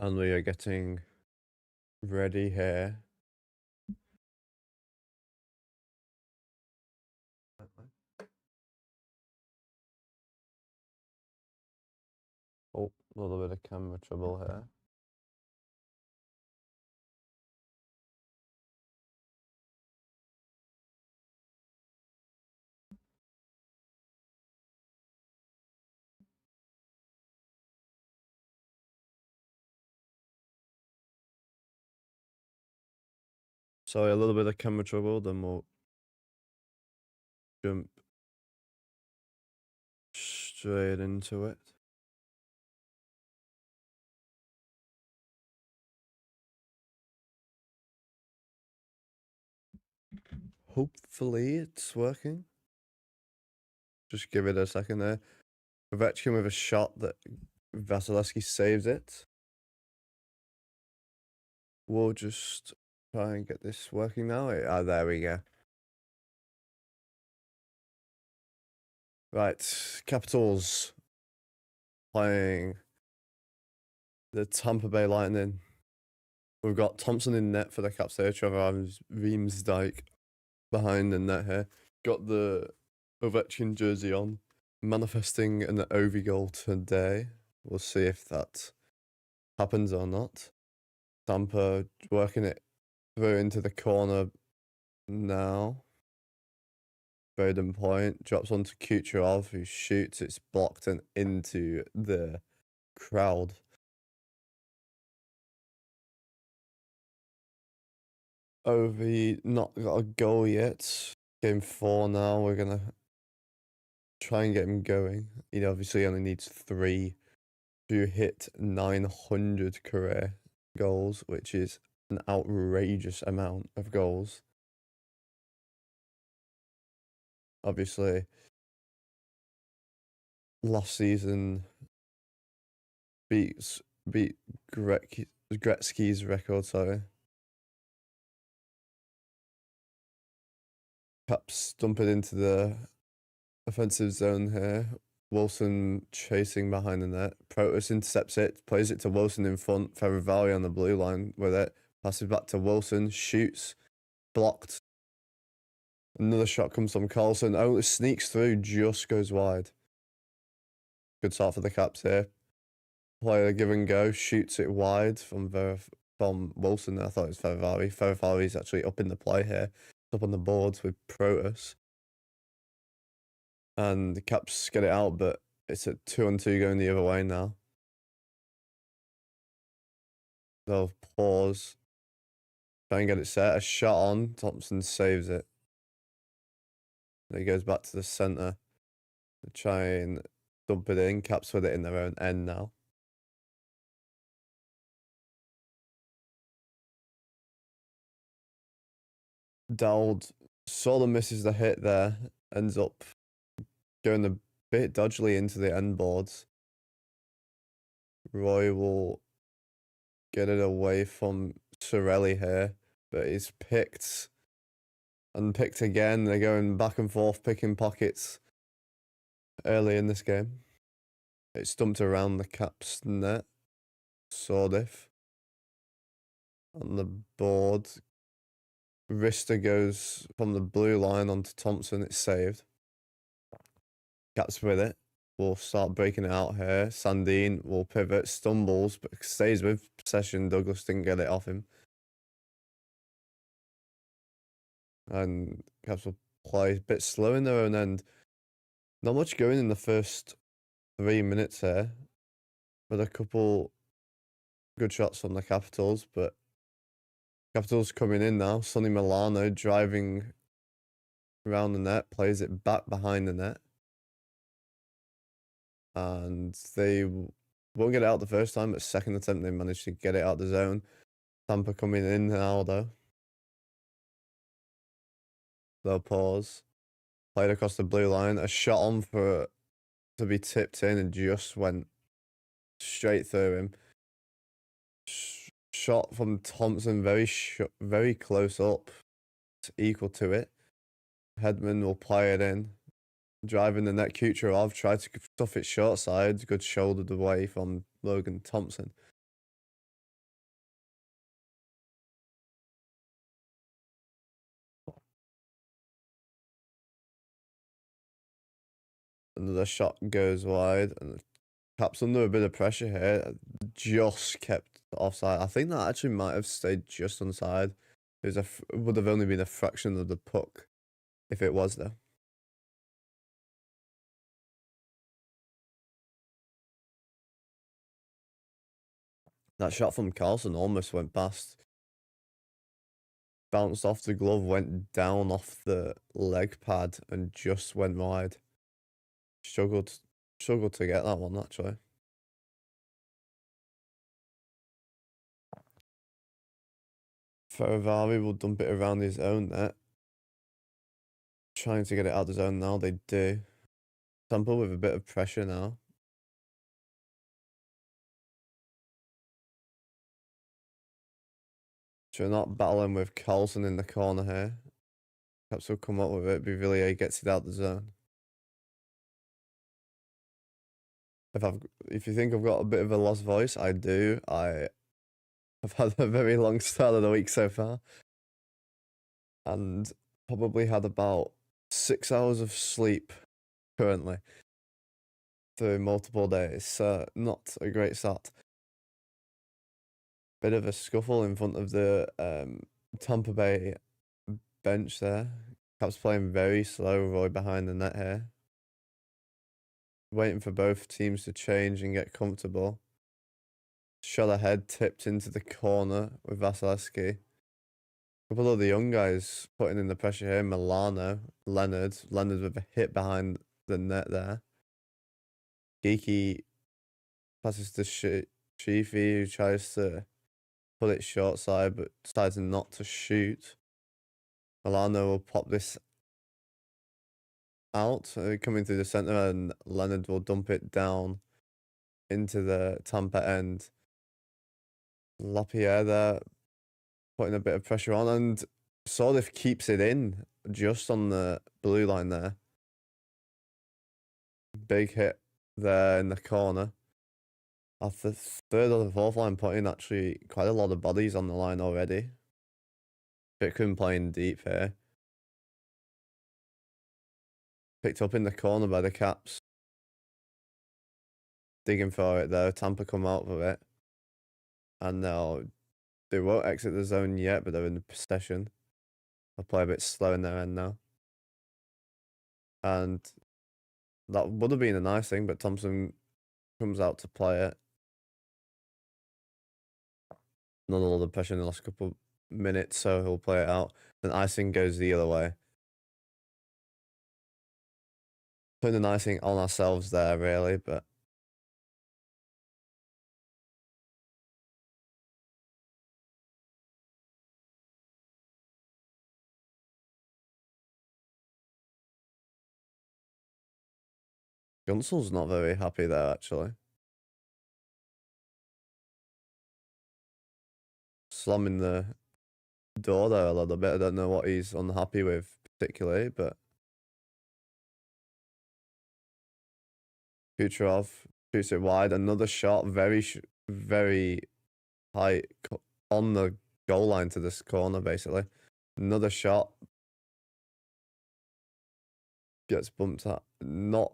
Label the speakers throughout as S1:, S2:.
S1: And we are getting ready here. Oh, a little bit of camera trouble here. Sorry, a little bit of camera trouble, then we'll jump straight into it. Hopefully it's working. Just give it a second there. Ovechkin with a shot that Vasilevsky saves it. We'll just try and get this working now. Ah, there we go. Right, Capitals playing the Tampa Bay Lightning. We've got Thompson in net for the Caps here. Trevor Reemsdyke behind the net here. Got the Ovechkin jersey on. Manifesting an Ovi goal today. We'll see if that happens or not. Tampa working it through into the corner now. Bowden point. Drops onto Kucherov, who shoots. It's blocked and into the crowd. Ovi not got a goal yet. Game 4 now. We're going to try and get him going. He obviously only needs 3 to hit 900 career goals, which is an outrageous amount of goals. Obviously, last season beat Gretzky's record, sorry. Caps dump it into the offensive zone here. Wilson chasing behind the net. Protas intercepts it, plays it to Wilson in front. Ferravalley on the blue line with it. Passes back to Wilson, shoots, blocked. Another shot comes from Carlson. Oh, it sneaks through, just goes wide. Good start for the Caps here. Play a give and go, shoots it wide from Wilson. I thought it was Ferravalley. Ferravalley's actually up in the play here. Up on the boards with Protas. And the Caps get it out, but it's a 2-on-2 going the other way now. They'll pause. Try and get it set. A shot on. Thompson saves it. And he goes back to the centre. They try and dump it in. Caps with it in their own end now. Dowd sort of misses the hit there. Ends up going a bit dodgily into the end boards. Roy will get it away from Sorelli here, but he's picked and picked again. They're going back and forth, picking pockets early in this game. It's dumped around the Caps net. Sordif on the board. Rista goes from the blue line onto Thompson. It's saved. Caps with it. We'll start breaking it out here. Sandin will pivot, stumbles, but stays with possession. Douglas didn't get it off him. And Caps will play a bit slow in their own end. Not much going in the first 3 minutes here. With a couple good shots from the Capitals, but Capitals coming in now. Sonny Milano driving around the net, plays it back behind the net. And they won't get it out the first time, but second attempt they managed to get it out the zone. Tampa coming in now though. They'll pause. Played across the blue line. A shot on for to be tipped in and just went straight through him. Shot from Thompson, very close up. It's equal to it. Hedman will play it in. Driving the net, Kucherov tried to stuff it short side. Good shouldered away from Logan Thompson. Another shot goes wide, and the Caps under a bit of pressure here. Just kept offside. I think that actually might have stayed just onside. It would have only been a fraction of the puck if it was there. That shot from Carlson almost went past. Bounced off the glove, went down off the leg pad, and just went wide. Struggled to get that one, actually. Ferravari will dump it around his own net. Trying to get it out of the zone now, they do. Tampa with a bit of pressure now. So we're not battling with Carlson in the corner here. Perhaps we'll come up with it. Villiers gets it out the zone. If you think I've got a bit of a lost voice, I do. I've had a very long start of the week so far. And probably had about 6 hours of sleep currently through multiple days. So not a great start. Bit of a scuffle in front of the Tampa Bay bench there. Caps playing very slow, Roy behind the net here. Waiting for both teams to change and get comfortable. Shot ahead, tipped into the corner with Vasilevsky. A couple of the young guys putting in the pressure here. Milano, Leonard with a hit behind the net there. Geeky passes to Sheafy, who tries to put it short side, but decides not to shoot. Milano will pop this out, coming through the center, and Leonard will dump it down into the Tampa end. Lapierre there, putting a bit of pressure on, and sort of keeps it in just on the blue line there. Big hit there in the corner. After the third or the fourth line putting actually quite a lot of bodies on the line already. Bitcoin playing deep here. Picked up in the corner by the Caps. Digging for it there. Tampa come out of it. And now they won't exit the zone yet, but they're in the possession. I'll play a bit slow in their end now. And that would have been a nice thing, but Thompson comes out to play it. Not a lot of pressure in the last couple minutes, so he'll play it out. Then icing goes the other way. Putting an icing on ourselves there, really, but Gunsel's not very happy there, actually. Slamming the door there a little bit. I don't know what he's unhappy with particularly, but Kucherov shoots it wide. Another shot, very high on the goal line to this corner, basically. Another shot gets bumped out. Not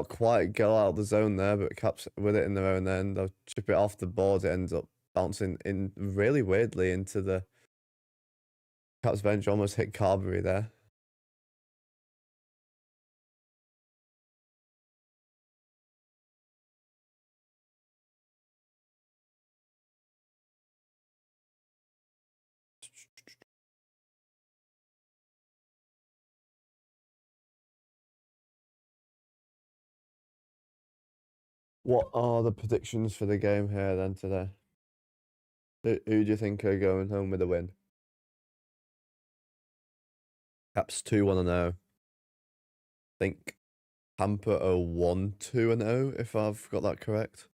S1: quite go out the zone there, but Caps with it in their own end. They'll chip it off the board. It ends up bouncing in really weirdly into the Caps bench. Almost hit Carberry there. What are the predictions for the game here then today? Who do you think are going home with a win? Caps 2-1-0. Think Tampa are 1-2-0, if I've got that correct.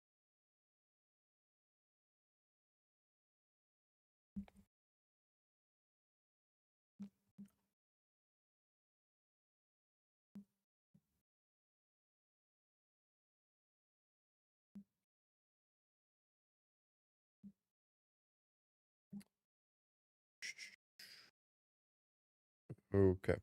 S1: Okay.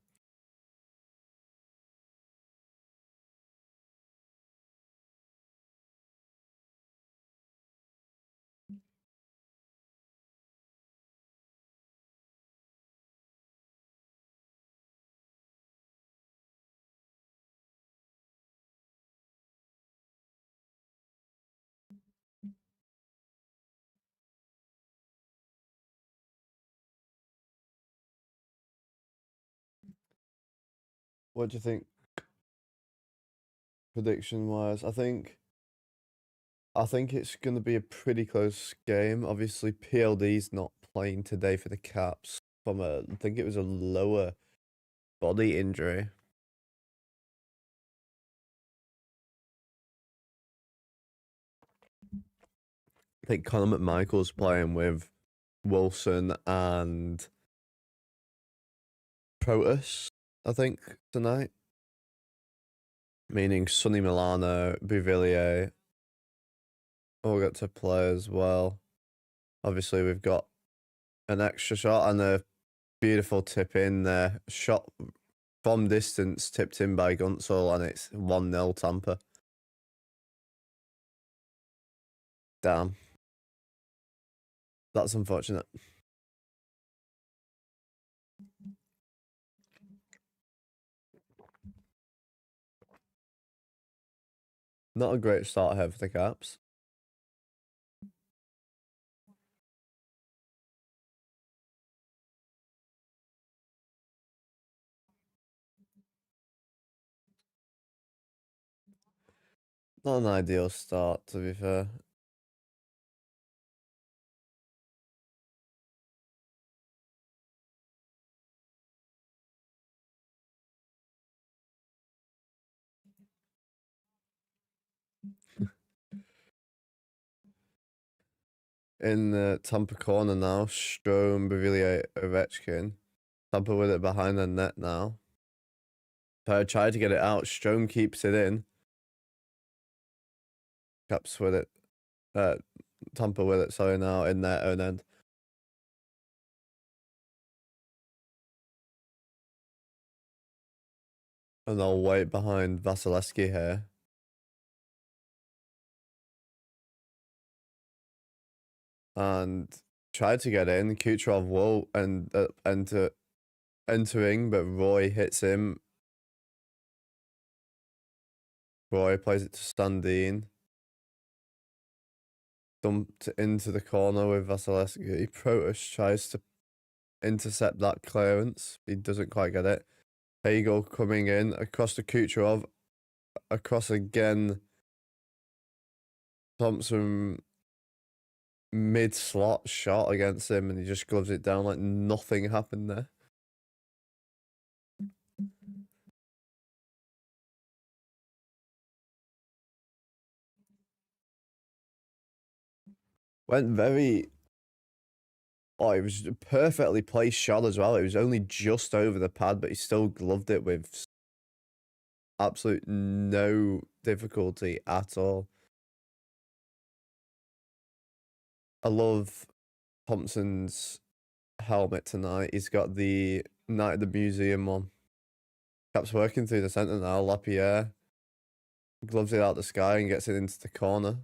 S1: What do you think prediction wise? I think it's gonna be a pretty close game. Obviously, PLD's not playing today for the Caps from I think it was a lower body injury. I think Conor McMichael's playing with Wilson and Protus, I think, tonight. Meaning Sonny Milano, Bouvillier all got to play as well. Obviously, we've got an extra shot and a beautiful tip in there. Shot from distance, tipped in by Gunsel, and it's 1-0 Tampa. Damn. That's unfortunate. Not a great start here for the Caps. Not an ideal start, to be fair. In the Tampa corner now, Strome, Bouvillier, Ovechkin. Tampa with it behind the net now. Tried to get it out. Strome keeps it in. Caps with it. Tampa with it, sorry, now in their own end. And they'll wait behind Vasilevsky here. And tried to get in. Kucherov will entering, but Roy hits him. Roy plays it to Standine. Dumped into the corner with Vasilevsky. Protus tries to intercept that clearance. He doesn't quite get it. Hagel coming in across to Kucherov. Across again. Thompson mid-slot shot against him, and he just gloves it down like nothing happened there. Went very... Oh, it was a perfectly placed shot as well. It was only just over the pad, but he still gloved it with absolute no difficulty at all. I love Thompson's helmet tonight. He's got the Night at the Museum on. Caps working through the centre now. Lapierre gloves it out the sky and gets it into the corner.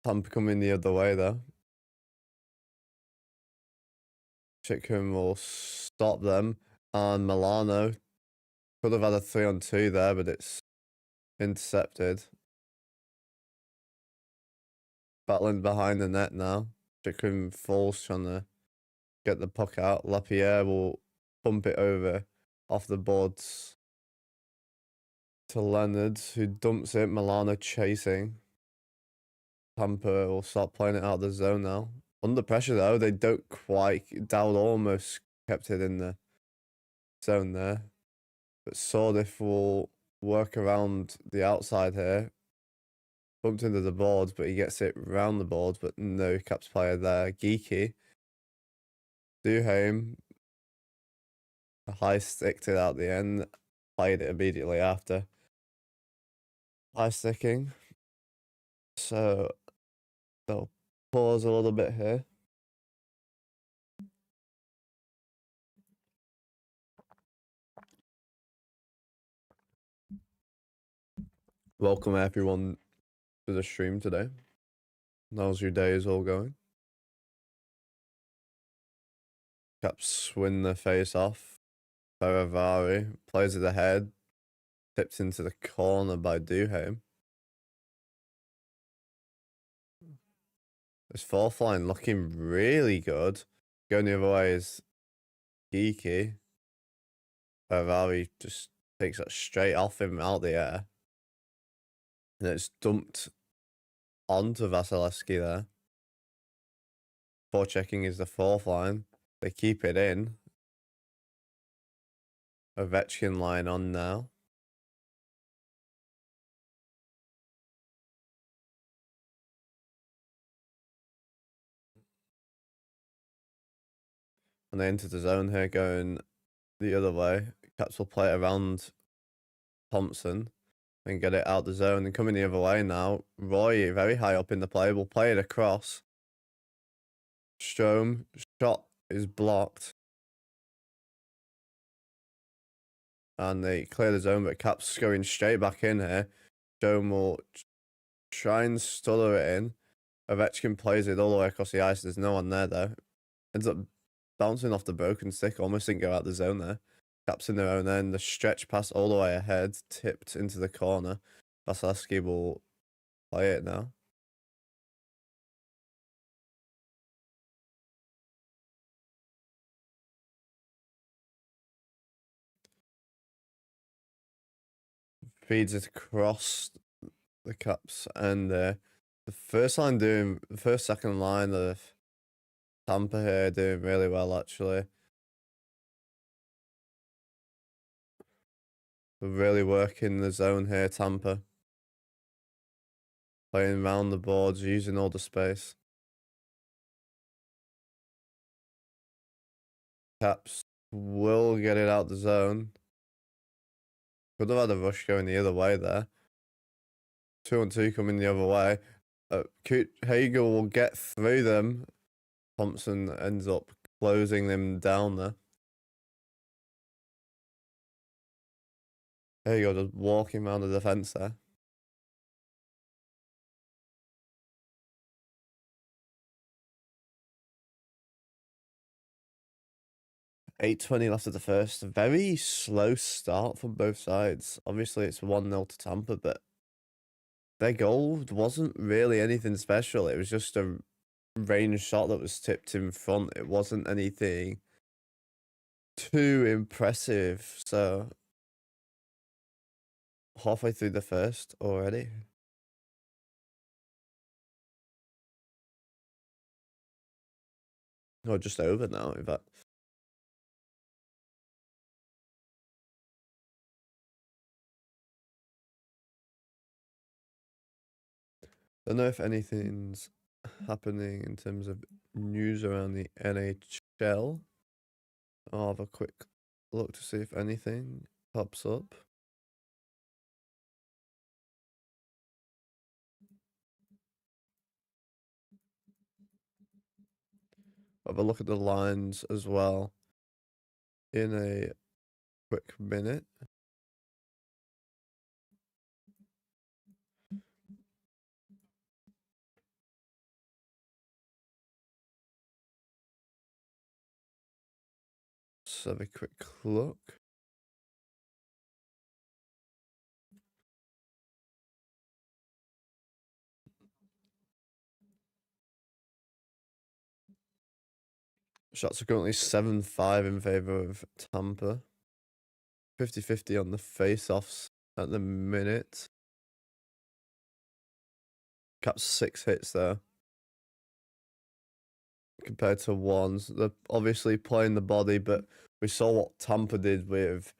S1: Tampa coming the other way though. Chikrin will stop them. And Milano could have had a 3-on-2 there, but it's intercepted. Battling behind the net now. Chikrin falls trying to get the puck out. Lapierre will bump it over off the boards to Leonard, who dumps it. Milano chasing. Tampa will start playing it out of the zone now. Under pressure though, they don't quite. Dowd almost kept it in the zone there. But Sordif will work around the outside here. Bumped into the boards, but he gets it round the boards, but no Caps player there. Geeky. Duhaime. A high sticked it out the end. Played it immediately after. High sticking. So they'll pause a little bit here. Welcome everyone to the stream today. How's your day is all going? Caps win the face off. Ferravari plays it ahead. Tipped into the corner by Duhaime. This fourth line looking really good. Going the other way is geeky. Ferrari just takes that straight off him out the air. And it's dumped onto Vasilevsky there. Forechecking is the fourth line. They keep it in. Ovechkin line on now. And they entered the zone here going the other way. Caps will play it around Thompson and get it out the zone and coming the other way now. Roy, very high up in the play, will play it across. Strome, shot is blocked. And they clear the zone, but Caps going straight back in here. Strome will try and stutter it in. Ovechkin plays it all the way across the ice. There's no one there, though. Ends up bouncing off the broken stick. Almost didn't go out the zone there. Caps in their own end. The stretch pass all the way ahead. Tipped into the corner. Vasilevsky will play it now. Feeds it across the Caps. And the second line of Tampa here doing really well, actually. We're really working the zone here, Tampa. Playing around the boards, using all the space. Caps will get it out the zone. Could have had a rush going the other way there. 2-on-2 coming the other way. Hagel will get through them. Thompson ends up closing them down there. There you go, just walking around the defense there. $8:20 left of the first. A very slow start from both sides. Obviously, it's 1-0 to Tampa, but their goal wasn't really anything special. It was just a range shot that was tipped in front. It wasn't anything too impressive. So, halfway through the first already. Or just over now, in fact. Don't know if anything's happening in terms of news around the NHL. I'll have a quick look to see if anything pops up. Have a look at the lines as well in a quick minute. Let's have a quick look. Shots are currently 7-5 in favor of Tampa. 50-50 on the face-offs at the minute. Caps 6 hits there. Compared to 1s. They're obviously playing the body, but we saw what Tampa did with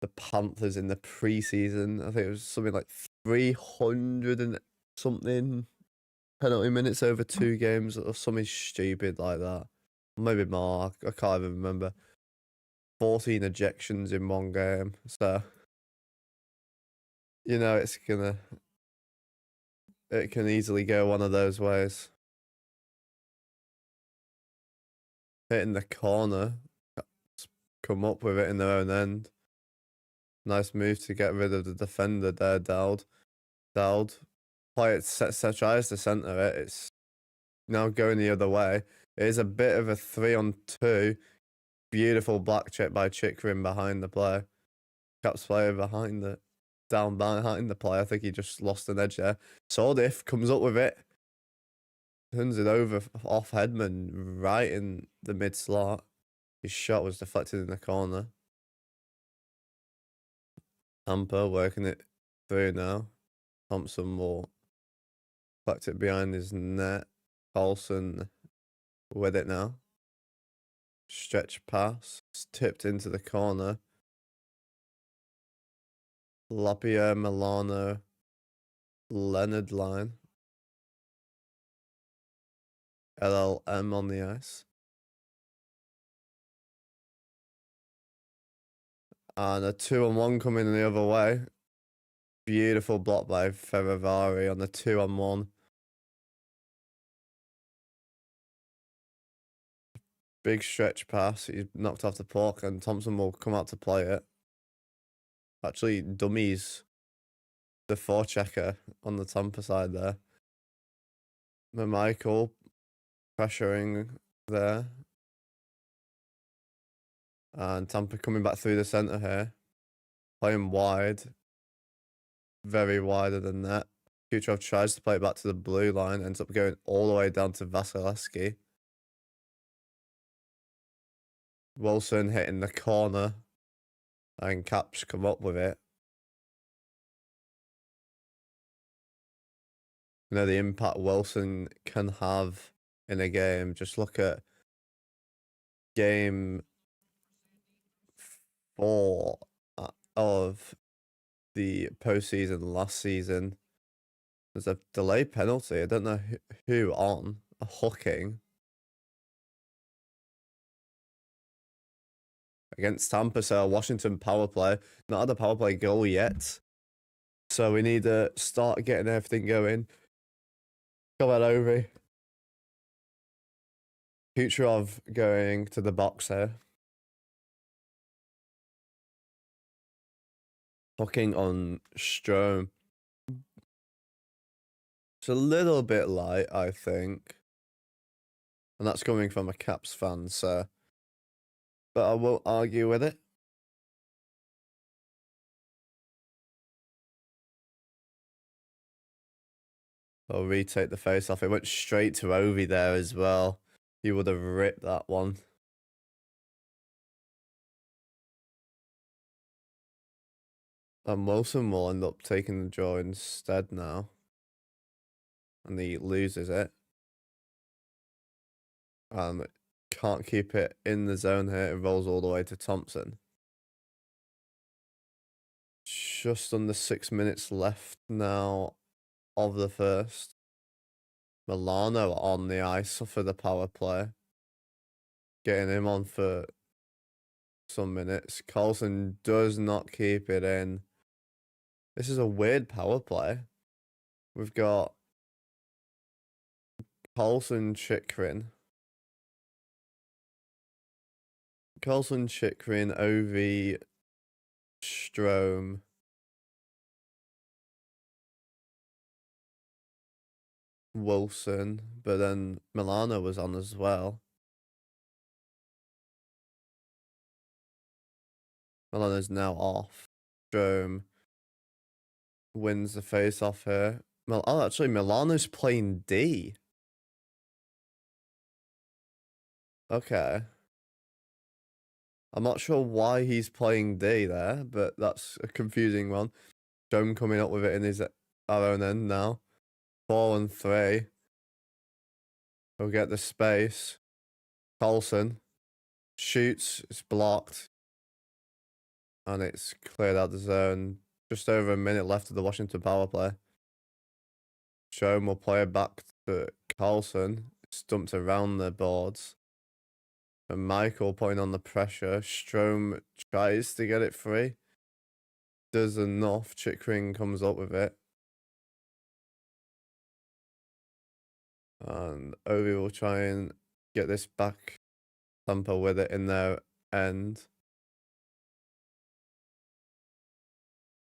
S1: the Panthers in the preseason. I think it was something like 300 and something penalty minutes over 2 games or something stupid like that. Maybe more. I can't even remember. 14 ejections in 1 game. So, you know, it can easily go one of those ways. Hitting the corner. Come up with it in their own end. Nice move to get rid of the defender there, Dowd. Play it, tries to centre it. It's now going the other way. It is a bit of a 3-on-2. Beautiful black check by Chikrin behind the play. Caps player down behind the play. I think he just lost an edge there. Sordif comes up with it. Turns it over off Hedman right in the mid slot. His shot was deflected in the corner. Tampa working it through now. Thompson will deflect it behind his net. Carlson with it now. Stretch pass. It's tipped into the corner. Lapierre, Milano, Leonard line. LLM on the ice. And a 2-on-1 coming the other way. Beautiful block by Ferravari on the 2-on-1. Big stretch pass. He's knocked off the puck, and Thompson will come out to play it. Actually, dummies the forechecker on the Tampa side there. Michael pressuring there. And Tampa coming back through the centre here. Playing wide. Very wider than that. Kucherov tries to play it back to the blue line. Ends up going all the way down to Vasilevsky. Wilson hitting the corner. And Caps come up with it. You know, the impact Wilson can have in a game. Just look at game 4 of the postseason last season. There's a delay penalty. I don't know who on. A hooking. Against Tampa, so Washington power play. Not had a power play goal yet. So we need to start getting everything going. Go ahead, Ovi. Kucherov going to the box here. Hooking on Strome. It's a little bit light, I think. And that's coming from a Caps fan, so. But I won't argue with it. I'll retake the face off. It went straight to Ovi there as well. He would have ripped that one. And Wilson will end up taking the draw instead now. And he loses it. And can't keep it in the zone here. It rolls all the way to Thompson. Just under 6 minutes left now of the first. Milano on the ice for the power play. Getting him on for some minutes. Carlson does not keep it in. This is a weird power play. We've got Carlson, Chikrin, Ovi, Strome, Wilson, but then Milano was on as well. Milano's now off. Strome wins the face-off here. Oh, actually, Milano's playing D. Okay. I'm not sure why he's playing D there, but that's a confusing one. Strome coming up with it in his own end now. 4-on-3. He'll get the space. Carlson shoots. It's blocked. And it's cleared out the zone. Just over a minute left of the Washington power play. Strome will play it back to Carlson. It's dumped around the boards. And Michael putting on the pressure. Strome tries to get it free. Does enough. Chikrin comes up with it. And Ovi will try and get this back. Tampa with it in their end.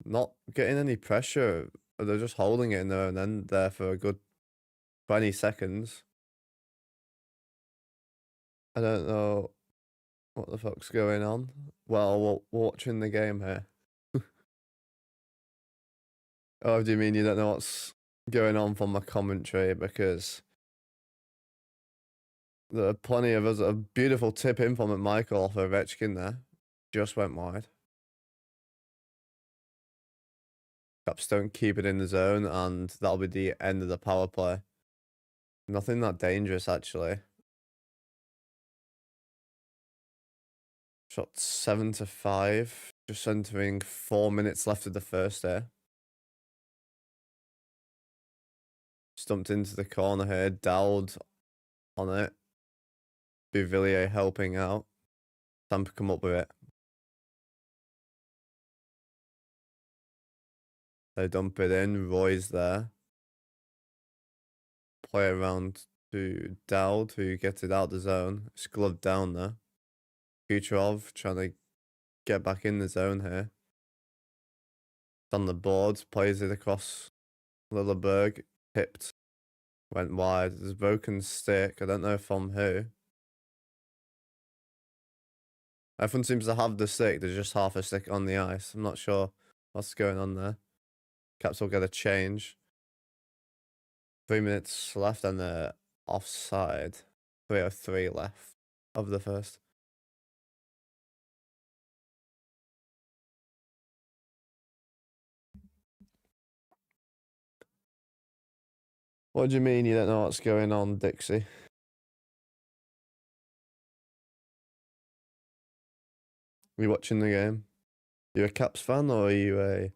S1: Not getting any pressure. They're just holding it in their own end there for a good 20 seconds. I don't know what the fuck's going on. Well, watching the game here. Oh, do you mean you don't know what's going on from my commentary? Because There are plenty of us. A beautiful tip in from Michael off Ovechkin there. Just went wide. Caps don't keep it in the zone, and that'll be the end of the power play. Nothing that dangerous, actually. Shot 7-5. Just entering 4 minutes left of the first there. Stumped into the corner here. Dowd on it. Bouvillier helping out. Tampa come up with it. They dump it in. Roy's there. Play around to Dowd, who gets it out the zone. It's gloved down there. Kucherov trying to get back in the zone here. It's on the boards. Plays it across Lilleberg. Tipped. Went wide. There's a broken stick. I don't know from who. Everyone seems to have the stick. There's just half a stick on the ice. I'm not sure what's going on there. Caps will get a change. 3 minutes left and they're offside. 3:03 left of the first. What do you mean you don't know what's going on, Dixie? Are you watching the game? You a Caps fan or are you a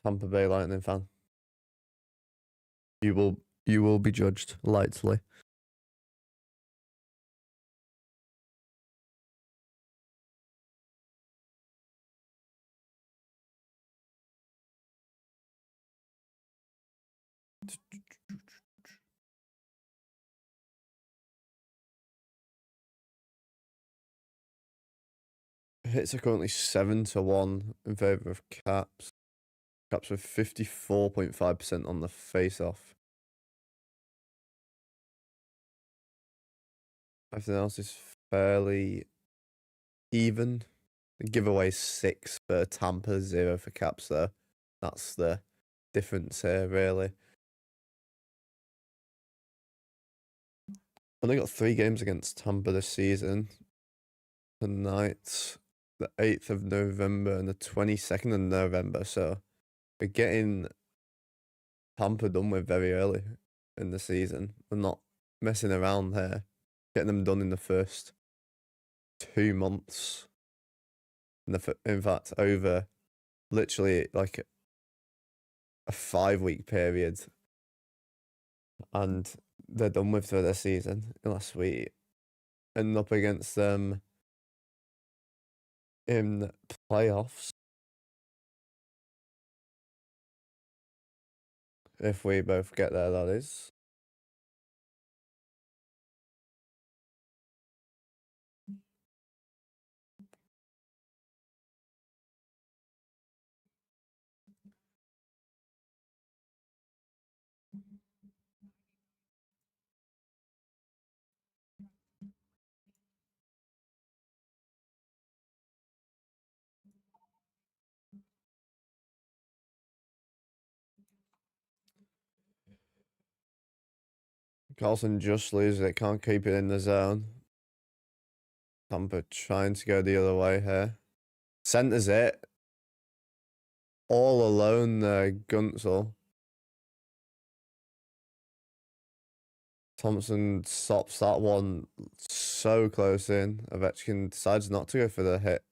S1: Tampa Bay Lightning fan? You will be judged lightly. Hits are currently 7-1 in favour of Caps. Caps with 54.5% on the face-off. Everything else is fairly even. The giveaway 6 for Tampa, 0 for Caps though. That's the difference here, really. Only got 3 games against Tampa this season. Tonight, the 8th of November and the 22nd of November. So we're getting Tampa done with very early in the season. We're not messing around here. Getting them done in the first 2 months. In fact, over literally like a 5-week period. And they're done with for their season unless we end up against them in playoffs. If we both get there, that is. Carlson just loses it, can't keep it in the zone. Tampa trying to go the other way here. Centers it. All alone there, Guntzel. Thompson stops that one so close in. Ovechkin decides not to go for the hit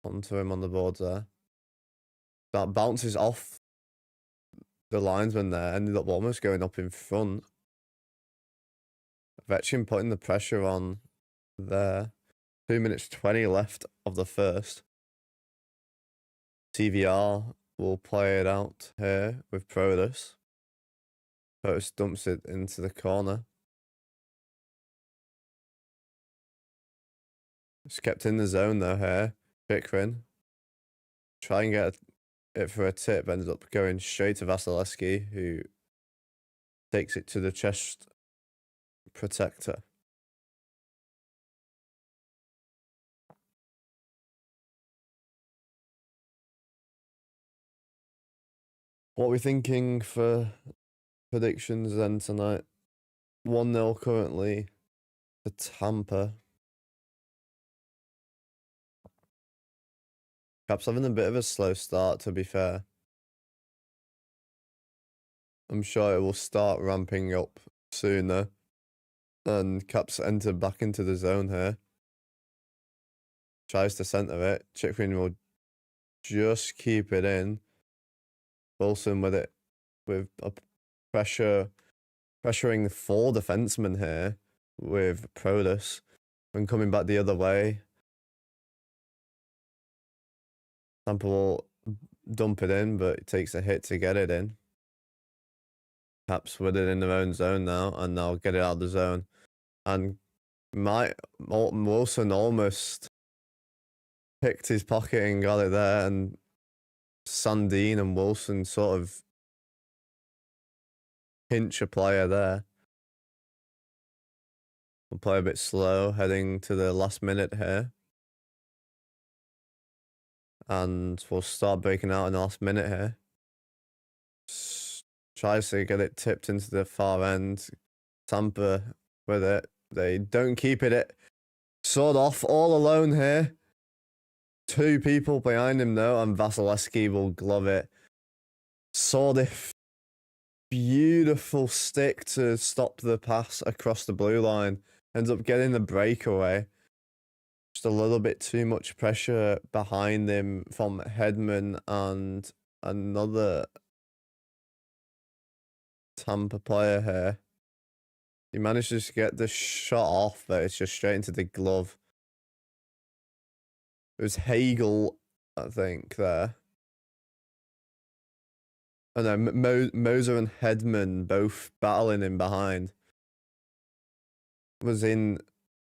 S1: onto him on the boards there. That bounces off the linesman there, ended up almost going up in front. Ovechkin putting the pressure on there. 2 minutes 20 left of the first. TVR will play it out here with Protus. Protus dumps it into the corner. It's kept in the zone though here. Bikrin. Try and get it for a tip. Ended up going straight to Vasilevsky, who takes it to the chest protector. What are we thinking for predictions then tonight? 1-0 currently to Tampa. Caps having a bit of a slow start, to be fair. I'm sure it will start ramping up soon, though. And Caps enter back into the zone here. Tries to center it. Chychrun will just keep it in. Wilson with it, with a pressuring the 4 defensemen here with Protas and coming back the other way. Tampa will dump it in, but it takes a hit to get it in. Caps with it in their own zone now, and they'll get it out of the zone. And Wilson almost picked his pocket and got it there, and Sandin and Wilson sort of pinch a player there. We'll play a bit slow, heading to the last minute here. And we'll start breaking out in the last minute here. Tries to get it tipped into the far end. Tampa with it. They don't keep it. Sawed off all alone here. 2 people behind him though, and Vasilevsky will glove it. Sawed beautiful stick to stop the pass across the blue line. Ends up getting the breakaway. Just a little bit too much pressure behind him from Hedman and another Tampa player here. He manages to get the shot off, but it's just straight into the glove. It was Hagel, I think, there. And then Moser and Hedman both battling him behind. Was in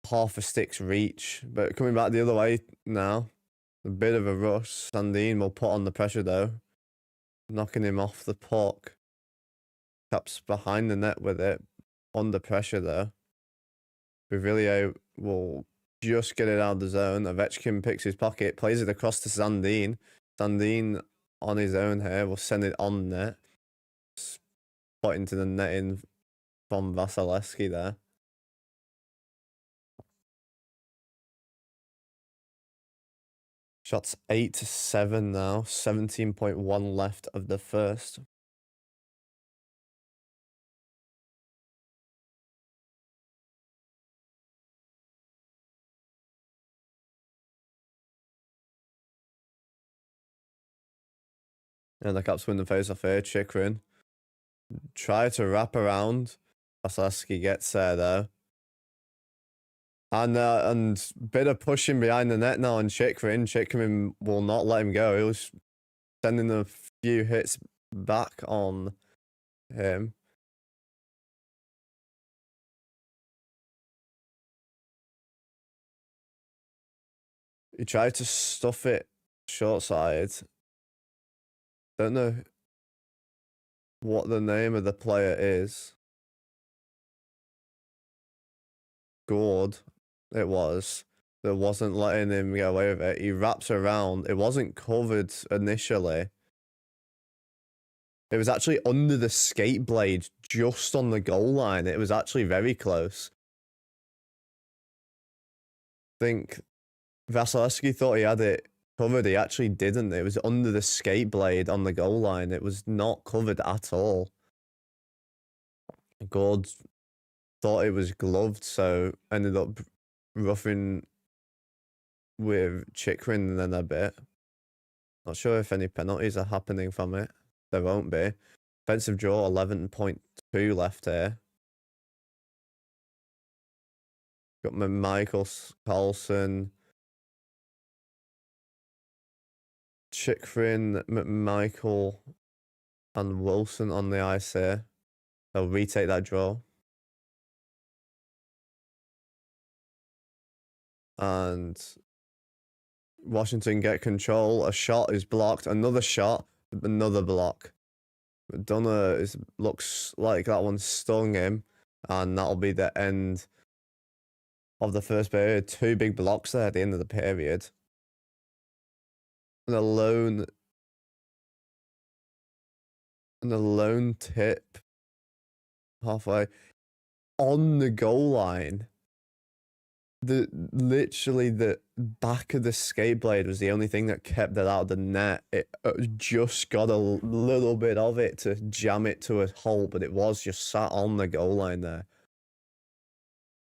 S1: half a stick's reach, but coming back the other way now. A bit of a rush. Sandin will put on the pressure though, knocking him off the puck. Caps behind the net with it, under pressure though. Bavilier will just get it out of the zone. Ovechkin picks his pocket, plays it across to Sandin. Sandin on his own here will send it on net. Spot into the netting from Vasilevsky there. Shots 8-7 now. 17.1 left of the first. And the Caps win the face-off here. Chychrun try to wrap around. Vasilevsky gets there though. And bit of pushing behind the net now on Chychrun. Chychrun will not let him go. He was sending a few hits back on him. He tried to stuff it short side. Don't know what the name of the player is. Gord, it was. That wasn't letting him get away with it. He wraps around. It wasn't covered initially. It was actually under the skate blade, just on the goal line. It was actually very close. I think Vasilevsky thought he had it covered. He actually didn't. It was under the skate blade on the goal line. It was not covered at all. Gord thought it was gloved, so ended up roughing with Chychrun then a bit. Not sure if any penalties are happening from it. There won't be. Offensive draw, 11.2 left here. Got my Michael Carlson, Chychrun, McMichael, and Wilson on the ice here. They'll retake that draw. And Washington get control. A shot is blocked. Another shot. Another block. McDonough looks like that one stung him. And that'll be the end of the first period. 2 big blocks there at the end of the period. And a lone tip halfway. on the goal line. Literally the back of the skate blade was the only thing that kept it out of the net. It just got a little bit of it to jam it to a hole, but it was just sat on the goal line there.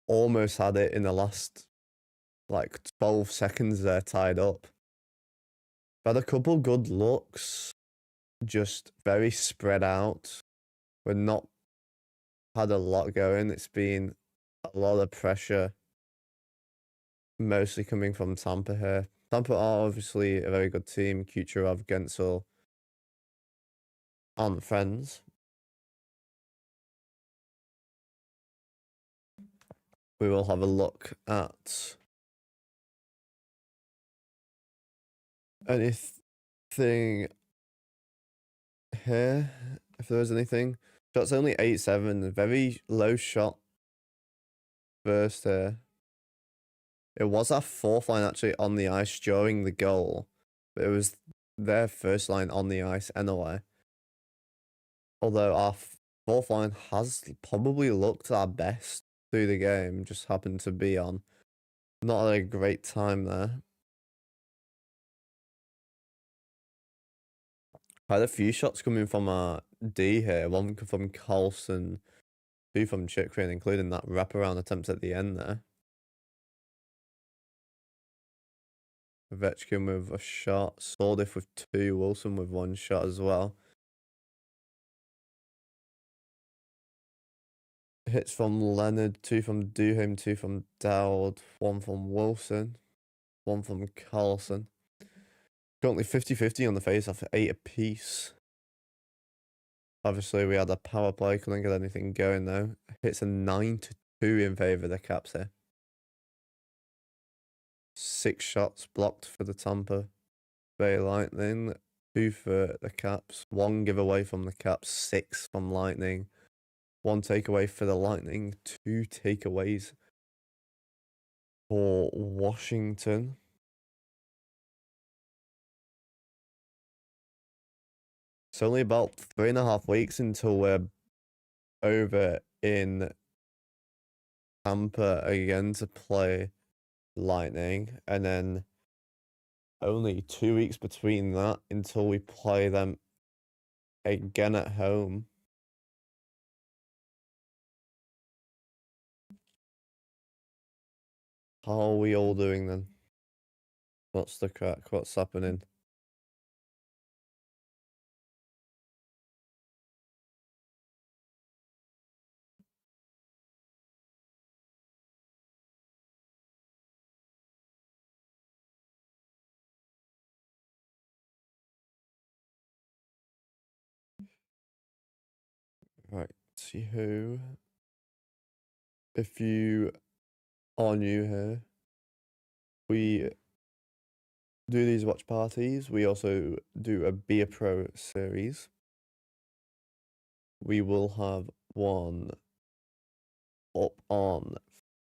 S1: Almost had it in the last like 12 seconds there, tied up. Had a couple good looks, just very spread out. We're not had a lot going. It's been a lot of pressure, mostly coming from Tampa here. Tampa are obviously a very good team. Kucherov, Gensel aren't friends. We will have a look at anything here, if there is anything. Shot's only 8-7, very low shot first here. It was our fourth line actually on the ice during the goal, but it was their first line on the ice anyway. Although our fourth line has probably looked our best through the game, just happened to be on not a great time there. Had a few shots coming from our D here, one from Carlson, two from Chikrin, including that wraparound attempt at the end there. Ovechkin with a shot, Soldiff with two, Wilson with one shot as well. Hits from Leonard, two from Duham, two from Dowd, one from Wilson, one from Carlson. Currently 50-50 on the face-off, 8 apiece. Obviously, we had a power play, couldn't get anything going though. Hits a 9-2 in favour of the Caps here. 6 shots blocked for the Tampa Bay Lightning, 2 for the Caps, 1 giveaway from the Caps, 6 from Lightning, 1 takeaway for the Lightning, 2 takeaways for Washington. It's only about 3.5 weeks until we're over in Tampa again to play Lightning, and then only 2 weeks between that until we play them again at home. How are we all doing then? What's the crack? What's happening? Right, see who. If you are new here, we do these watch parties. We also do a Beer Pro series. We will have one up on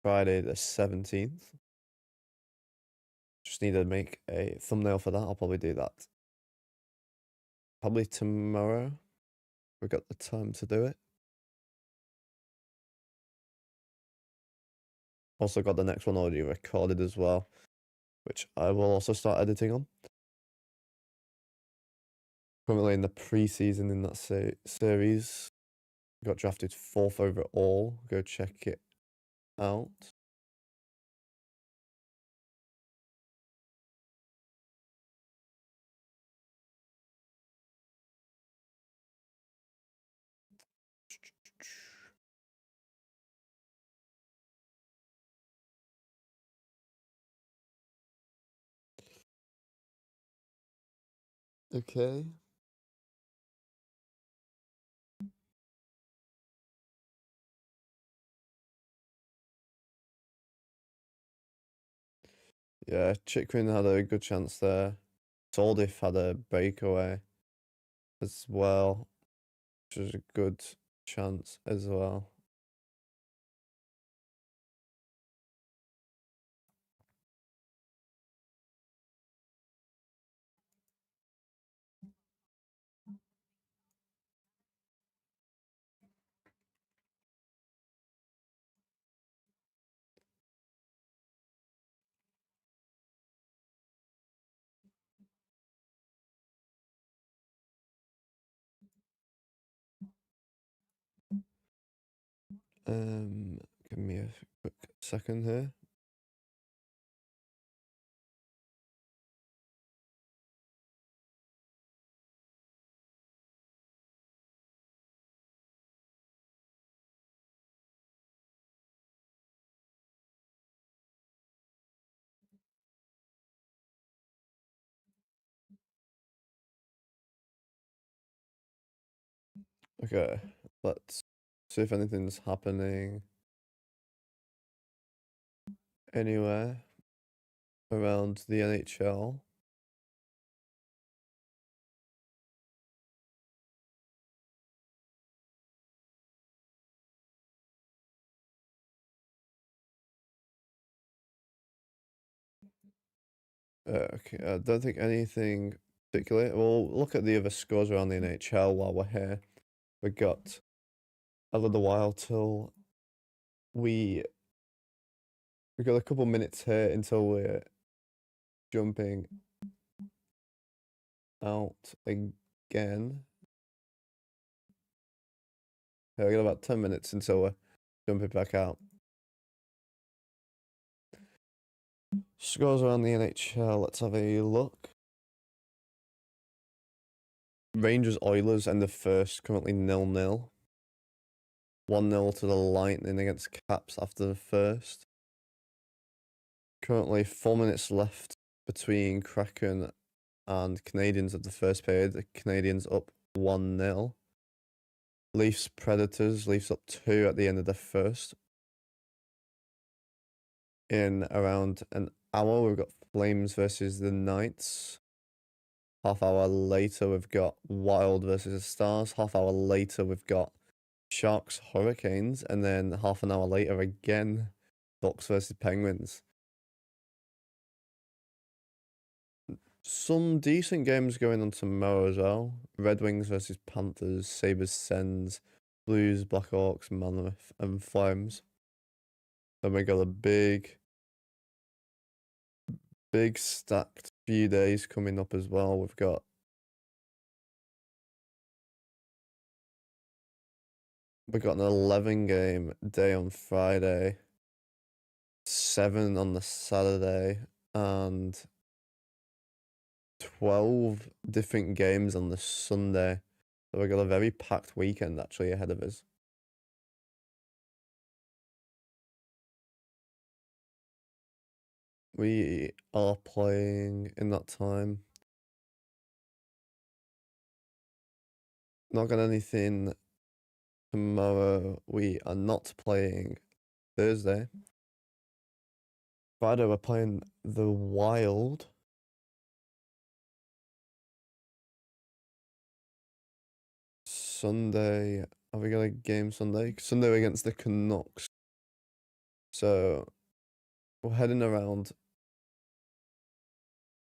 S1: Friday the 17th. Just need to make a thumbnail for that. I'll probably do that probably tomorrow. We've got the time to do it. Also got the next one already recorded as well, which I will also start editing on. Currently in the preseason in that series. Got drafted 4th overall. Go check it out. Okay. Yeah, Chikrin had a good chance there. Soldiff had a breakaway as well, which was a good chance as well. Give me a quick second here. Okay, let's see if anything's happening anywhere around the NHL. Okay, I don't think anything particularly. We'll look at the other scores around the NHL while we're here. We got a little while till we got a couple minutes here until we're jumping out again. Yeah, we got about 10 minutes until we're jumping back out. Scores around the NHL. Let's have a look. Rangers Oilers end the first, currently 0-0. 1-0 to the Lightning against Caps after the first. Currently 4 minutes left between Kraken and Canadians of the first period. The Canadians up 1-0. Leafs Predators. Leafs up 2 at the end of the first. In around an hour, we've got Flames versus the Knights. Half hour later, we've got Wild versus the Stars. Half hour later, we've got Sharks Hurricanes. And then half an hour later, again, Ducks versus Penguins. Some decent games going on tomorrow as well. Red Wings versus Panthers, Sabres Sens, Blues, Blackhawks, Mammoth, and Flames. Then we got a big stacked few days coming up as well. We've got an 11 game day on Friday, 7 on the Saturday, and 12 different games on the Sunday. So we've got a very packed weekend actually ahead of us. We are playing in that time. Not got anything tomorrow. We are not playing Thursday. Friday we're playing the Wild. Sunday, have we got a game Sunday? Sunday against the Canucks. So we're heading around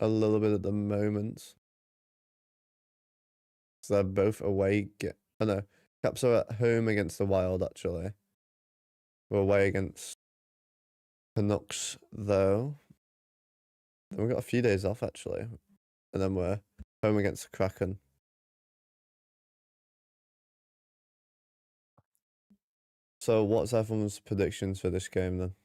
S1: a little bit at the moment. So they're both away. Oh no, Caps are at home against the Wild actually. We're away against Canucks though. Then we've got a few days off actually. And then we're home against the Kraken. So what's everyone's predictions for this game then?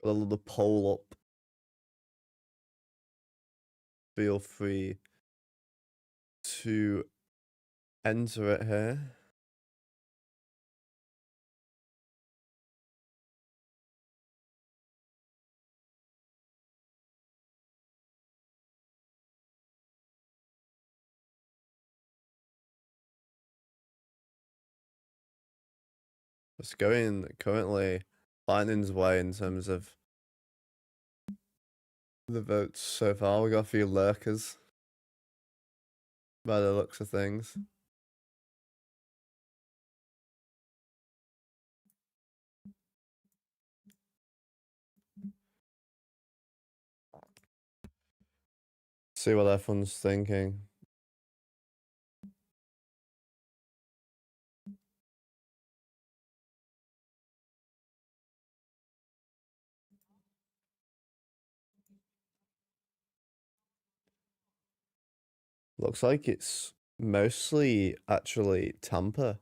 S1: Got a little poll up. Feel free to enter it here. It's going currently Lightning's way in terms of the votes so far. We got a few lurkers by the looks of things. See what everyone's thinking. Looks like it's mostly actually Tampa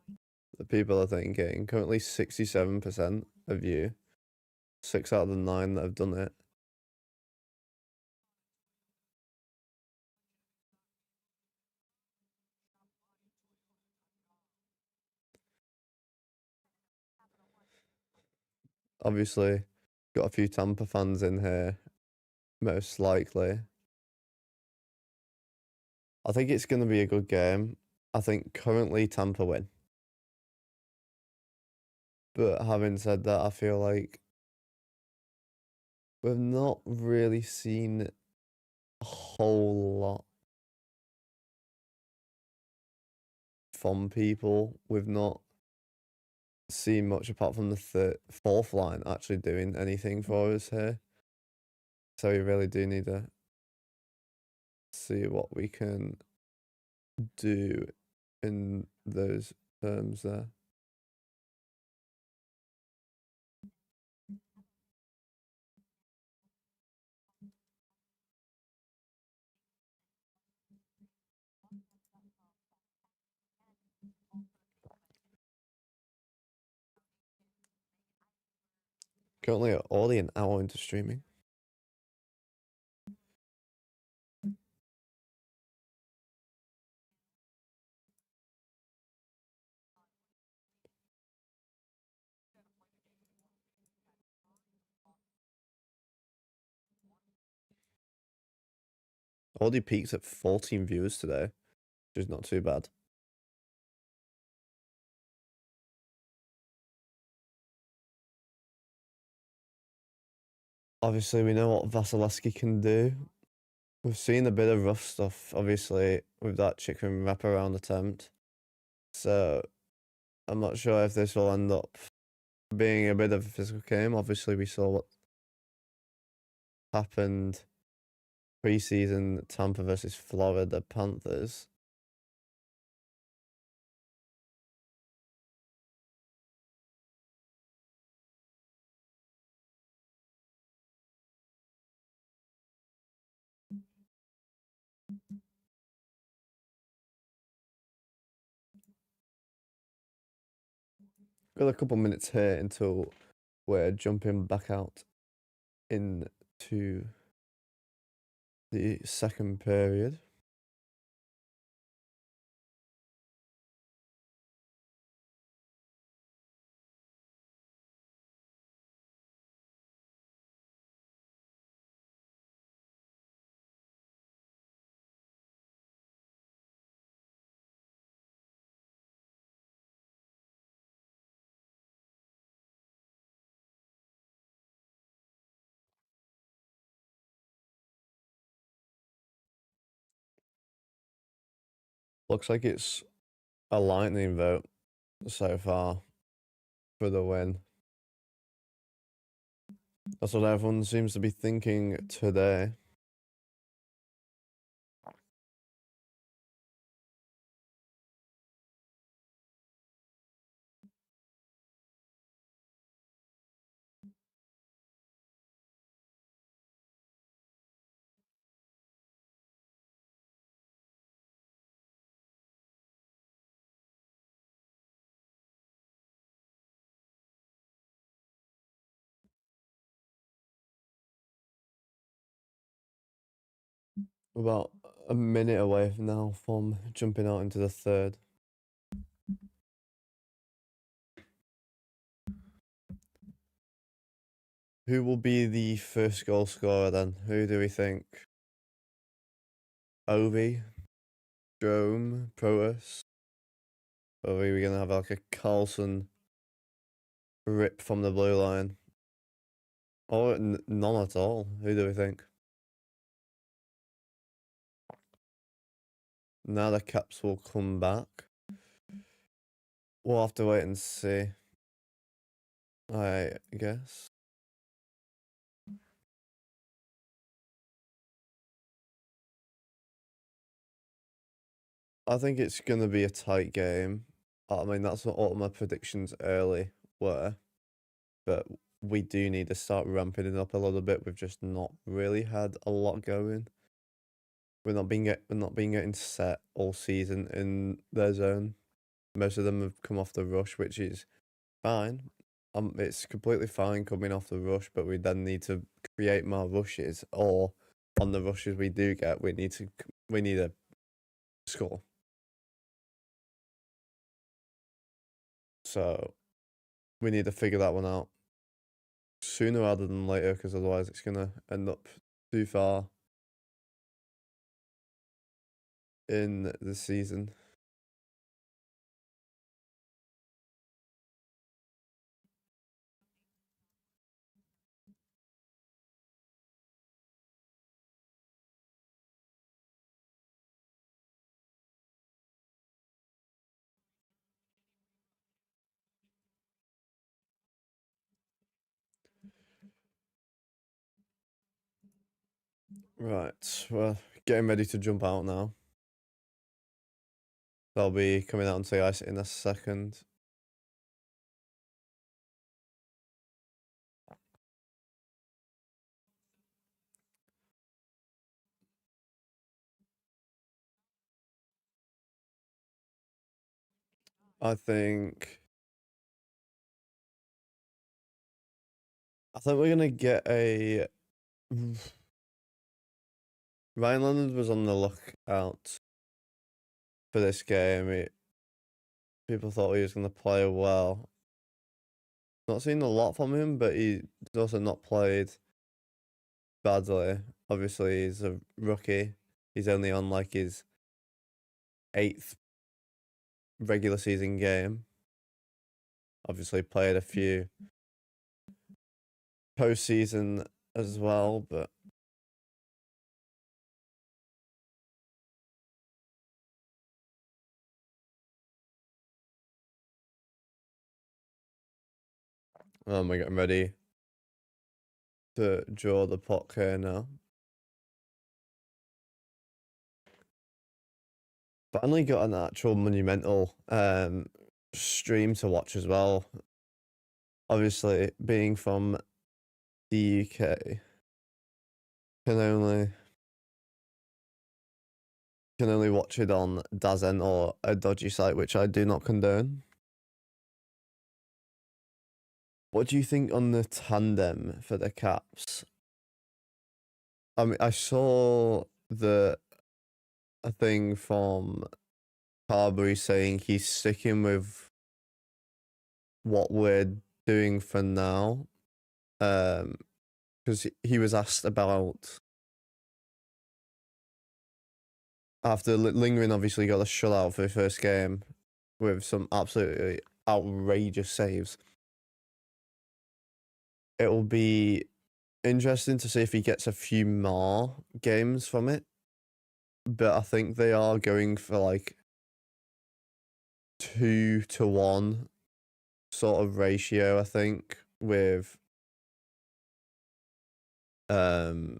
S1: that people are thinking. Currently 67% of you. 6 out of the 9 that have done it. Obviously, got a few Tampa fans in here, most likely. I think it's going to be a good game. I think currently Tampa win. But having said that, I feel like we've not really seen a whole lot from people. We've not seen much apart from the fourth line actually doing anything for us here. So we really do need to see what we can do in those terms there. Currently already an hour into streaming. Already peaked at 14 viewers today, which is not too bad. Obviously, we know what Vasilevsky can do. We've seen a bit of rough stuff, obviously, with that chicken wraparound attempt. So, I'm not sure if this will end up being a bit of a physical game. Obviously, we saw what happened preseason Tampa versus Florida Panthers. Got a couple minutes here until we're jumping back out into the second period. Looks like it's a Lightning vote so far for the win. That's what everyone seems to be thinking today. About a minute away now from jumping out into the third. Who will be the first goal scorer then? Who do we think? Ovi? Jerome? Protus? Or are we going to have like a Carlson rip from the blue line? Or none at all? Who do we think? Now the Caps will come back. We'll have to wait and see, I guess. I think it's going to be a tight game. I mean, that's what all my predictions early were. But we do need to start ramping it up a little bit. We've just not really had a lot going. We're not being getting set all season in their zone. Most of them have come off the rush, which is fine. It's completely fine coming off the rush, but we then need to create more rushes, or on the rushes we do get, we need to score. So we need to figure that one out sooner rather than later, because otherwise it's gonna end up too far in the season. Right, well, getting ready to jump out now. They'll be coming out onto the ice in a second. I think we're gonna get a Ryan Leonard was on the lookout for this game. People thought he was gonna play well. Not seen a lot from him, but he's also not played badly. Obviously, he's a rookie. He's only on like his 8th regular season game. Obviously, played a few postseason as well, but we're getting ready to draw the puck here now. Finally got an actual monumental stream to watch as well. Obviously, being from the UK, can only watch it on DAZN or a dodgy site, which I do not condone. What do you think on the tandem for the Caps? I mean, I saw a thing from Carberry saying he's sticking with what we're doing for now. Because he was asked about, after Lingering obviously got a shutout for the first game with some absolutely outrageous saves. It will be interesting to see if he gets a few more games from it. But I think they are going for like 2-to-1 sort of ratio, I think, with like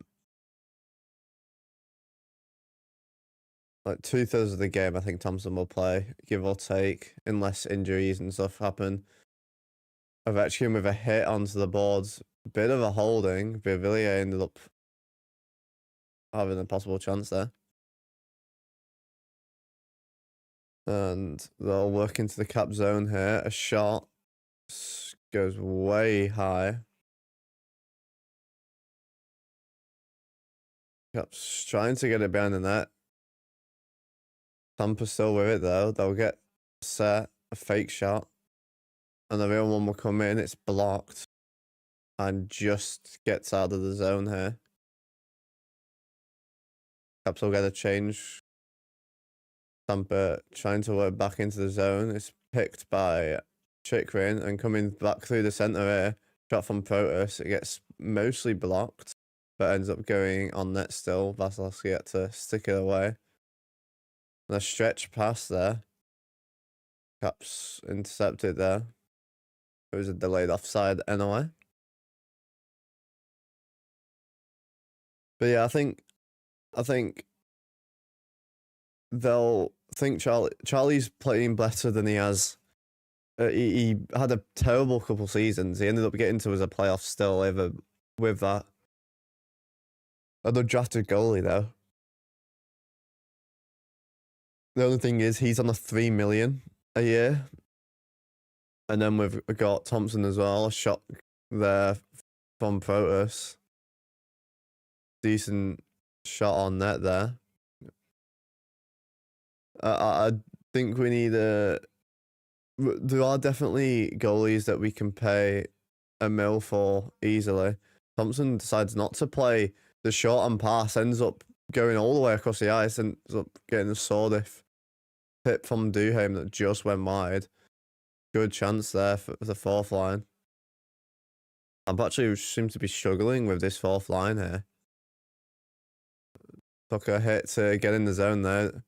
S1: 2/3 of the game. I think Thompson will play, give or take, unless injuries and stuff happen. Ovechkin with a hit onto the boards, bit of a holding. Villiers ended up having a possible chance there. And they'll work into the Cap zone here. A shot goes way high. Cap's trying to get it behind the net. Tampa's still with it though. They'll get set, a fake shot. And the real one will come in. It's blocked. And just gets out of the zone here. Caps will get a change. Tampa trying to work back into the zone. It's picked by Chikrin and coming back through the center here. Shot from Protus. It gets mostly blocked, but ends up going on net still. Vasilevsky had to stick it away. And a stretch pass there. Caps intercepted there. It was a delayed offside anyway. But yeah, I think they'll think Charlie's playing better than he has. He had a terrible couple seasons. He ended up getting to as a playoff still ever with that. Another drafted goalie though. The only thing is he's on a $3 million a year. And then we've got Thompson as well, a shot there from Protus. Decent shot on net there. I think we need a... There are definitely goalies that we can pay $1 million for easily. Thompson decides not to play the short and pass, ends up going all the way across the ice, ends up getting a Sordif hit from Duhaime that just went wide. Good chance there for the fourth line. I'm actually seem to be struggling with this fourth line here. Took a hit to get in the zone there.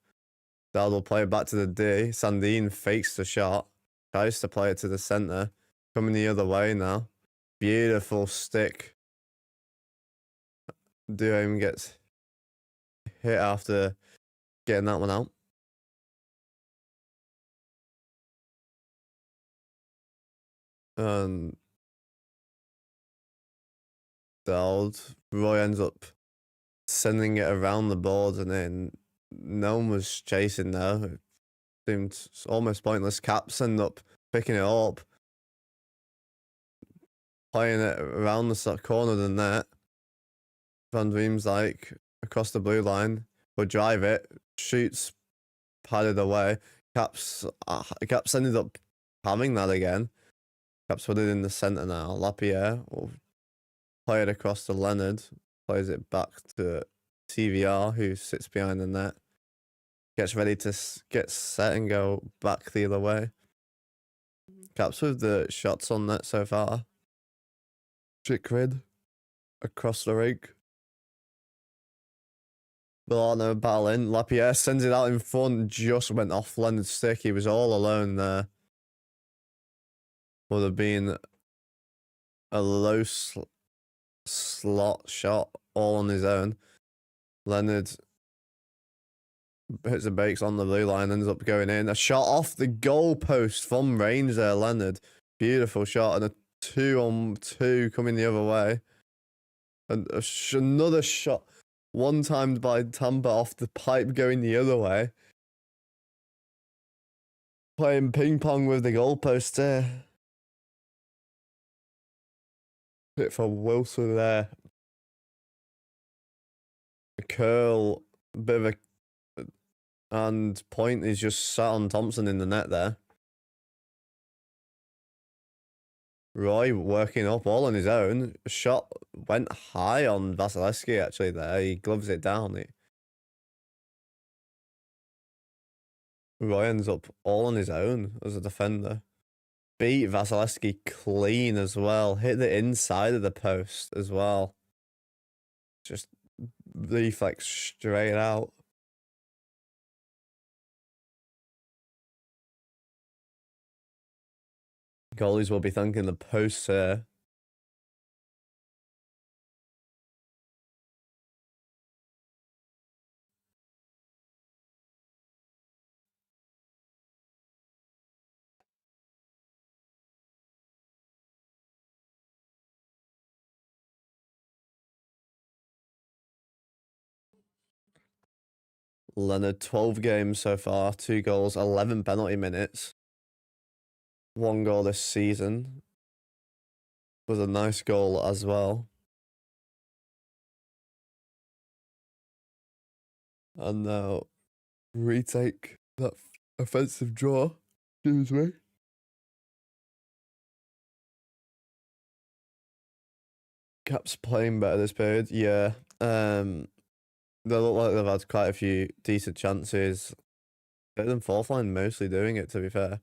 S1: Dad will play it back to the D. Sandin fakes the shot. Tries to play it to the centre. Coming the other way now. Beautiful stick. Duhaime gets hit after getting that one out. And Roy ends up sending it around the board, and then no one was chasing there. It seemed almost pointless. Caps end up picking it up, playing it around the corner of the net. Van Riemsdyk across the blue line will drive it, shoots padded away. Caps ended up having that again. Caps put it in the centre now. Lapierre will play it across to Leonard, plays it back to TVR, who sits behind the net. Gets ready to get set and go back the other way. Caps with the shots on net so far. Chickrid across the rink. Milano battling. Lapierre sends it out in front. Just went off Leonard's stick. He was all alone there. Would have been a low slot shot all on his own. Leonard hits the brakes on the blue line, ends up going in. A shot off the goal post from range there, Leonard. Beautiful shot, and a 2-on-2 coming the other way. And another shot, one timed by Tampa off the pipe going the other way. Playing ping pong with the goalpost there. Hit for Wilson there. A curl, bit of a... And point is just sat on Thompson in the net there. Roy working up all on his own. Shot went high on Vasilevsky actually there. He gloves it down. Roy ends up all on his own as a defender. Beat Vasilevsky clean as well. Hit the inside of the post as well. Just reflex straight out. Goalies will be thanking the post here. Leonard, 12 games so far, 2 goals, 11 penalty minutes. 1 goal this season. Was a nice goal as well. And now retake that offensive draw. Excuse me. Caps playing better this period, yeah. They look like they've had quite a few decent chances. Better than fourth line mostly doing it, to be fair.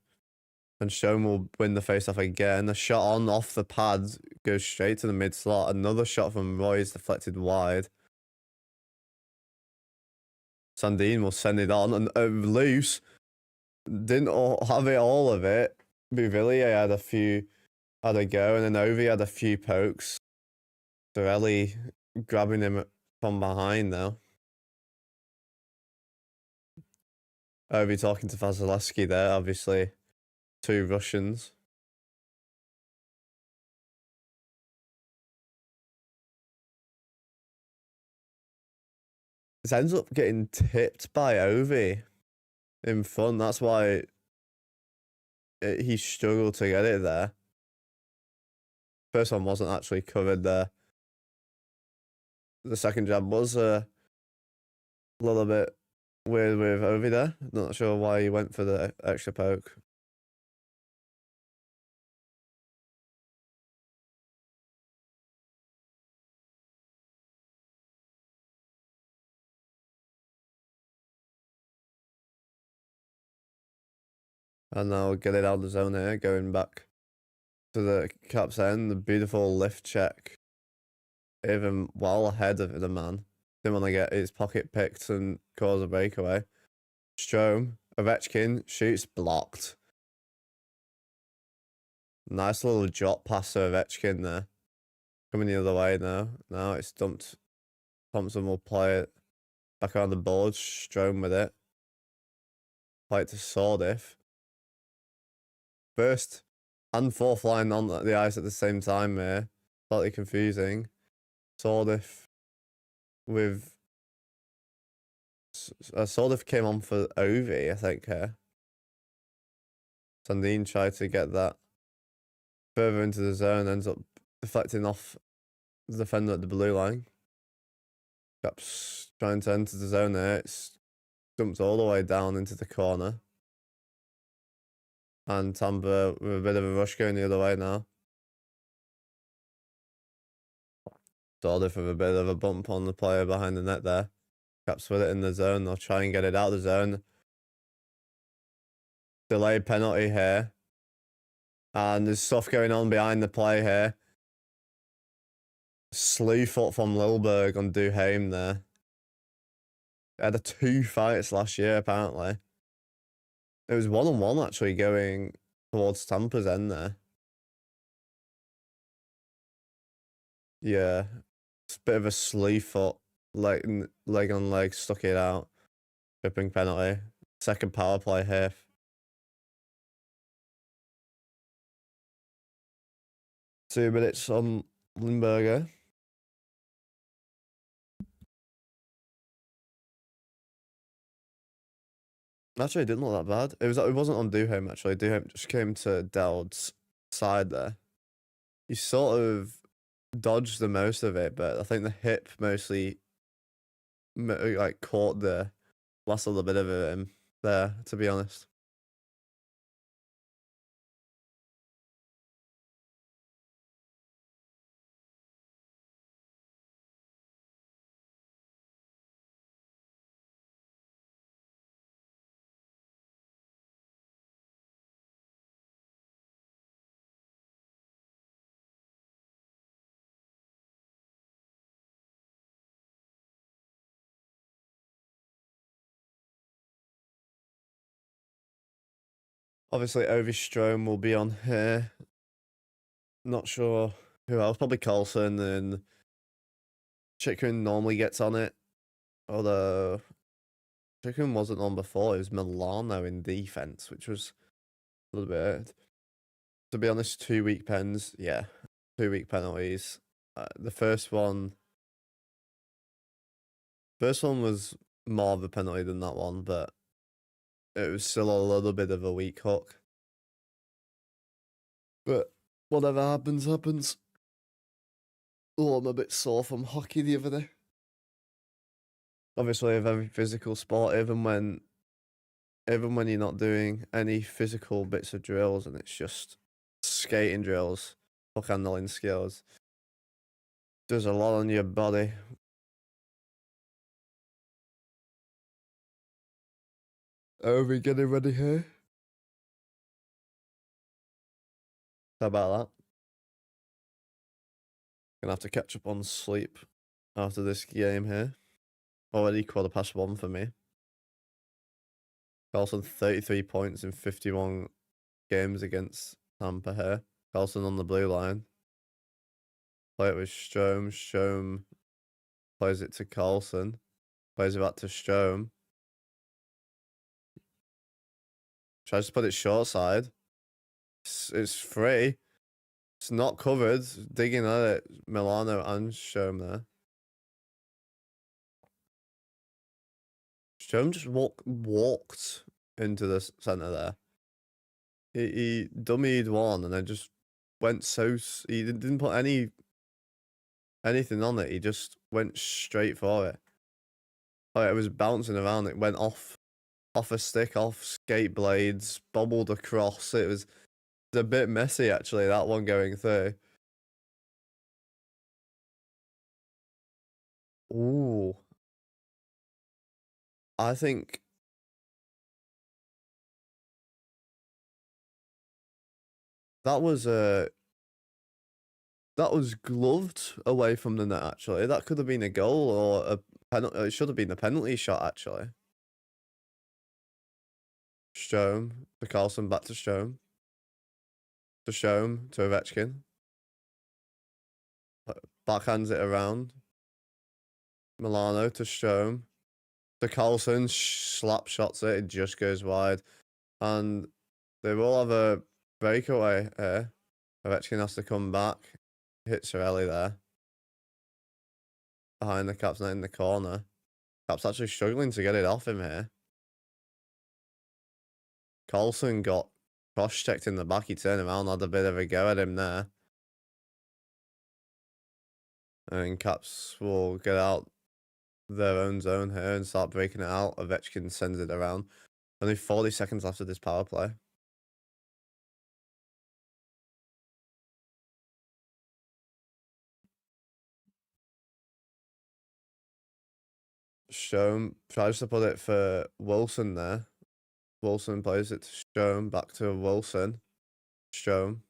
S1: And Schoen will win the face-off again. A shot on off the pad goes straight to the mid-slot. Another shot from Roy is deflected wide. Sandin will send it on. And loose. Didn't have it all of it. Bouvillier had a go. And then Ovi had a few pokes. Sorelli grabbing him from behind now. Ovi talking to Vasilevsky there, obviously. Two Russians. This ends up getting tipped by Ovi in front. That's why he struggled to get it there. First one wasn't actually covered there. The second jab was a little bit weird with Ovi there. Not sure why he went for the extra poke. And now get it out of the zone here, going back to the Caps end. The beautiful lift check. Even well ahead of the man. Didn't want to get his pocket picked and cause a breakaway. Strome, Ovechkin shoots, blocked. Nice little drop pass to Ovechkin there. Coming the other way now. Now it's dumped. Thompson will play it back around the board. Strome with it. Play it to Sordif. First and fourth line on the ice at the same time here. Slightly confusing. Sordif with... Sordif came on for Ovi, I think, here. Sandin tried to get that further into the zone, ends up deflecting off the defender at the blue line. Caps trying to enter the zone there. It's dumped all the way down into the corner. And Tampa with a bit of a rush going the other way now. Sordif with a bit of a bump on the player behind the net there. Caps with it in the zone. They'll try and get it out of the zone. Delayed penalty here. And there's stuff going on behind the play here. Slew foot from Lilberg on Duhaime there. They had 2 fights last year, apparently. It was 1-on-1 actually going towards Tampa's end there. Yeah. It's a bit of a slew foot. Leg on leg, stuck it out. Tripping penalty. Second power play here. Two minutes on Lindberger. Actually, it didn't look that bad. It wasn't on Duhaime, actually. Duhaime just came to Dowd's side there. He sort of dodged the most of it, but I think the hip mostly like caught the last little bit of it there, to be honest. Obviously, Ovi Strome will be on here. Not sure who else. Probably Carlson and Chikrin normally gets on it. Although Chikrin wasn't on before. It was Milano in defense, which was a little bit... To be honest, 2 week pens. Yeah, 2 week penalties. The first one was more of a penalty than that one, but it was still a little bit of a weak hook. But whatever happens, happens. Oh, I'm a bit sore from hockey the other day. Obviously, a very physical sport, even when you're not doing any physical bits of drills and it's just skating drills, puck handling skills. Does a lot on your body. Are we getting ready here? How about that? Gonna have to catch up on sleep after this game here. Already 1:15 for me. Carlson 33 points in 51 games against Tampa here. Carlson on the blue line. Play it with Strome. Strome plays it to Carlson. Plays it back to Strome. Tries to put it short side. It's free. It's not covered. Digging at it. Milano and Strom there. Strom just walked into the center there. He dummied one and then just went he didn't put anything on it. He just went straight for it. Oh, it was bouncing around. It went off a stick, off skate blades, bobbled across. It was a bit messy actually, that one going through. Ooh. I think that was gloved away from the net actually. That could have been a goal or a penalty. It should have been a penalty shot actually. Strom to Carlson, back to Strom. To Strom to Ovechkin. Backhands it around. Milano to Strom. To Carlson, slap shots it. It just goes wide. And they will have a breakaway here. Ovechkin has to come back. Hits Sorelli there. Behind the Caps net in the corner. Caps actually struggling to get it off him here. Carlson got cross-checked in the back. He turned around, had a bit of a go at him there. And Caps will get out their own zone here and start breaking it out. Ovechkin sends it around. Only 40 seconds left of this power play. Strom tries to put it for Wilson there. Wilson plays it to Strom, back to Wilson. Strom.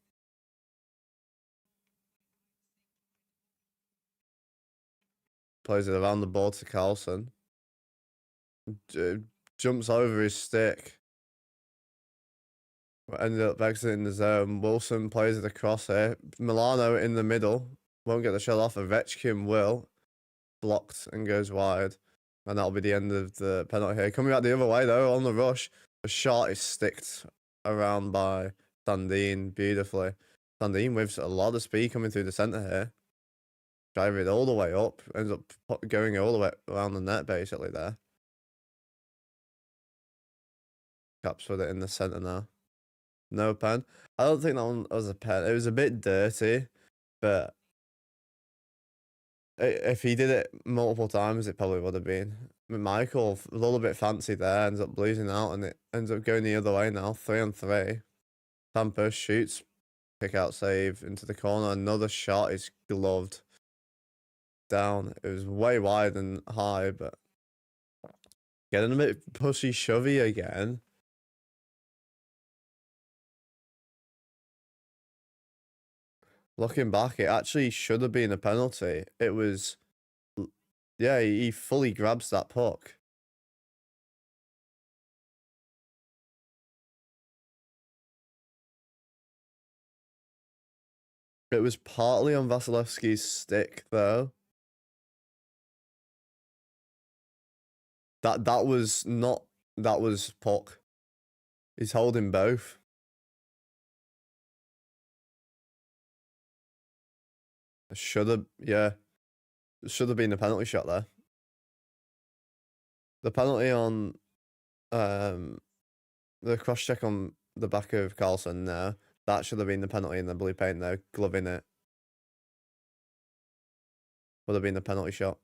S1: Plays it around the board to Carlson. Jumps over his stick. Ended up exiting the zone. Wilson plays it across here. Milano in the middle. Won't get the shot off. Ovechkin will. Blocked and goes wide. And that'll be the end of the penalty here. Coming back the other way though, on the rush. The shot is sticked around by Sandin beautifully. Sandin with a lot of speed coming through the centre here. Drive it all the way up. Ends up going all the way around the net basically there. Caps put it in the centre now. No pen. I don't think that one was a pen. It was a bit dirty, but if he did it multiple times, it probably would have been. Michael, a little bit fancy there, ends up losing out, and it ends up going the other way now. 3-on-3. Tampa shoots, kick out save into the corner. Another shot is gloved down. It was way wide and high, but getting a bit pushy shovey again. Looking back, it actually should have been a penalty. It was, yeah, he fully grabs that puck. It was partly on Vasilevsky's stick, though. That was not, that was puck. He's holding both. Should have, yeah. Should have been a penalty shot there. The penalty on the cross check on the back of Carlson there. That should have been the penalty in the blue paint there, gloving it. Would have been the penalty shot.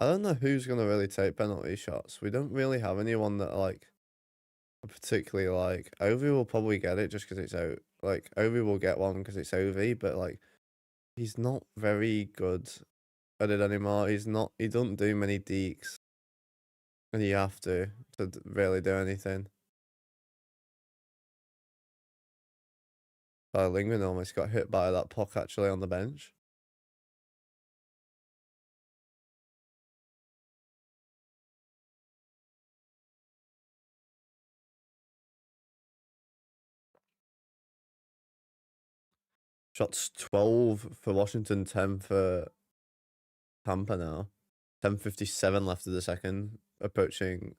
S1: I don't know who's gonna really take penalty shots. We don't really have anyone that like particularly like. Ovi will probably get it just because it's out. Like Ovi will get one because it's Ovi, but like he's not very good at it anymore. He's not. He doesn't do many deeks, and you have to really do anything. Lingman almost got hit by that puck actually on the bench. Shots 12 for Washington, 10 for Tampa now. 10:57 left of the second, approaching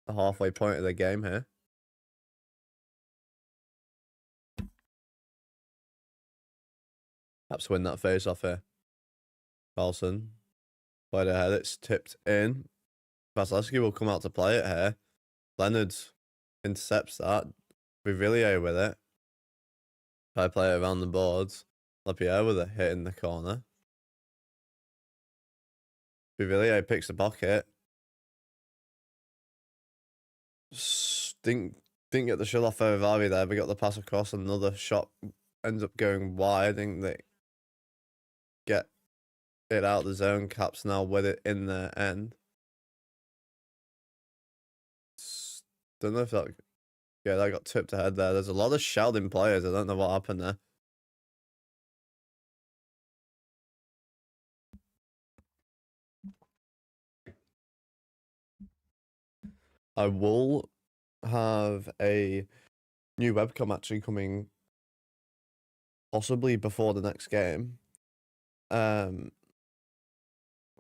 S1: the halfway point of the game here. Caps win that face off here. Carlson played ahead, it's tipped in. Vasilevsky will come out to play it here. Leonard intercepts that. Villiers with it. I play it around the boards. Lapierre with a hit in the corner. Villiers picks the pocket. Didn't get the shot off over Varvey there, but got the pass across. Another shot ends up going wide. I think they get it out of the zone. Caps now with it in their end. Don't know if that... Yeah, that got tipped ahead there. There's a lot of shouting players. I don't know what happened there. I will have a new webcam actually coming possibly before the next game. I'm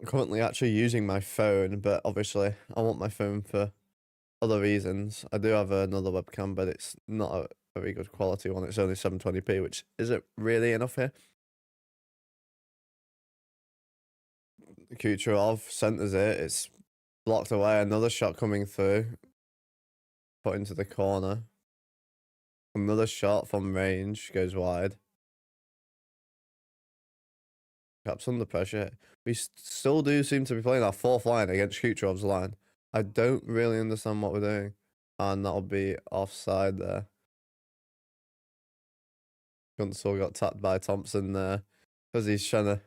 S1: currently actually using my phone, but obviously I want my phone for other reasons. I do have another webcam, but it's not a very good quality one. It's only 720p, which isn't really enough here. Kucherov centers it. It's blocked away. Another shot coming through. Put into the corner. Another shot from range goes wide. Caps under pressure. We still do seem to be playing our fourth line against Kucherov's line. I don't really understand what we're doing. And that'll be offside there. Gunsel got tapped by Thompson there because he's trying to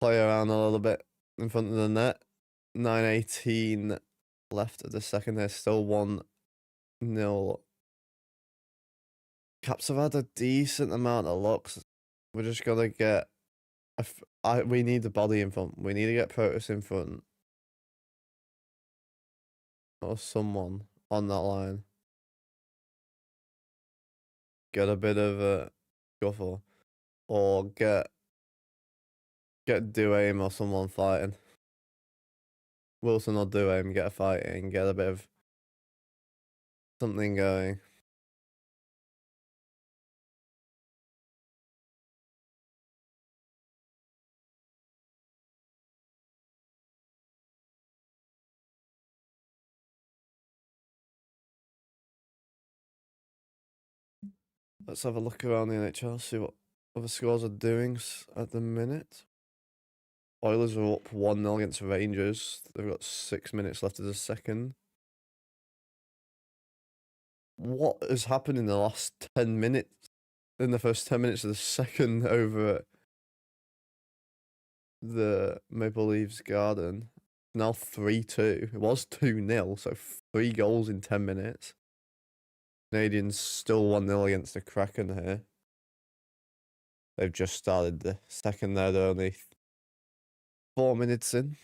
S1: play around a little bit in front of the net. 9:18 left of the second. There's still 1-0. Caps have had a decent amount of looks. We're just gonna get... we need the body in front. We need to get Protus in front. Or someone on that line. Get a bit of a scuffle. Or get Duaim or someone fighting. Wilson or Duaim, get a fight in, get a bit of something going. Let's have a look around the NHL, see what other scores are doing at the minute. Oilers are up 1-0 against Rangers. They've got 6 minutes left of the second. What has happened in the last 10 minutes? In the first 10 minutes of the second over the Maple Leafs Garden. Now 3-2. It was 2-0, so 3 goals in 10 minutes. Canadians still 1-0 against the Kraken here. They've just started the second there. They're only 4 minutes in.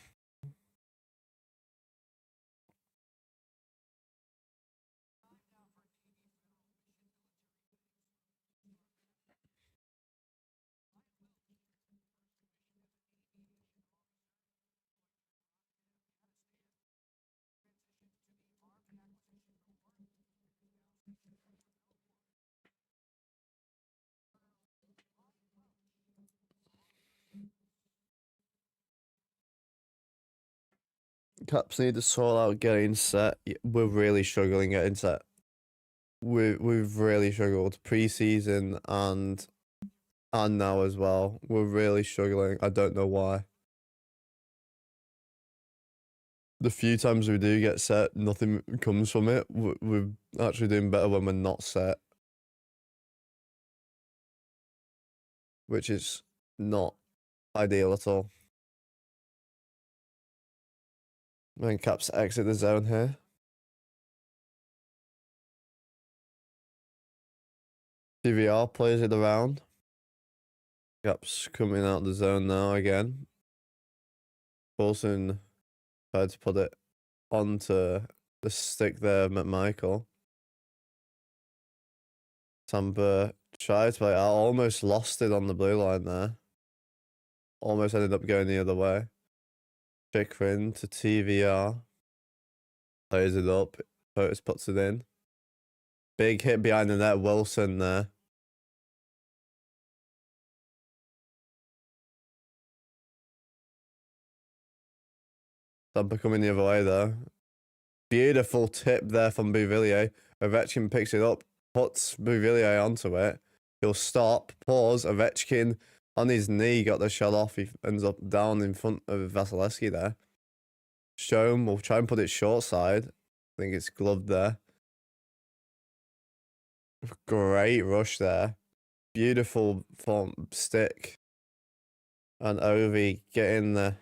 S1: Caps need to sort out getting set. We're really struggling getting set. We've really struggled pre-season and now as well. We're really struggling. I don't know why. The few times we do get set, nothing comes from it. We're actually doing better when we're not set, which is not ideal at all. When Caps exit the zone here. TVR plays it around. Caps coming out the zone now again. Wilson tried to put it onto the stick there, McMichael. Tampa Tried to play. I almost lost it on the blue line there. Almost ended up going the other way. Chikrin to TVR. Plays it up. Curtis puts it in. Big hit behind the net. Wilson there. Tampa coming the other way though. Beautiful tip there from Bouvillier. Ovechkin picks it up, puts Bouvillier onto it. He'll stop, pause. Ovechkin on his knee got the shot off. He ends up down in front of Vasilevsky there. Shome will try and put it short side. I think it's gloved there. Great rush there. Beautiful form stick. And Ovi getting the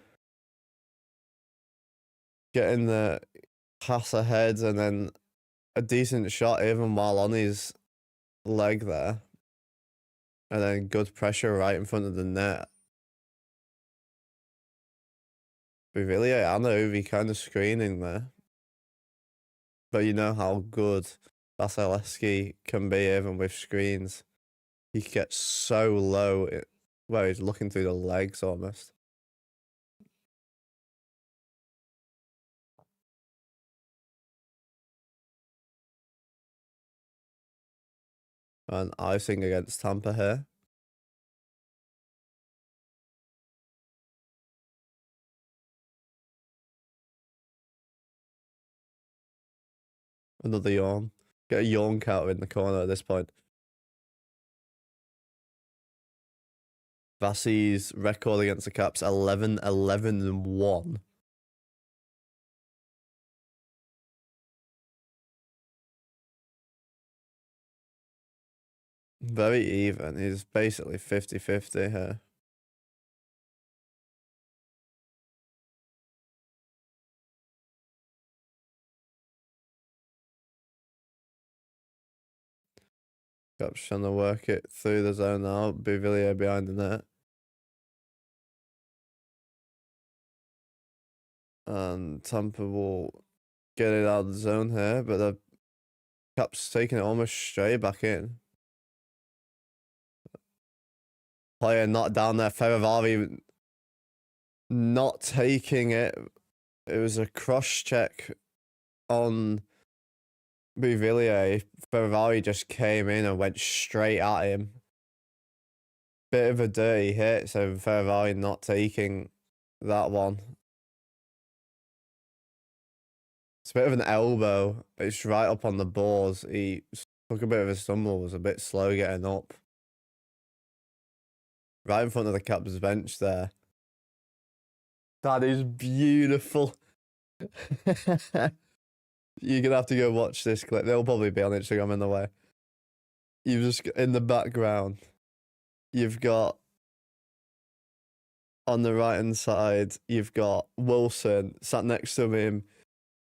S1: pass ahead and then a decent shot even while on his leg there. And then good pressure right in front of the net. Bouvillier and Ovi kind of screening there. But you know how good Vasilevsky can be even with screens. He gets so low where he's looking through the legs almost. And icing against Tampa here. Another yawn. Get a yawn counter in the corner at this point. Vasi's record against the Caps 11-11-1. Very even. He's basically 50-50 here. Caps trying to work it through the zone now. Bouvillier behind the net. And Tampa will get it out of the zone here, but the Caps taking it almost straight back in. Player not down there. Ferravari not taking it. It was a cross check on Bouvillier. Ferravari just came in and went straight at him. Bit of a dirty hit, so Ferravari not taking that one. It's a bit of an elbow. It's right up on the boards. He took a bit of a stumble, was a bit slow getting up. Right in front of the Caps bench there. That is beautiful. You're gonna have to go watch this clip. They'll probably be on Instagram in the way. You've just in the background. You've got on the right hand side. You've got Wilson sat next to him.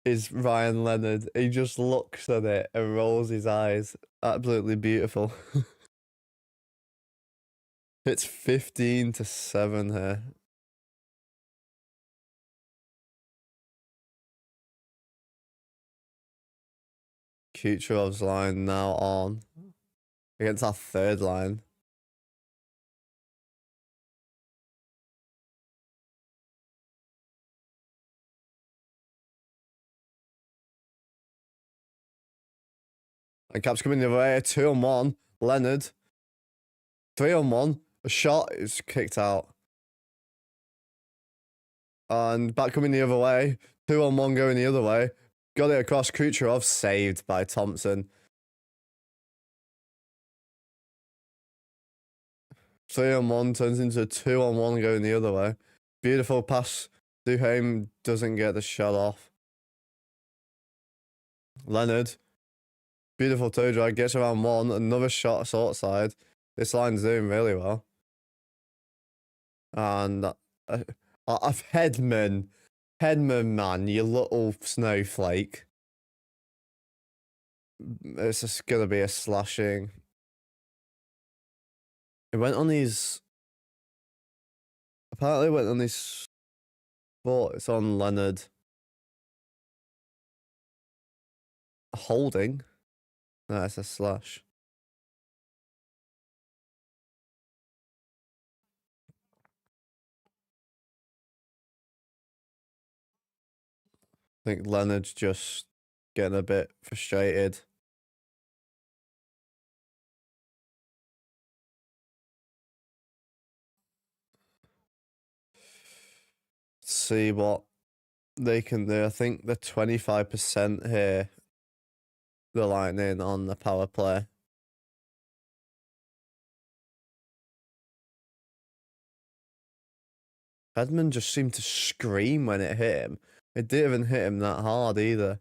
S1: Is Ryan Leonard. He just looks at it and rolls his eyes. Absolutely beautiful. It's 15-7 here. Kucherov's line now on against our third line. And Caps coming the other way. 2-on-1. Leonard. 3-on-1. A shot is kicked out. And back coming the other way. 2-on-1 going the other way. Got it across. Kucherov saved by Thompson. 3-on-1 turns into a 2-on-1 going the other way. Beautiful pass. Duhaime doesn't get the shot off. Leonard. Beautiful toe drag. Gets around one. Another shot short side. This line's doing really well. And Hedman, man, you little snowflake. It's just gonna be a slashing. It went on his. Apparently, it went on his foot. It's on Leonard. Holding. No, it's a slash. I think Leonard's just getting a bit frustrated. See what they can do. I think the 25% here, the Lightning on the power play. Edmund just seemed to scream when it hit him. It didn't even hit him that hard either.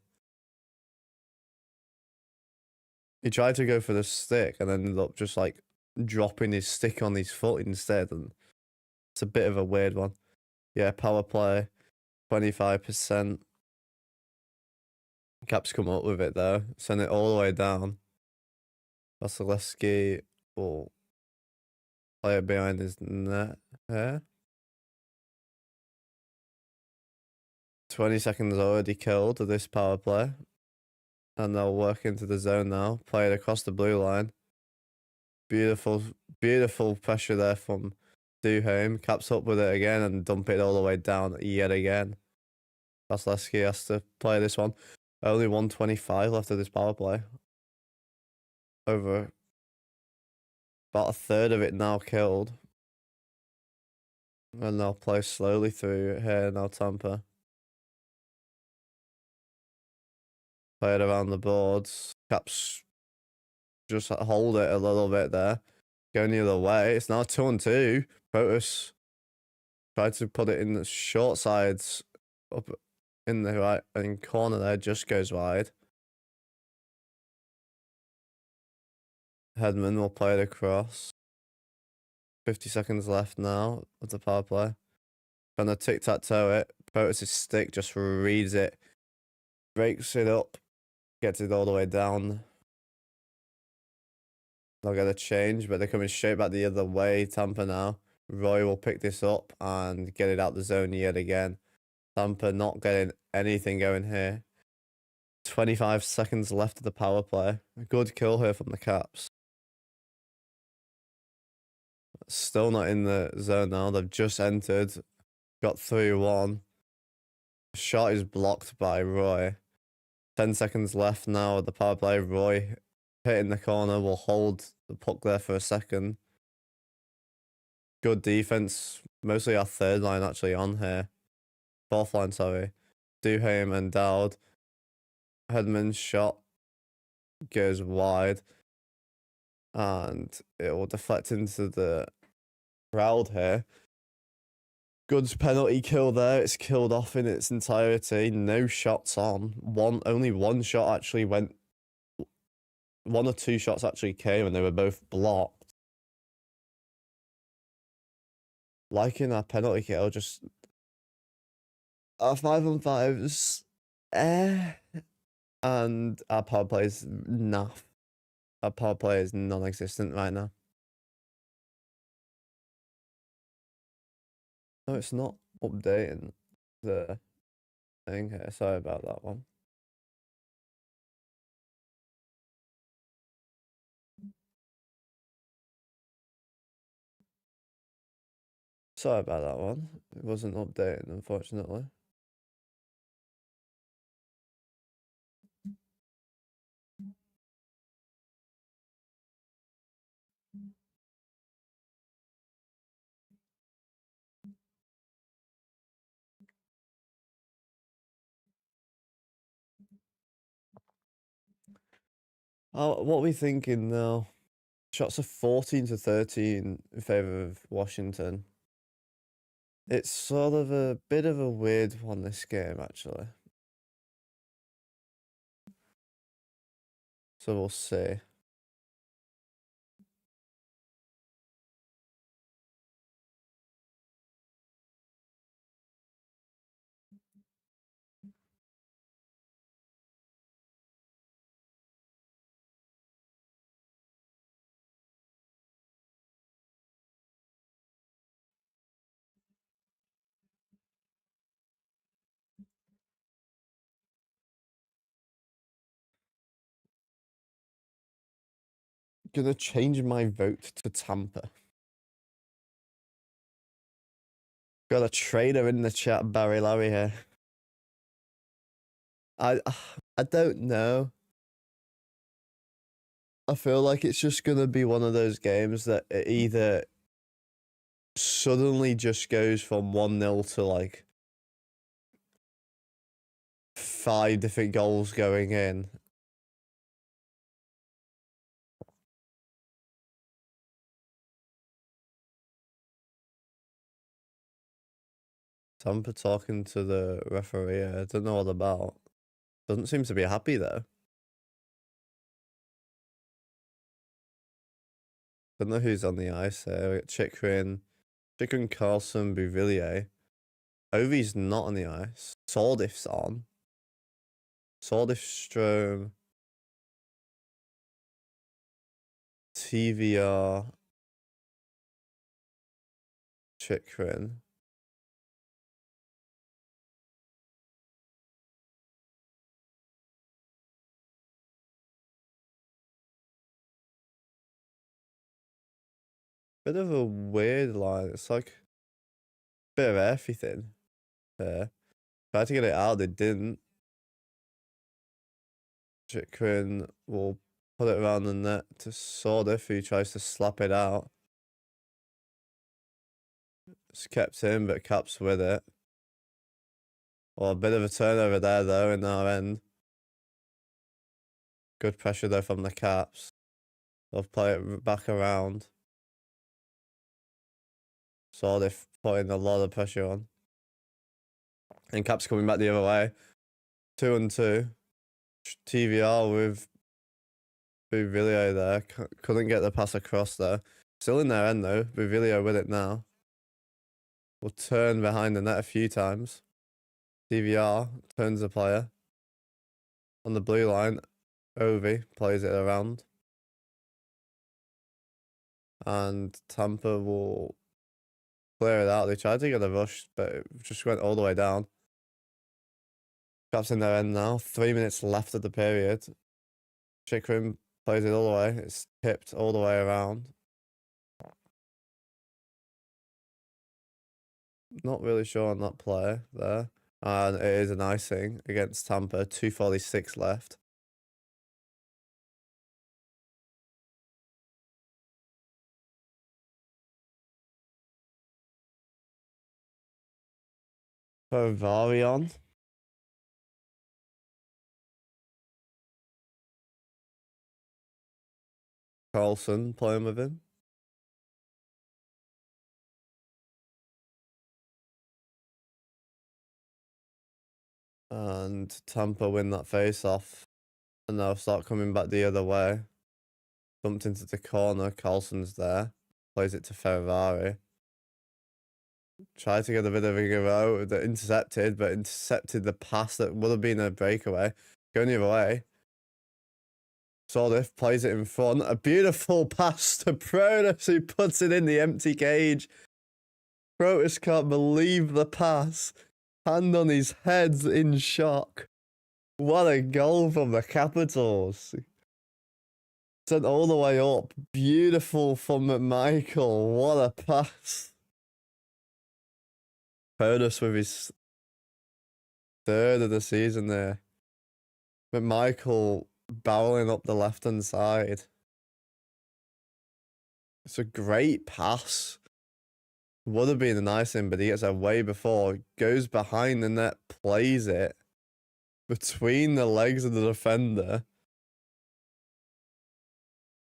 S1: He tried to go for the stick and ended up just like dropping his stick on his foot instead. And it's a bit of a weird one. Yeah, power play, 25%. Caps come up with it though. Send it all the way down. Vasilevsky will play it behind his net here. 20 seconds already killed of this power play. And they'll work into the zone now. Play it across the blue line. Beautiful, beautiful pressure there from Duhaime. Caps up with it again and dump it all the way down yet again. Vasilevsky has to play this one. Only 125 left of this power play. Over about a third of it now killed. And they'll play slowly through here now, Tampa. Play it around the boards. Caps just hold it a little bit there. Going the other way. It's now 2-2. Protus tried to put it in the short sides up in the right and corner there, just goes wide. Hedman will play it across. 50 seconds left now of the power play. Gonna tic-tac-toe it. Protus' stick just reads it. Breaks it up. Gets it all the way down. They'll get a change, but they're coming straight back the other way. Tampa now. Roy will pick this up and get it out the zone yet again. Tampa not getting anything going here. 25 seconds left of the power play. A good kill here from the Caps. Still not in the zone now. They've just entered. Got 3-1. Shot is blocked by Roy. 10 seconds left now of the power play. Roy hitting the corner will hold the puck there for a second. Good defense. Mostly our third line actually on here. Fourth line, sorry. Duhaime and Dowd. Hedman's shot goes wide. And it will deflect into the crowd here. Good penalty kill there. It's killed off in its entirety. No shots on. Only one shot actually went. One or two shots actually came and they were both blocked. Liking our penalty kill, just our 5-on-5s, and our power play is naff. Our power play is non-existent right now. No, it's not updating the thing here. Sorry about that one. Sorry about that one. It wasn't updating, unfortunately. What are we thinking now? Shots are 14-13 in favor of Washington. It's sort of a bit of a weird one, this game, actually. So we'll see. Gonna change my vote to Tampa. Got a trader in the chat, Barry Larry here. I I don't know. I feel like it's just gonna be one of those games that it either suddenly just goes from 1-0 to like 5 different goals going in. Tampa talking to the referee. I don't know what about. Doesn't seem to be happy though. Don't know who's on the ice here. We got Chikrin, Carlson, Bouvillier. Ovi's not on the ice. Sordif's on. Sordif, Strome, TVR, Chikrin. Bit of a weird line. It's like a bit of everything there. Tried to get it out, they didn't. Chikrin will put it around the net to Sordif, who tries to slap it out. It's kept in, but Caps with it. Well, a bit of a turnover there, though, in our end. Good pressure, though, from the Caps. They'll play it back around. Sordif putting a lot of pressure on. And Caps coming back the other way. 2-on-2. TVR with Bouvillier there. Couldn't get the pass across there. Still in their end, though. Bouvillier with it now. Will turn behind the net a few times. TVR turns the player. On the blue line, Ovi plays it around. And Tampa will clear it out. They tried to get a rush, but it just went all the way down. Caps in their end now. 3 minutes left of the period. Chikrin plays it all the way. It's tipped all the way around. Not really sure on that play there. And it is an icing against Tampa. 2:46 left. Varion. Carlson playing with him. And Tampa win that face off. And now start coming back the other way. Dumped into the corner. Carlson's there. Plays it to Ferrari. Tried to get a bit of a go that intercepted, but intercepted the pass that would have been a breakaway. Going the other way. Sordif plays it in front. A beautiful pass to Protas, who puts it in the empty cage. Protas can't believe the pass. Hand on his head in shock. What a goal from the Capitals. Sent all the way up. Beautiful from McMichael. What a pass. Protas with his third of the season there. McMichael barreling up the left-hand side. It's a great pass. Would have been a nice one, but he gets away before. Goes behind the net, plays it between the legs of the defender.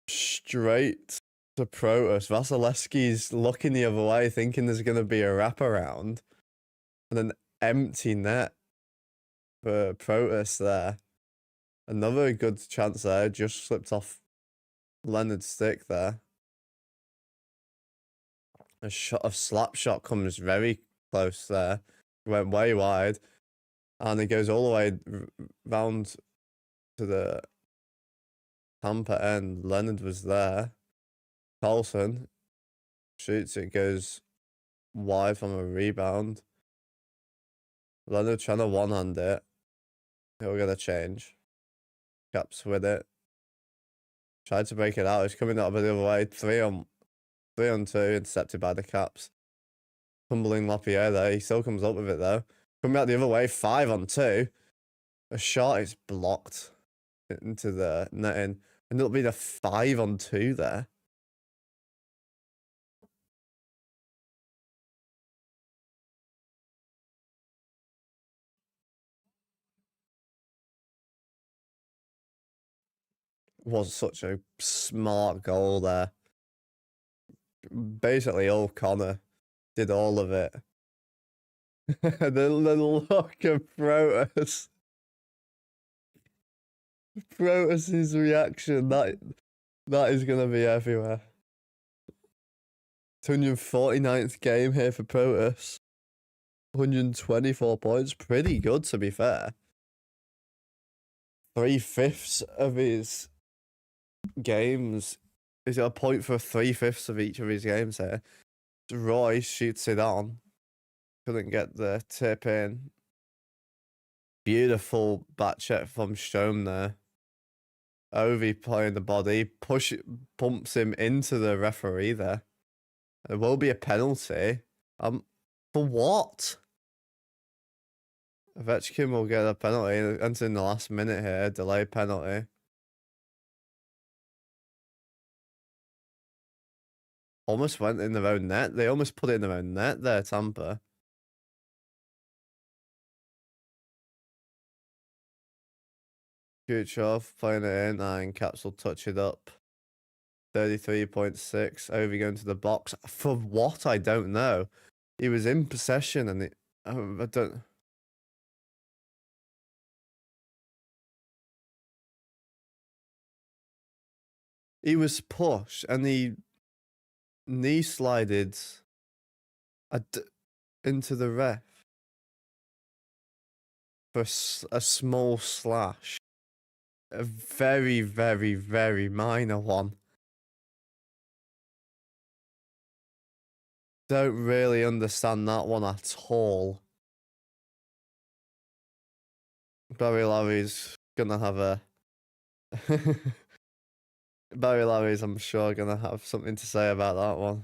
S1: Straight to Protas. Vasilevsky's looking the other way, thinking there's going to be a wraparound. And an empty net for Protas there. Another good chance there. Just slipped off Leonard's stick there. A slap shot comes very close there. Went way wide. And it goes all the way round to the Tampa end. Leonard was there. Carlson shoots it, goes wide from a rebound. Leonard trying to one-hand it. He'll get a change. Caps with it. Tried to break it out. He's coming out of the other way. 3-on-2, intercepted by the Caps. Tumbling Lapierre there. He still comes up with it though. Coming out the other way, 5-on-2. A shot is blocked into the netting, and it'll be the 5-on-2 there. Was such a smart goal there. Basically, all Connor did all of it. The look of Protus. Protus's reaction, that is gonna be everywhere. 249th game here for Protus. 124 points, pretty good to be fair. 3/5 of his games. He's got a point for 3/5 of each of his games here. Roy shoots it on. Couldn't get the tip in. Beautiful back check from Strom there. Ovi playing the body, pumps him into the referee there. There will be a penalty. For what? Ovechkin will get a penalty. Enter in the last minute here. Delay penalty. Almost went in their own net. They almost put it in their own net there, Tampa. Kucherov playing it in, and Caps will touch it up. 33.6. Over going to the box. For what? I don't know. He was in possession and I don't. He was pushed and he knee slided into the ref for a small slash. A very, very, very minor one. Don't really understand that one at all. Barry Larry's gonna have a... Barry Larry's, I'm sure, gonna have something to say about that one.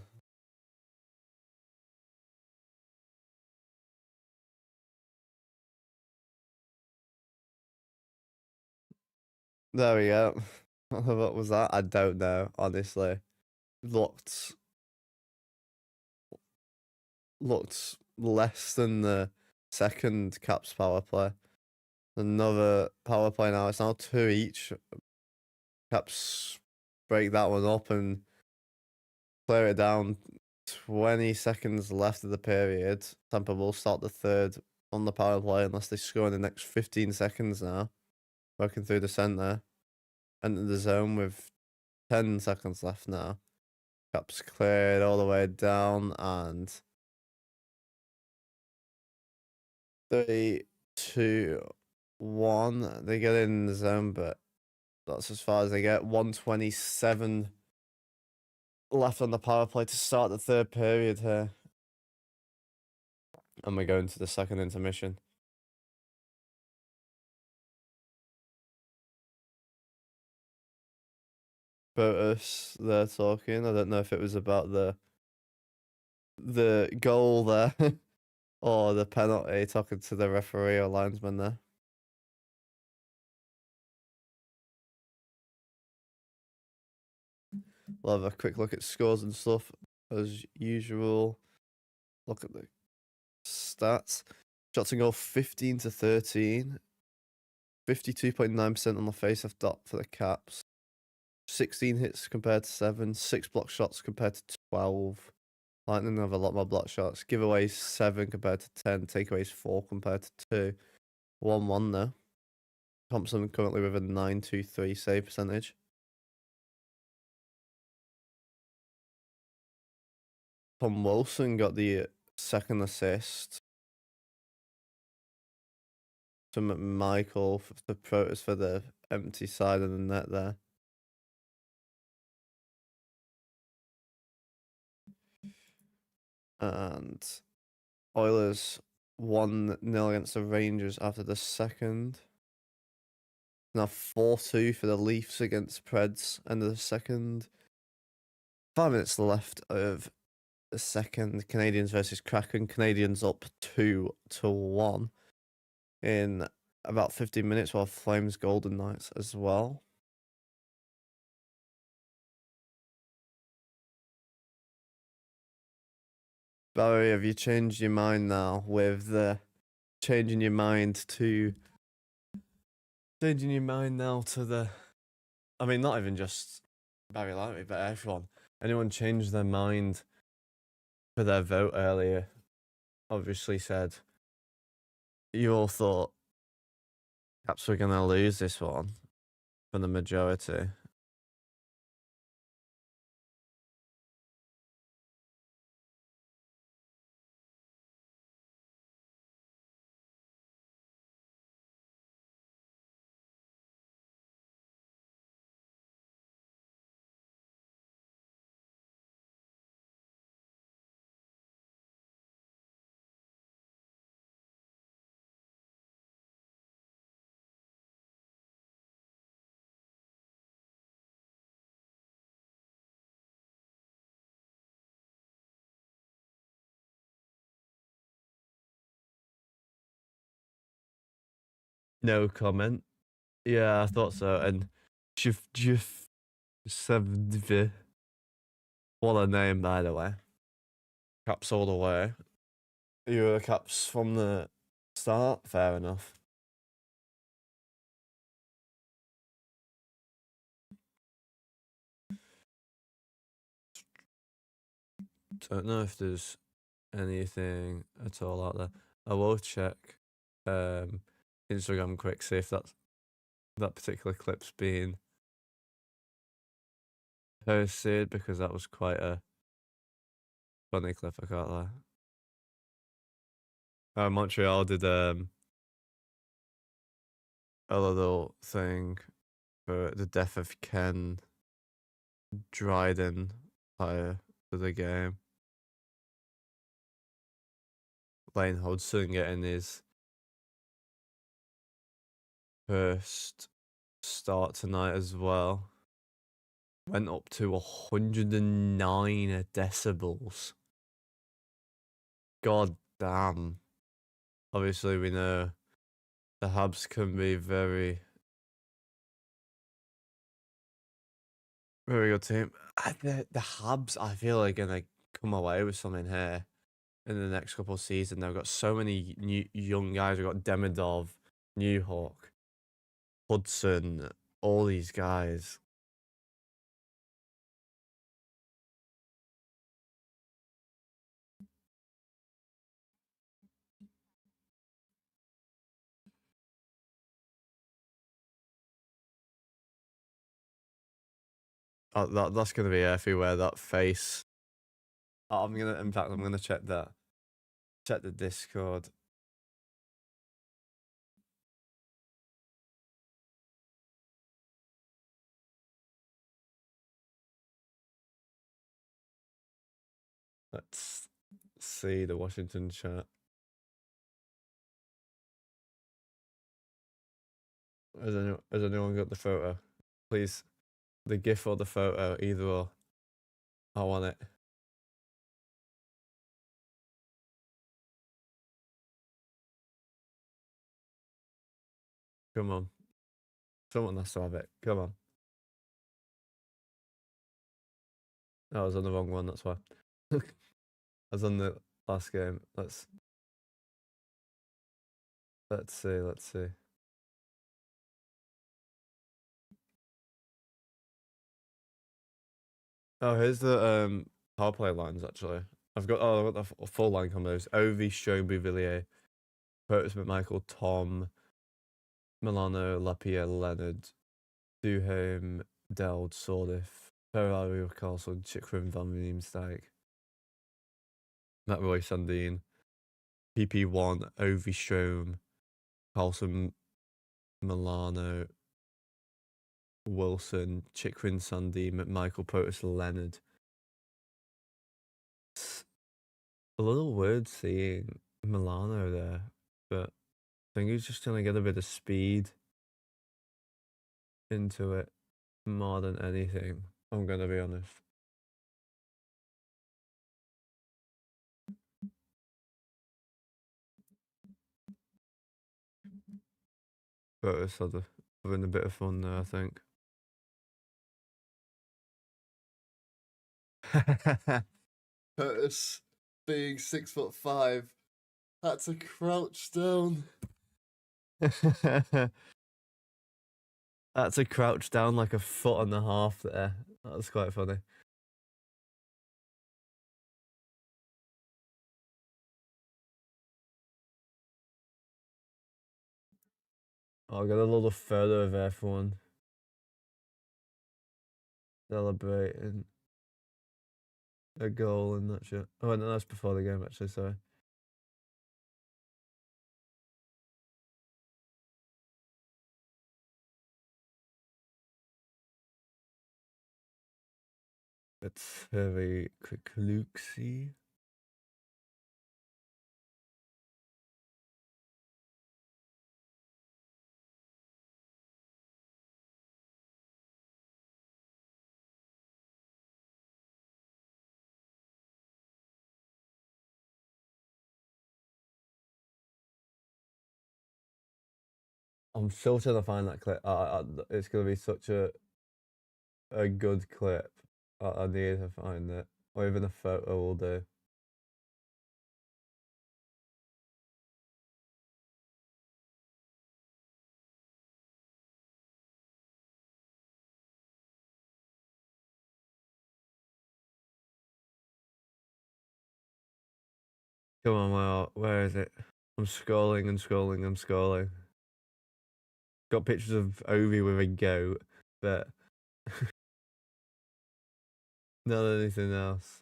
S1: There we go. What was that? I don't know, honestly. Looked less than the second Caps power play. Another power play now. It's now 2 each. Caps break that one up and clear it down. 20 seconds left of the period. Tampa will start the third on the power play unless they score in the next 15 seconds now. Working through the centre. Enter the zone with 10 seconds left now. Caps cleared all the way down and 3, 2, 1. They get in the zone, but that's as far as they get. 127 left on the power play to start the third period here. And we go into the second intermission. Protus, they're talking. I don't know if it was about the goal there or the penalty, talking to the referee or linesman there. We'll have a quick look at scores and stuff as usual. Look at the stats. Shots on goal 15-13. 52.9% on the face-off dot for the Caps. 16 hits compared to 7. 6 block shots compared to 12. Lightning have a lot more block shots. Giveaways 7 compared to 10. Takeaways 4 compared to 2. 1-1 though. Thompson currently with a 9.23 save percentage. Tom Wilson got the second assist. To Michael for the Protus for the empty side of the net there. And Oilers 1-0 against the Rangers after the second. Now 4-2 for the Leafs against Preds end of the second. 5 minutes left of the second. Canadians versus Kraken. Canadians up 2-1 in about 15 minutes while Flames Golden Knights as well. Barry, have you changed your mind now with the changing your mind to the I mean, not even just Barry Lightning, but everyone. Anyone changed their mind for their vote earlier? Obviously said you all thought Caps were gonna lose this one for the majority. No comment. Yeah, I thought so. And Jif Sevdvi. What a name, by the way. Caps all the way. You were Caps from the start. Fair enough. Don't know if there's anything at all out there. I will check Instagram quick, see if that particular clip's been posted, because that was quite a funny clip, I can't lie. Montreal did a little thing for the death of Ken Dryden prior to the game. Lane Hodgson getting his first start tonight as well. Went up to 109 decibels. God damn. Obviously, we know the Habs can be very, very good team. The Habs, I feel, are going to come away with something here in the next couple of seasons. They've got so many new young guys. We've got Demidov, Newhawk, Hudson, all these guys. That's going to be everywhere, that face. I'm going to check that. Check the Discord. Let's see the Washington chat. Has anyone got the photo? Please, the GIF or the photo, either or. I want it. Come on. Someone has to have it. Come on. Oh, I was on the wrong one, that's why. I was on the last game. Let's see. Oh, here's the power play lines actually. I've got the full line combos. Ovi, Strome, Bouvillier, Curtis McMichael, Tom, Milano, Lapierre, Leonard, Duhaime, Deld, Sordif, Ferrari, Carlson, Chikrin, Van Riemsdyk, Matt Roy, Sandine, PP1, Ovi, Strome, Carlson, Milano, Wilson, Chikrin, Sandine, McMichael, Potus, Leonard. It's a little weird seeing Milano there, but I think he's just gonna get a bit of speed into it more than anything. I'm gonna be honest. But it's having a bit of fun there, I think. Curtis, being 6'5", had to crouch down. Had to crouch down like a foot and a half there. That was quite funny. I'll get a little photo of everyone celebrating a goal and that shit. Oh, no, that's before the game, actually, sorry. It's very quick looksy. I'm still trying to find that clip. It's gonna be such a good clip. I need to find it, or even a photo will do. Come on, where is it? I'm scrolling and scrolling and scrolling. Got pictures of Ovi with a goat, but not anything else.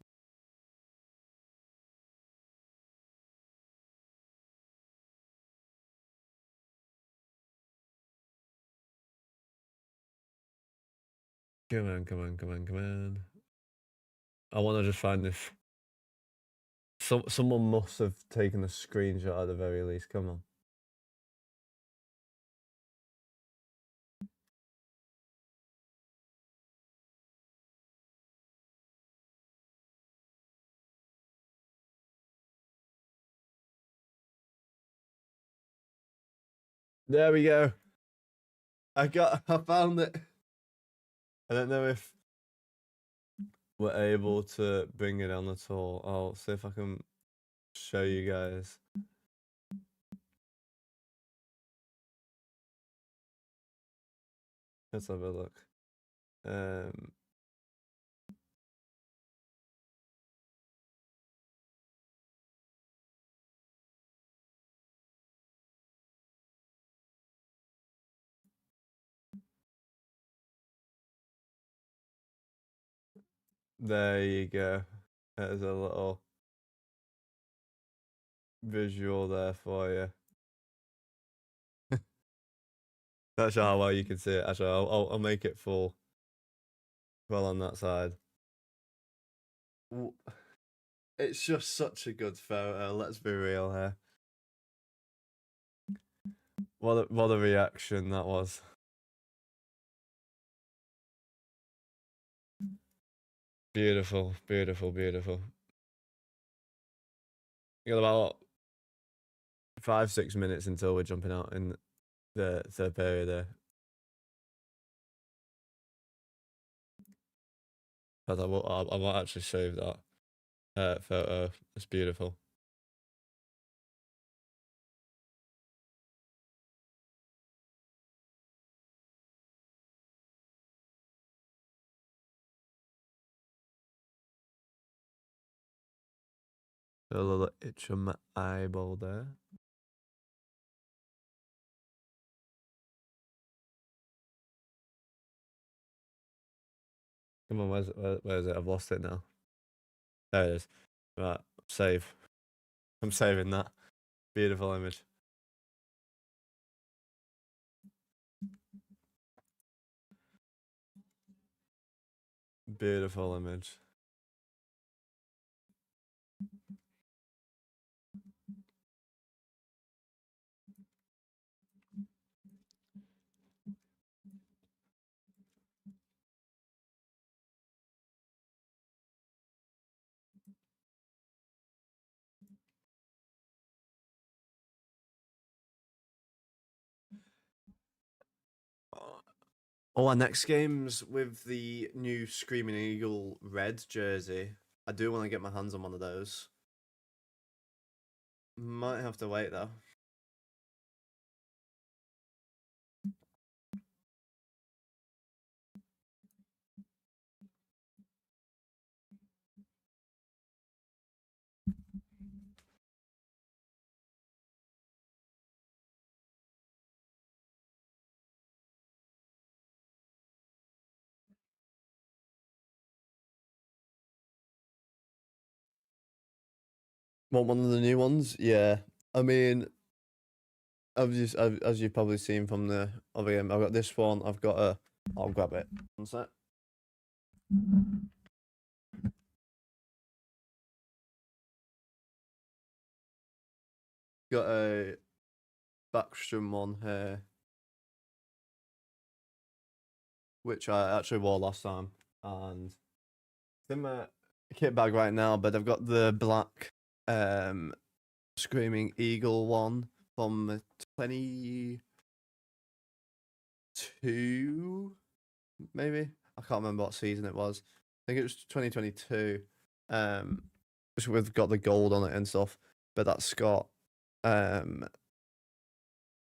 S1: Come on, come on, come on, come on. I want to just find this. Someone must have taken a screenshot at the very least. Come on. There we go. I found it. I don't know if we're able to bring it on at all. I'll see if I can show you guys. Let's have a look. There you go. There's a little visual there for you. Not sure how well you can see it. Actually, I'll make it full. Well, on that side. It's just such a good photo. Let's be real here. What a reaction that was. Beautiful, beautiful, beautiful. You got about 5-6 minutes until we're jumping out in the third period there. But I might actually save that photo. It's beautiful. A little itch on my eyeball there. Come on, where is it? I've lost it now. There it is. Right, save. I'm saving that. Beautiful image. Beautiful image. Oh, our next game's with the new Screaming Eagle red jersey. I do want to get my hands on one of those. Might have to wait though. Want one of the new ones? Yeah. I mean, as you've probably seen from the other game, I've got this one. I've got a. I'll grab it. One sec. Got a Backstrom one here, which I actually wore last time, and it's in my kit bag right now. But I've got the black Screaming Eagle one from 22, maybe. I can't remember what season it was. I think it was 2022. Which we've got the gold on it and stuff, but that's got TJ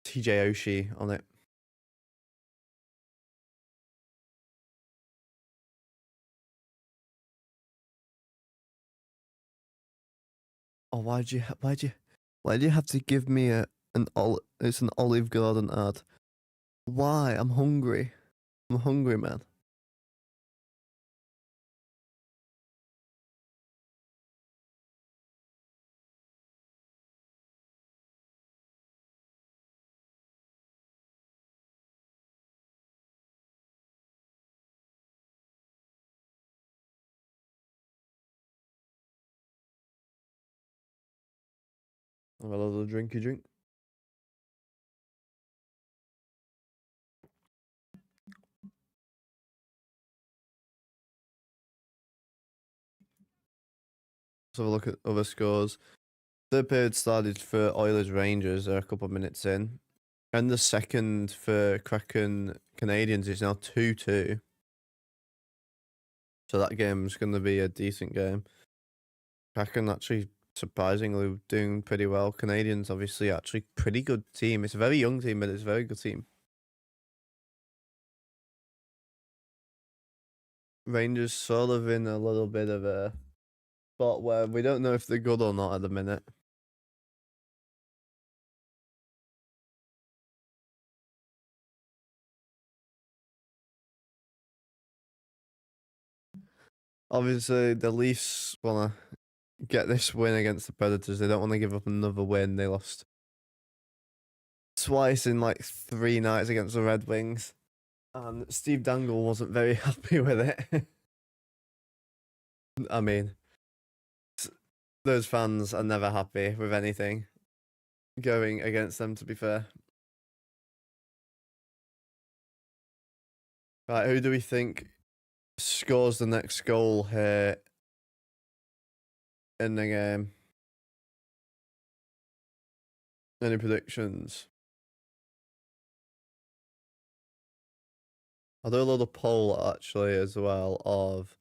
S1: Oshie on it. Oh, why'd you have to give me it's an Olive Garden ad? Why? I'm hungry. I'm hungry, man. Have a little drinky drink. Let's have a look at other scores. Third period started for Oilers Rangers. They're a couple of minutes in. And the second for Kraken Canadians is now 2-2. So that game's going to be a decent game. Kraken actually surprisingly doing pretty well. Canadians obviously actually pretty good team. It's a very young team, but it's a very good team. Rangers sort of in a little bit of a spot where we don't know if they're good or not at the minute. Obviously, the Leafs want to get this win against the Predators. They don't want to give up another win. They lost twice in like 3 nights against the Red Wings. And Steve Dangle wasn't very happy with it. I mean, those fans are never happy with anything going against them, to be fair. Right, who do we think scores the next goal here in the game? Any predictions? I'll do a little poll actually as well of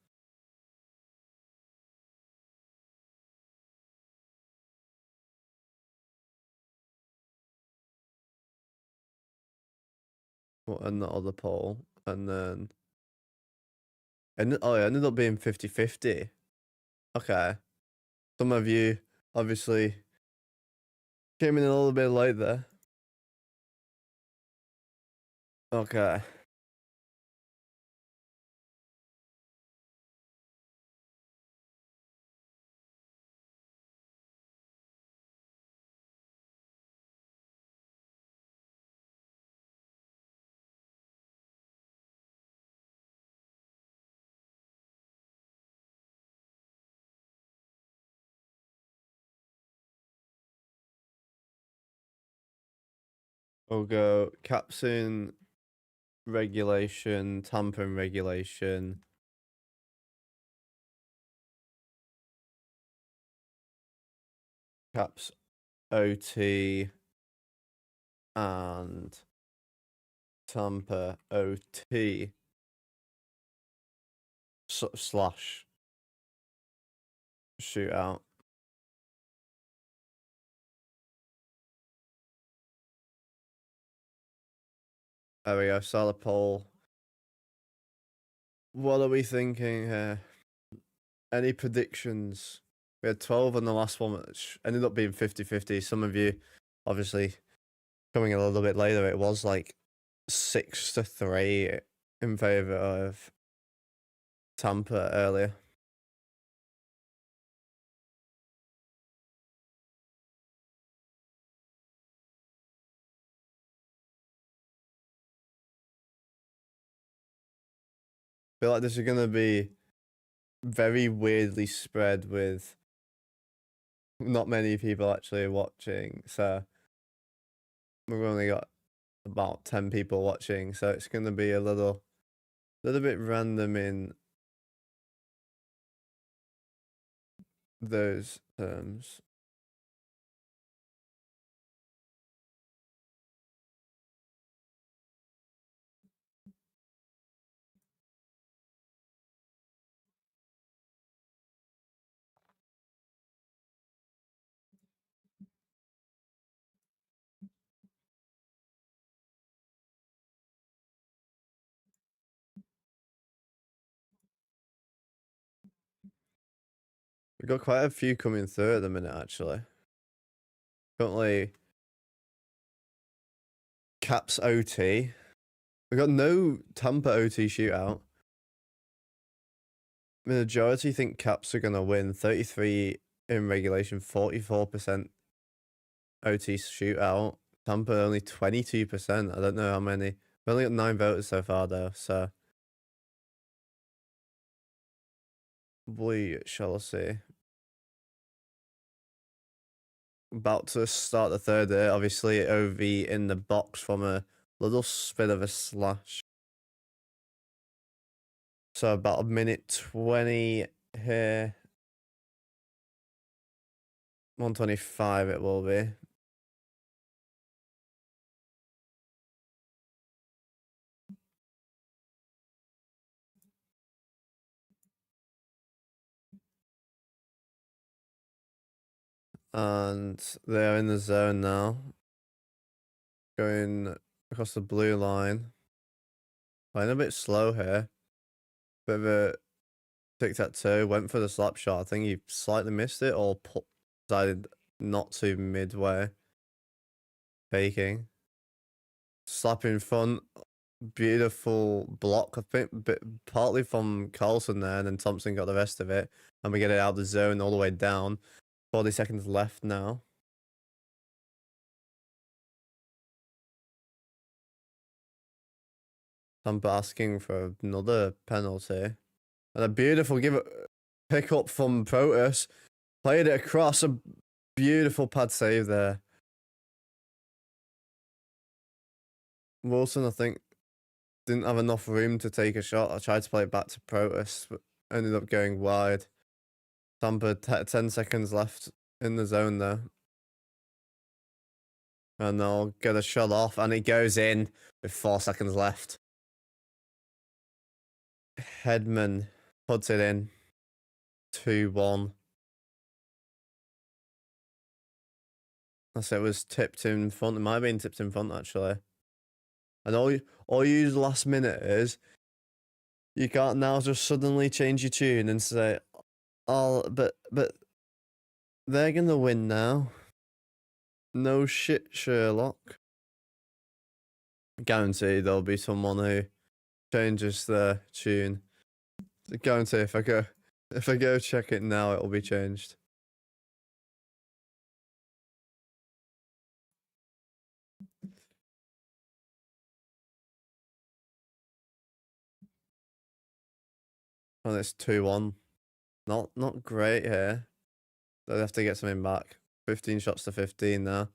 S1: another poll, and then oh, it ended up being 50-50. Okay, some of you obviously came in a little bit late there. Okay. We'll go Caps in regulation, Tampa in regulation. Caps OT and Tampa OT slash shootout. There we go. Start a poll. What are we thinking here? Any predictions? We had 12 on the last one, which ended up being 50-50. Some of you, obviously, coming a little bit later, it was like 6-3 in favor of Tampa earlier. I feel like this is going to be very weirdly spread with not many people actually watching. So we've only got about 10 people watching. So it's going to be a little bit random in those terms. We've got quite a few coming through at the minute, actually. Currently, Caps OT. We got no Tampa OT shootout. The majority think Caps are going to win. 33 in regulation, 44% OT shootout. Tampa only 22%. I don't know how many. We've only got 9 voters so far, though, so we shall see. About to start the third there. Obviously, OV in the box from a little bit of a slash. So about a minute 20 here. 125 it will be. And they're in the zone now. Going across the blue line. Playing a bit slow here. Bit of a tic-tac-toe. Went for the slap shot. I think he slightly missed it or decided not to midway. Faking. Slap in front. Beautiful block, I think, but partly from Carlson there, and then Thompson got the rest of it. And we get it out of the zone all the way down. 40 seconds left now. Tampa asking for another penalty. And a beautiful pick up from Protus. Played it across. A beautiful pad save there. Wilson, I think, didn't have enough room to take a shot. I tried to play it back to Protus, but ended up going wide. Tampa, 10 seconds left in the zone there. And they'll get a shot off, and it goes in with 4 seconds left. Hedman puts it in. 2-1. I said it was tipped in front. It might have been tipped in front, actually. And all you last minute is you can't now just suddenly change your tune and say, "Oh, but they're gonna win now." No shit, Sherlock. Guarantee there'll be someone who changes the tune. Guarantee if I go check it now, it'll be changed. And it's 2-1. Not great here. They'll have to get something back. 15 shots to 15 now.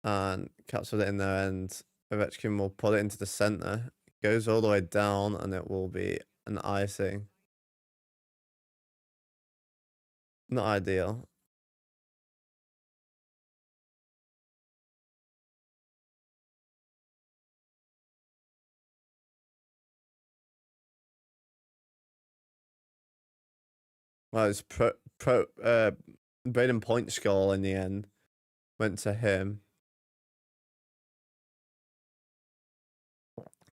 S1: And Caps with it in there, and Ovechkin will put it into the center. Goes all the way down, and it will be an icing. Not ideal. Well, it's Braden Point score in the end went to him.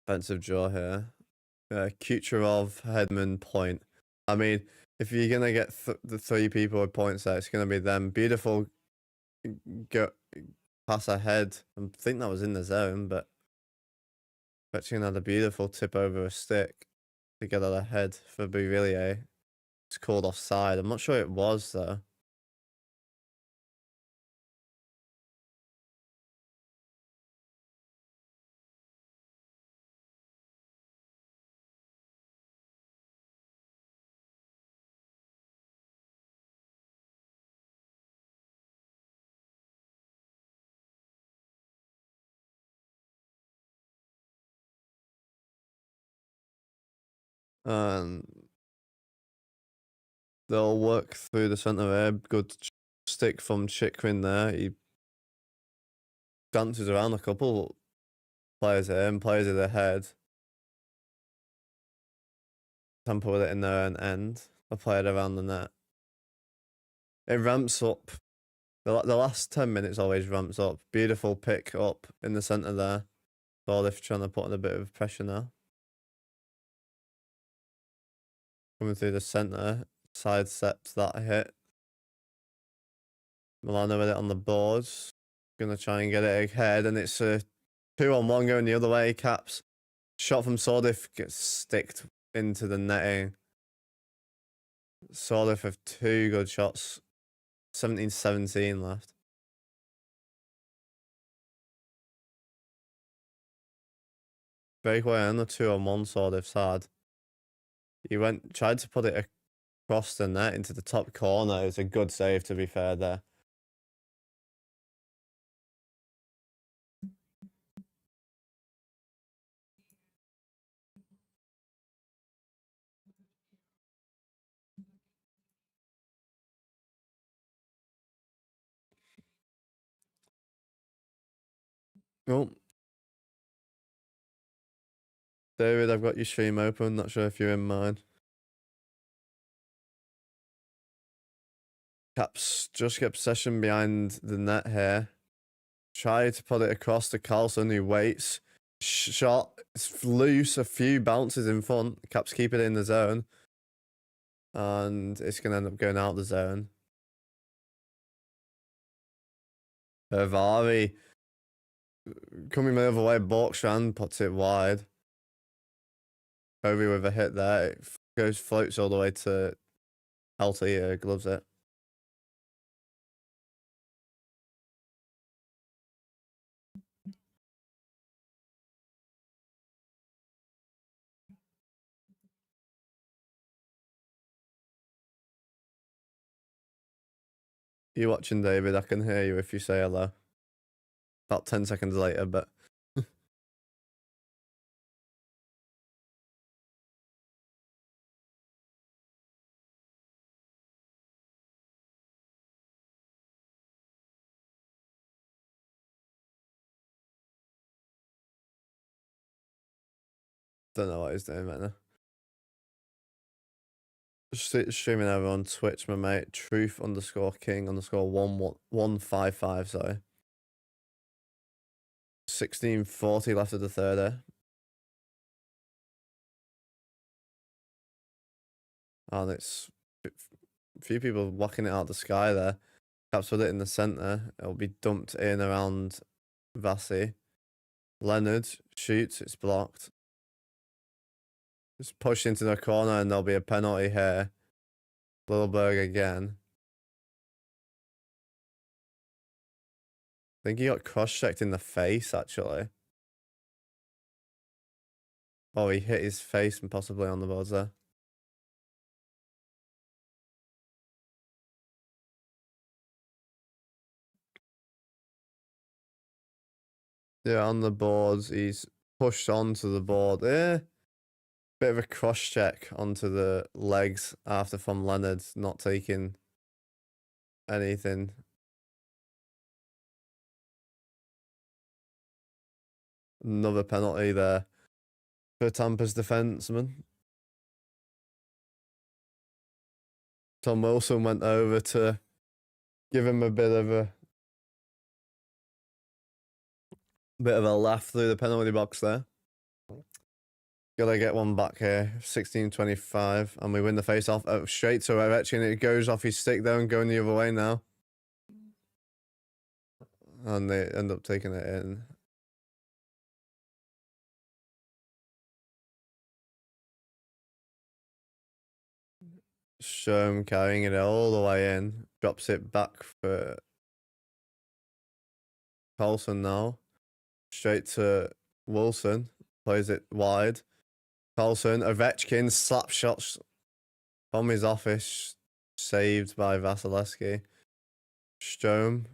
S1: Offensive draw here. Kucherov, Hedman, Point. I mean, if you're gonna get the three people with points there, it's gonna be them. Beautiful go pass ahead. I think that was in the zone, but Vetching had a beautiful tip over a stick to get out ahead for Bouvillier. It's called offside. I'm not sure it was though. And they'll work through the centre there. Good stick from Chikrin there. He dances around a couple players here and plays it ahead. Tampa with it in there and end. I play it around the net. It ramps up. The last 10 minutes always ramps up. Beautiful pick up in the centre there. Bordif trying to put in a bit of pressure now. Coming through the centre. Sidesteps that hit. Milano with it on the boards. Gonna try and get it ahead, and it's a 2-on-1 going the other way. Caps. Shot from Sordif gets sticked into the netting. Sordif with 2 good shots. 17-17 left. Breakaway and the 2-on-1 Sordif's had. He tried to put it across the net into the top corner. It was a good save, to be fair there. Oh, David, I've got your stream open. Not sure if you're in mine. Caps just get possession behind the net here. Try to put it across to Carlson, who waits. Shot. It's loose. A few bounces in front. Caps keep it in the zone. And it's going to end up going out the zone. Hervari coming the other way. Borkstrand puts it wide. Kobe with a hit there. It floats all the way to Alty. Gloves it. You watching, David? I can hear you if you say hello. About 10 seconds later, but don't know what he's doing right now. Streaming over on Twitch, my mate. Truth_King_155. Sorry. 16:40 left of the third. And it's a few people whacking it out the sky there. Caps with it in the centre. It'll be dumped in around Vasi. Leonard shoots. It's blocked. It's pushed into the corner, and there'll be a penalty here. Littleberg again. I think he got cross-checked in the face, actually. Oh, he hit his face and possibly on the boards there. Yeah, on the boards, he's pushed onto the board. Bit of a cross-check onto the legs after from Leonard, not taking anything. Another penalty there for Tampa's defenseman. Tom Wilson went over to give him a bit of a laugh through the penalty box there. Gotta get one back here. 16-25, and we win the face-off. Straight to Ovechkin. It goes off his stick there and going the other way now. And they end up taking it in. Sherm carrying it all the way in. Drops it back for Carlson now. Straight to Wilson. Plays it wide. Carlson, Ovechkin, slap shots from his office. Saved by Vasilevsky. Strome.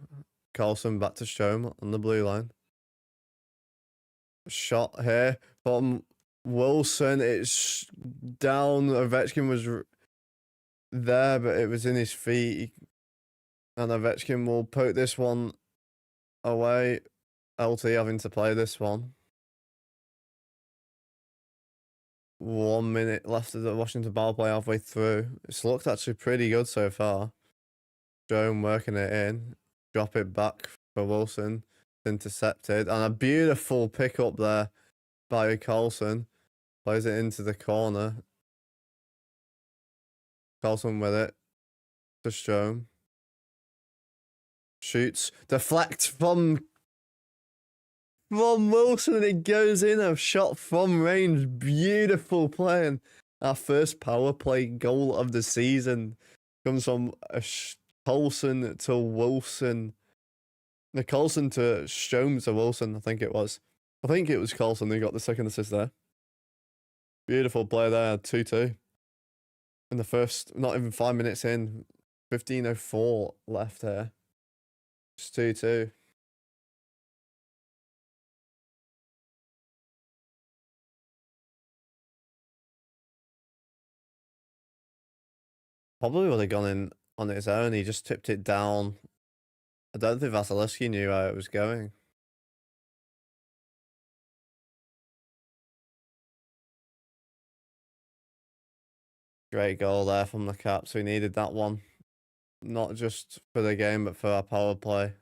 S1: Carlson back to Strome on the blue line. Shot here from Wilson. It's down. Ovechkin was there, but it was in his feet. And Ovechkin will poke this one away. LT having to play this one. 1 minute left of the Washington power play halfway through. It's looked actually pretty good so far. Strome working it in. Drop it back for Wilson. Intercepted. And a beautiful pick up there by Carlson. Plays it into the corner. Carlson with it. To Strome. Shoots. Deflect from Wilson, and it goes in. A shot from range. Beautiful playing. Our first power play goal of the season comes from Carlson to Wilson. The Carlson to Strome to Wilson, I think it was. I think it was Carlson who got the second assist there. Beautiful play there, 2-2. In the first, not even 5 minutes in, 15:04 left here. It's 2-2. Probably would have gone in on its own. He just tipped it down. I don't think Vasilevsky knew how it was going. Great goal there from the Caps. We needed that one. Not just for the game, but for our power play.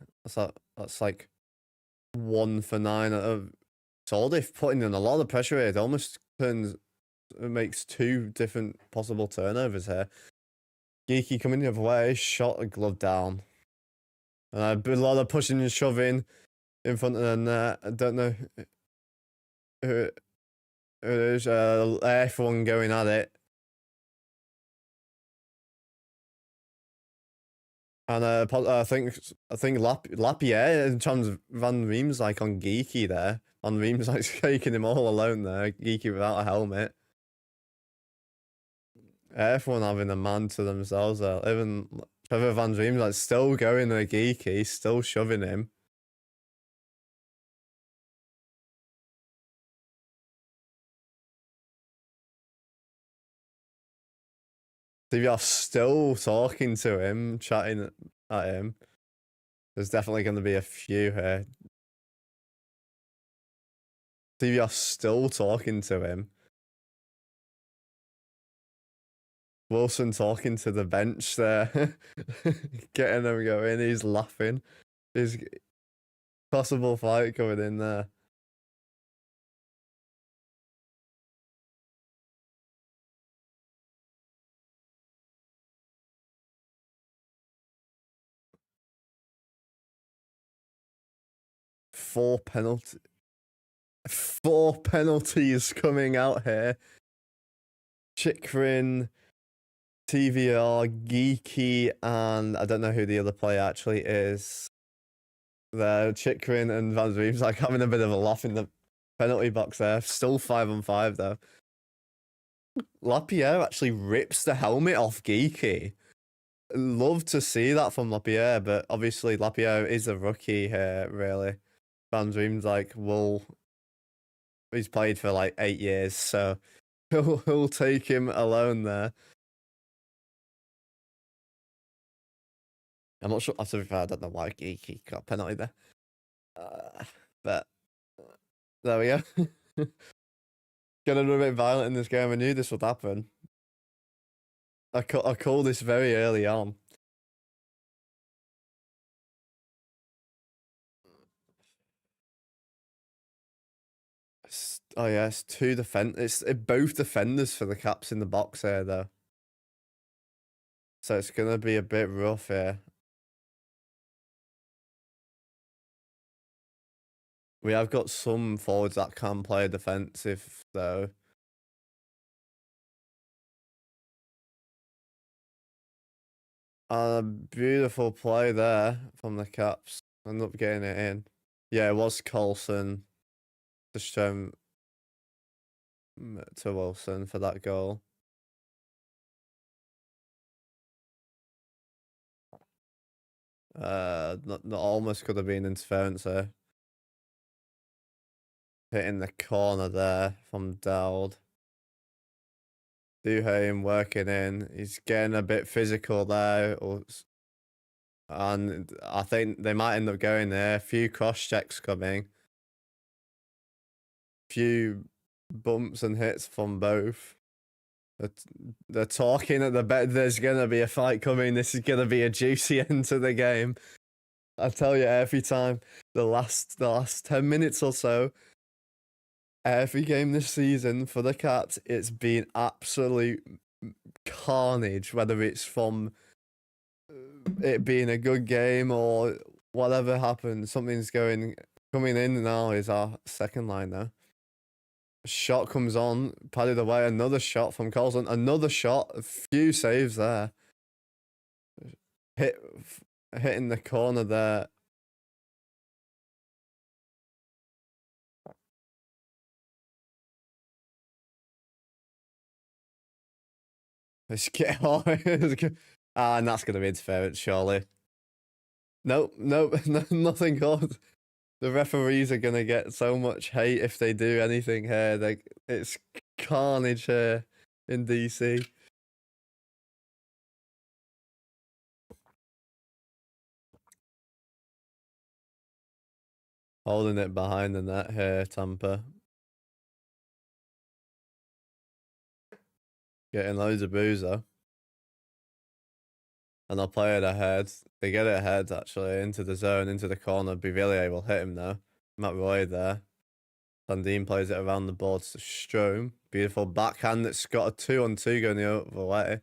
S1: That's like 1 for 9. Soldiff putting in a lot of pressure here. It almost makes 2 different possible turnovers here. Geeky coming the other way, shot a glove down. And a lot of pushing and shoving in front of the net. I don't know who it is. Everyone going at it. And I think Lapierre, in terms of Van Riem's like on Geeky there. Van Riem's like shaking him all alone there. Geeky without a helmet. Everyone having a man to themselves there. Even Trevor Van Riem's like still going to Geeky, still shoving him. CVR still talking to him, chatting at him. There's definitely going to be a few here. CVR still talking to him. Wilson talking to the bench there. Getting them going. He's laughing. There's possible fight coming in there. Four penalties coming out here. Chikrin, TVR, Geeky, and I don't know who the other player actually is. There, Chikrin and Van Riem's like having a bit of a laugh in the penalty box there. Still 5-on-5 though. Lapierre actually rips the helmet off Geeky. Love to see that from Lapierre, but obviously Lapierre is a rookie here, really. Van Riem's like, well, he's played for like 8 years, so he'll take him alone there. I'm not sure. To be fair, I don't know why Geeky got a penalty there. But there we go. Getting a little bit violent in this game. I knew this would happen. I call this very early on. Oh yeah, it's two both defenders for the Caps in the box here though. So it's gonna be a bit rough here. We have got some forwards that can play defensive though. Beautiful play there from the Caps. End up getting it in. Yeah, it was Coulson to show to Wilson for that goal. Not almost could have been interference there. Hitting the corner there from Dowd. Duhaime working in. He's getting a bit physical there. And I think they might end up going there. A few cross checks coming. Few bumps and hits from both. They're talking at the bed. There's gonna be a fight coming. This is gonna be a juicy end to the game. I tell you every time. The last 10 minutes or so. Every game this season for the Caps, it's been absolute carnage. Whether it's from it being a good game or whatever happened, something's coming in now. Is our second line now. Shot comes on, padded away. Another shot from Coulson. Another shot. A few saves there. Hitting the corner there. Let's get on. And that's gonna be interference, surely. Nope, nothing good. The referees are gonna get so much hate if they do anything here. It's carnage here in DC. Holding it behind the net here, Tampa. Getting loads of boozer. And they'll play it ahead. They get it ahead, actually, into the zone, into the corner. Bivillier will hit him though. Matt Roy there. Sandin plays it around the boards to Strome. Beautiful backhand that's got a 2-on-2 going the other way.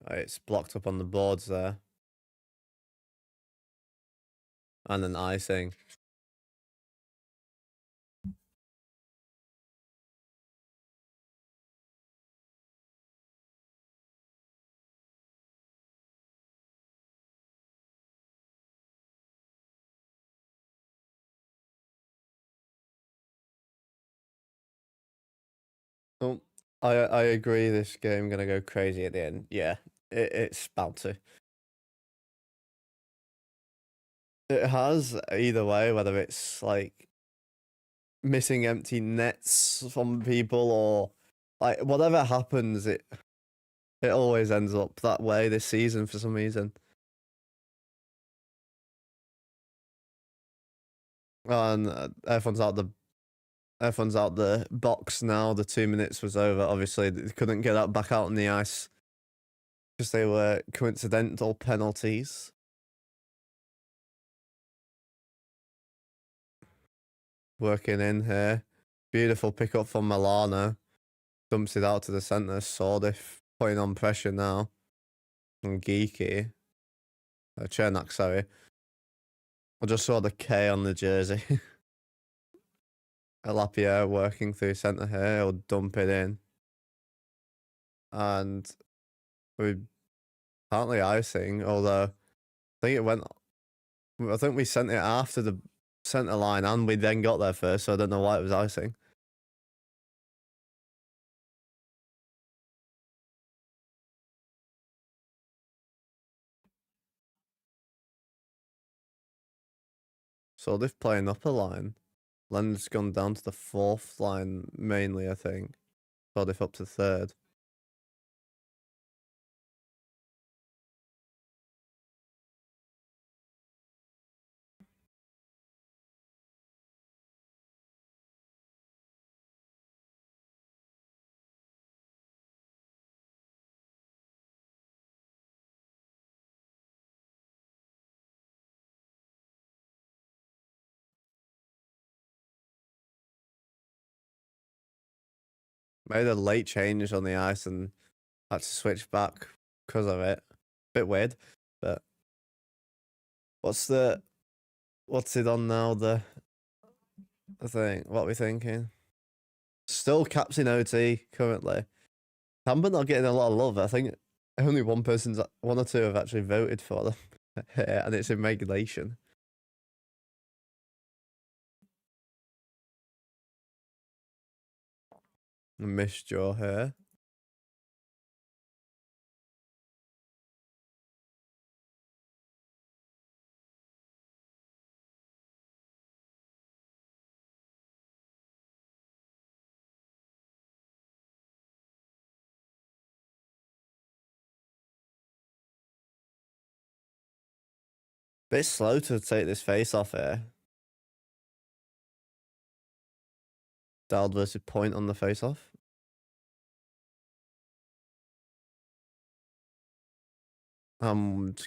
S1: It's blocked up on the boards there. And an icing. Oh, I agree. This game gonna go crazy at the end. Yeah, it's about to. It has either way, whether it's like missing empty nets from people or like whatever happens, it always ends up that way this season for some reason. And everyone's out the box now. The 2 minutes was over. Obviously, they couldn't get back out on the ice because they were coincidental penalties. Working in here. Beautiful pickup from Milano. Dumps it out to the centre. Sordif putting on pressure now. And Geeky. Chernak, sorry. I just saw the K on the jersey. Lapierre working through centre here. He'll dump it in. And we apparently icing, although I think we sent it after the centre line and we then got there first, so I don't know why it was icing. So they've playing up a line. Len's gone down to the fourth line mainly, I think. Cardiff up to third. made a late change on the ice and had to switch back because of it. Bit weird, but what's it on now? The thing. What are we thinking? Still Caps in OT currently. Tampa not getting a lot of love. I think only one or two have actually voted for them, and it's in regulation. Missed your hair. Bit slow to take this face off here. Dowd versus Point on the face off.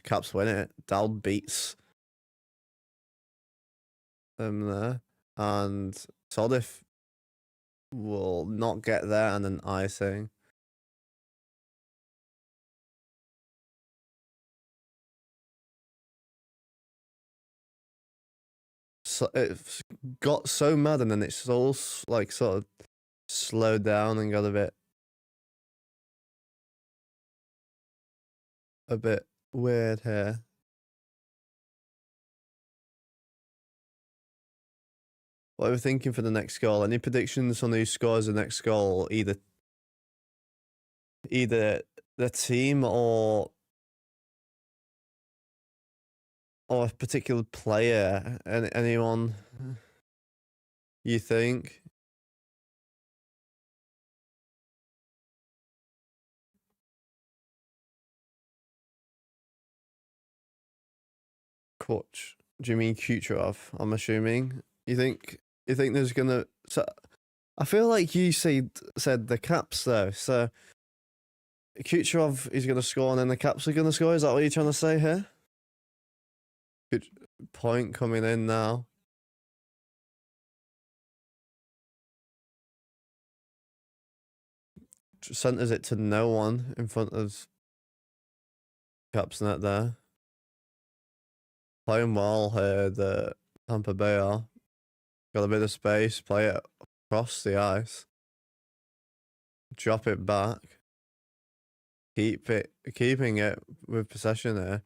S1: Caps win it. Dowd beats them there. And Sodif will not get there and then icing. So it got so mad and then it's all like sort of slowed down and got a bit weird here. What are we thinking for the next goal? Any predictions on who scores the next goal? Either the team or a particular player? Anyone you think? Coach? Do you mean Kucherov? I'm assuming. You think there's gonna? So I feel like you said the Caps though. So Kucherov is gonna score and then the Caps are gonna score. Is that what you're trying to say here? Good point coming in now. Centers it to no one in front of Caps net there. Playing well here, the Tampa Bay are. Got a bit of space, play it across the ice. Drop it back. Keeping it with possession there.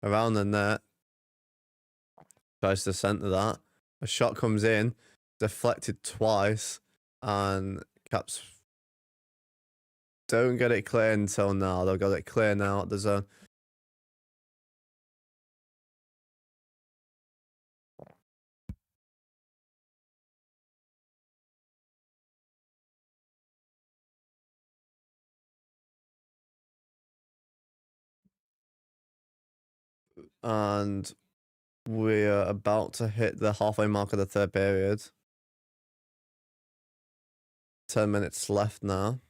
S1: Around the net. Tries to center that. A shot comes in, deflected twice, and Caps don't get it clear until now. They've got it clear now at the zone. And we're about to hit the halfway mark of the third period. 10 minutes left now.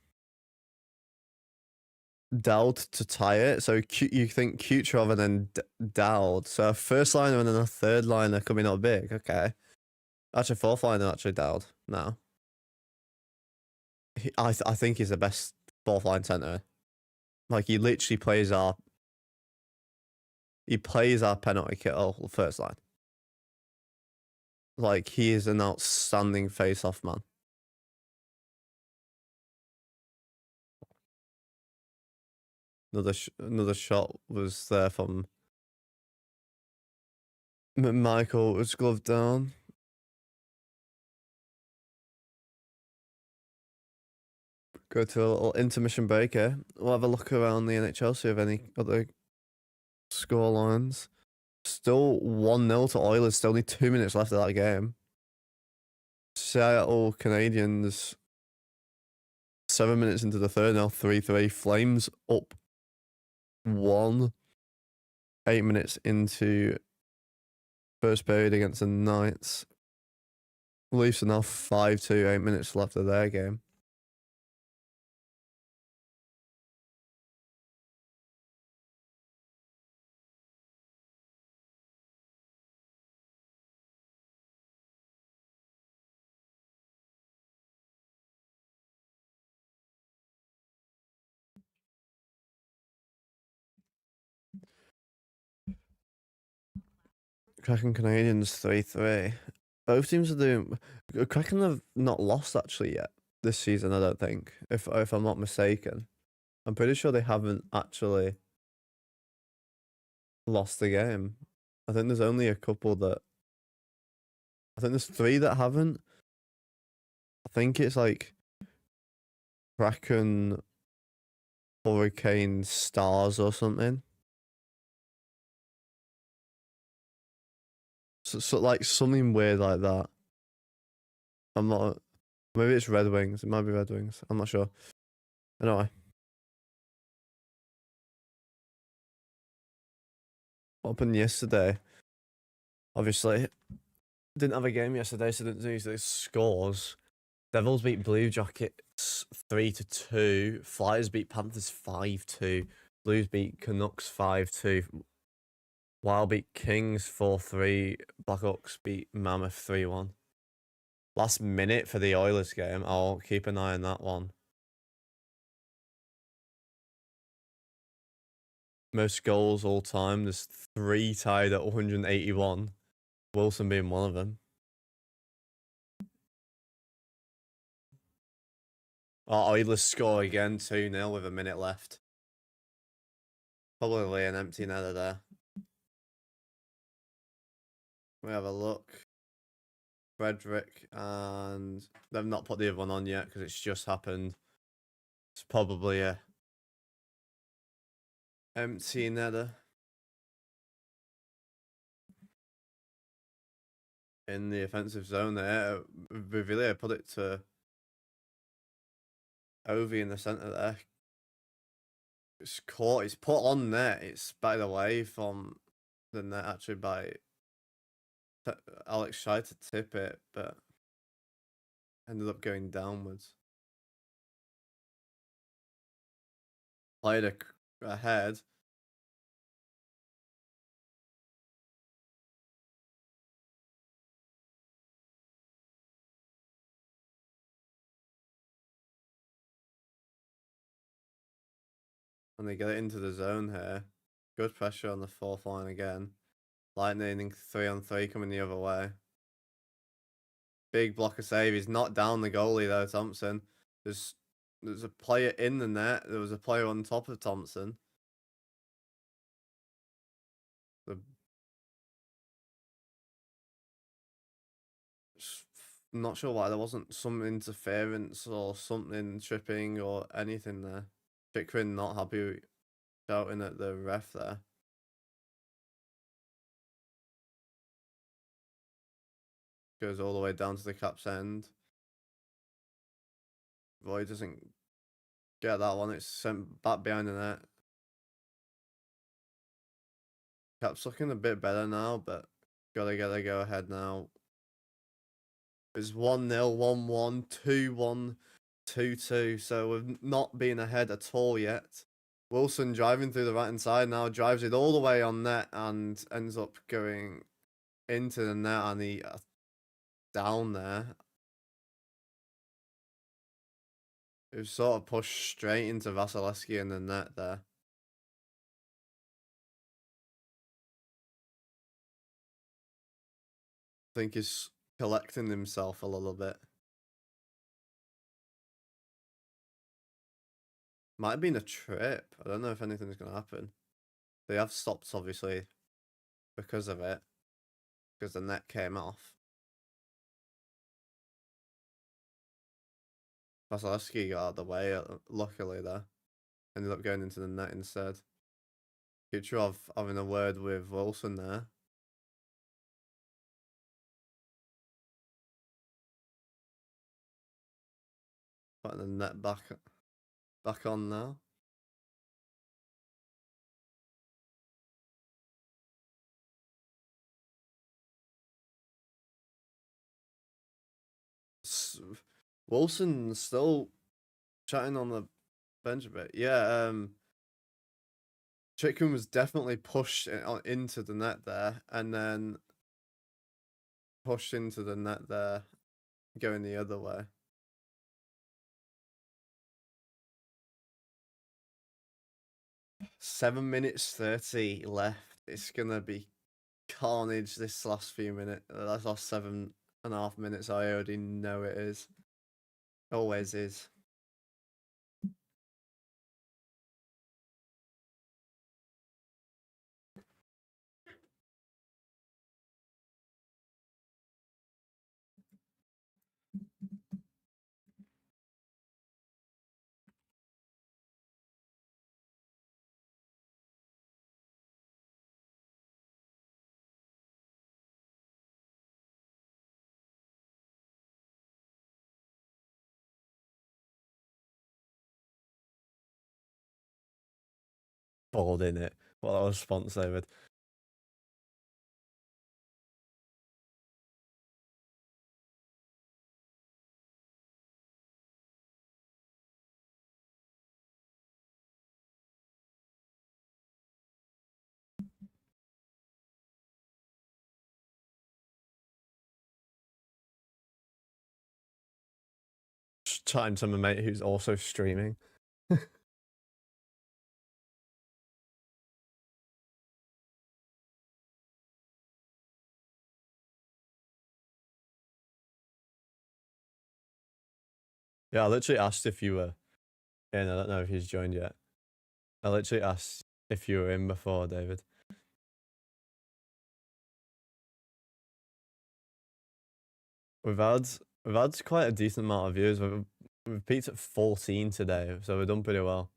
S1: Dowd to tie it. So you think Kucherov and then Dowd. So a first liner and then a third liner coming up big. Okay. Actually, fourth liner actually Dowd now. I think he's the best fourth line center. Like he literally plays our penalty kill first line. Like he is an outstanding face-off man. Another shot was there from Michael. Was glove down. Go to a little intermission break here. We'll have a look around the NHL, see if any other score lines. Still 1-0 to Oilers. Still only 2 minutes left of that game. Seattle Canadiens. 7 minutes into the third now. 3-3. Flames up 1. 8 minutes into first period against the Knights. Leafs are now 5-2. 8 minutes left of their game. Kraken Canadians 3-3. Both teams are doing. Kraken have not lost actually yet this season. I don't think, if I'm not mistaken. I'm pretty sure they haven't actually lost a game. I think there's only a couple that. I think there's 3 that haven't. I think it's like Kraken, Hurricane, Stars, or something. So like something weird like that. I'm not. Maybe it's Red Wings. It might be Red Wings. I'm not sure. Anyway. What happened yesterday? Obviously, didn't have a game yesterday, so didn't use the scores. Devils beat Blue Jackets 3-2. Flyers beat Panthers 5-2. Blues beat Canucks 5-2. Wild beat Kings 4-3. Blackhawks beat Mammoth 3-1. Last minute for the Oilers game. I'll keep an eye on that one. Most goals all time. There's 3 tied at 181. Wilson being one of them. Oh, Oilers score again, 2-0 with a minute left. Probably an empty netter there. We have a look. Frederick, and they've not put the other one on yet because it's just happened. It's probably a empty netter. In the offensive zone there. Vivillier put it to Ovi in the centre there. It's caught, it's put on net. It's batted away from the net actually by Alex tried to tip it, but ended up going downwards. Played ahead. And they get it into the zone here. Good pressure on the 4th line again. Lightning 3-on-3 coming the other way. Big blocker save. He's not down the goalie though, Thompson. There's a player in the net. There was a player on top of Thompson. Not sure why there wasn't some interference or something tripping or anything there. Chikrin not happy shouting at the ref there. Goes all the way down to the Caps end. Roy doesn't get that one. It's sent back behind the net. Caps looking a bit better now, but gotta get a go ahead now. It's 1-0, 1-1, 2-1, 2-2. So we've not been ahead at all yet. Wilson driving through the right hand side now, drives it all the way on net and ends up going into the net, and he down there. It was sort of pushed straight into Vasilevsky in the net there. I think he's collecting himself a little bit. Might have been a trip. I don't know if anything's going to happen. They have stopped, obviously, because of it. Because the net came off. Vasilevsky got out of the way, luckily, there. Ended up going into the net instead. Kucherov having a word with Wilson there. Putting the net back on now. Wilson still chatting on the bench a bit. Yeah, Chikrin was definitely pushed into the net there, and then pushed into the net there, going the other way. Seven minutes 30 left. It's gonna be carnage this last few minutes. That's last 7.5 minutes. I already know it is. Always is. Bold in it. What a response, David. Chatting to my mate who's also streaming. Yeah, I literally asked if you were in. I don't know if he's joined yet. I literally asked if you were in before, David. We've had quite a decent amount of views. We've peaked at 14 today, so we've done pretty well.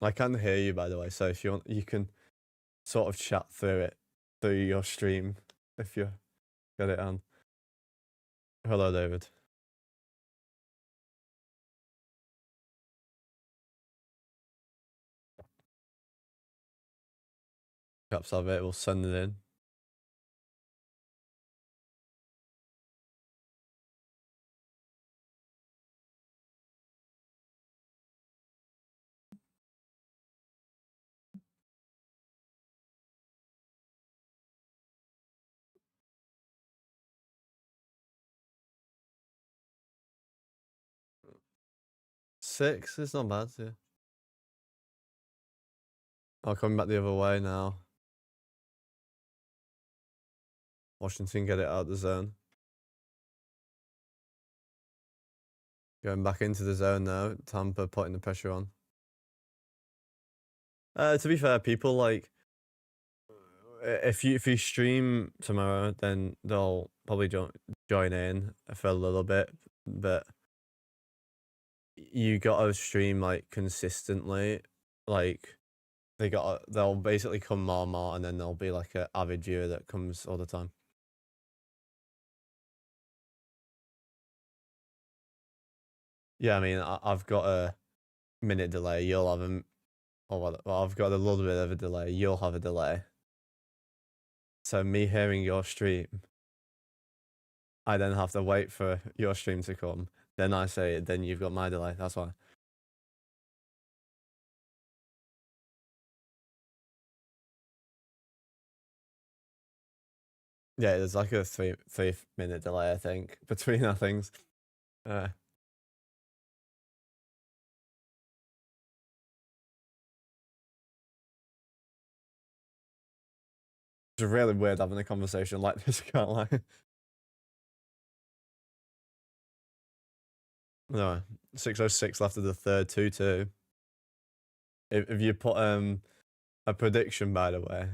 S1: I can hear you, by the way, so if you want, you can sort of chat through it through your stream if you got it on. Hello, David. Caps have it. We'll send it in. Six, it's not bad, yeah. Oh, coming back the other way now. Washington get it out of the zone. Going back into the zone now. Tampa putting the pressure on. To be fair, people like if you stream tomorrow, then they'll probably join in for a little bit, but you gotta stream like consistently. Like they'll basically come more and more, and then there'll be like an avid viewer that comes all the time. Yeah, I mean, I've got a minute delay. You'll have well, I've got a little bit of a delay. You'll have a delay. So me hearing your stream, I then have to wait for your stream to come. Then I say, then you've got my delay. That's why. Yeah, there's like a 3 minute delay, I think, between our things. It's really weird having a conversation like this, I can't lie. No, 6:06 left of the third, 2-2. If you put a prediction, by the way,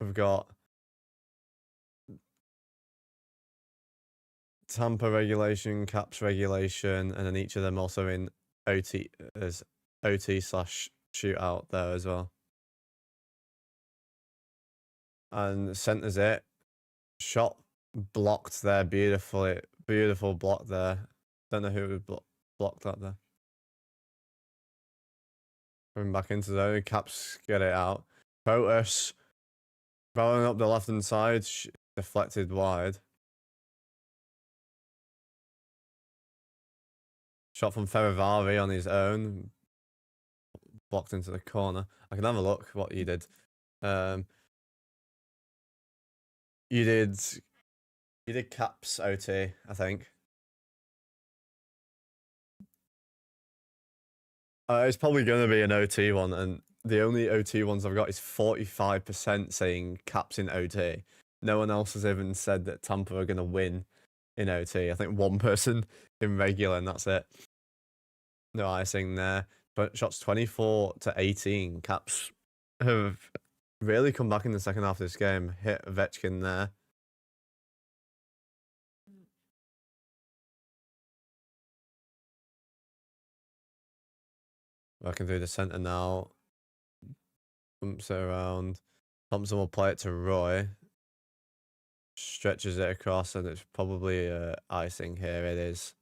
S1: we've got Tampa regulation, Caps regulation, and then each of them also in OT as OT/shootout there as well. And centers it. Shot blocked there beautifully. Beautiful block there. Don't know who would blocked that there. Coming back into the zone. Caps get it out. Protus rolling up the left hand side. Deflected wide. Shot from Ferravari on his own. Blocked into the corner. I can have a look what you did. You did Caps OT, I think. It's probably going to be an OT one, and the only OT ones I've got is 45% saying Caps in OT. No one else has even said that Tampa are going to win in OT. I think one person in regular, and that's it. No icing there. But shots 24-18. Caps have really come back in the second half of this game. Hit Ovechkin there. Working through the centre now. Bumps it around. Thompson will play it to Roy. Stretches it across, and it's probably icing here. It is.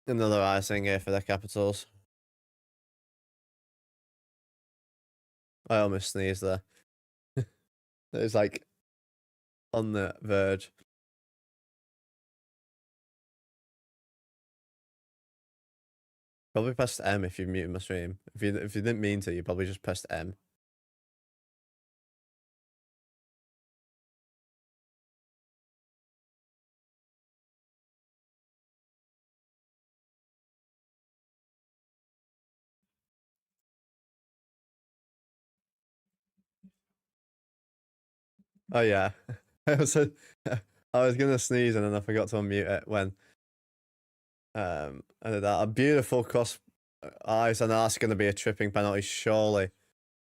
S1: Another icing here for the Capitals. I almost sneezed there. It was like on the verge. Probably pressed M if you muted my stream. If you didn't mean to, you probably just pressed M. Oh yeah. I was gonna sneeze and then I forgot to unmute it when I did that. A beautiful cross ice, and that's gonna be a tripping penalty, surely.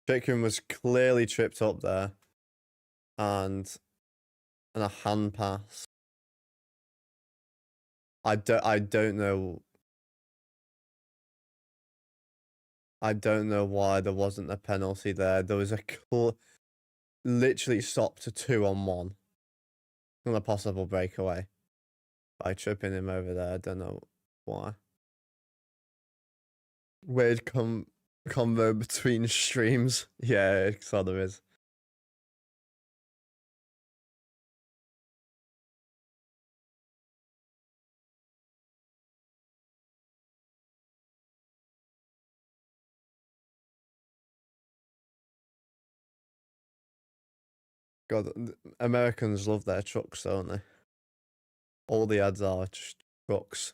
S1: Chicken was clearly tripped up there. And a hand pass. I don't know. I don't know why there wasn't a penalty there. There was a literally stopped to 2-on-1 on a possible breakaway by tripping him over there. I don't know why. Weird combo between streams. Yeah, it sort of is. God, Americans love their trucks, don't they? All the ads are just trucks.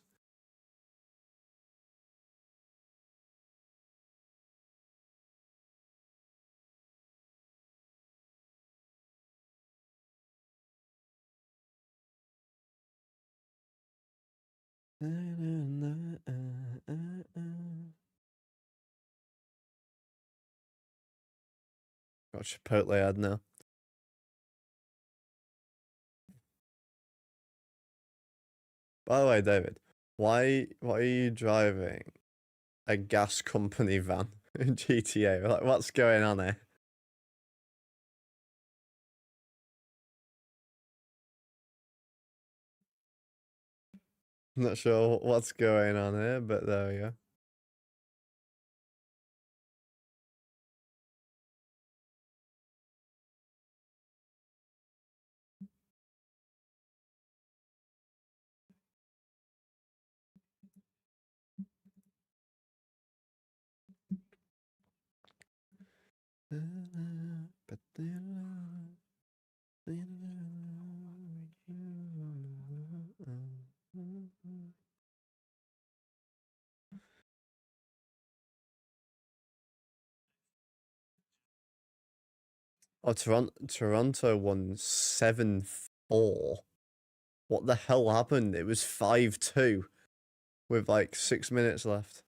S1: Got Chipotle ad now. By the way, David, why are you driving a gas company van in GTA? Like, what's going on here? I'm not sure what's going on here, but there we go. Oh, Toronto won 7-4. What the hell happened? It was 5-2 with like 6 minutes left.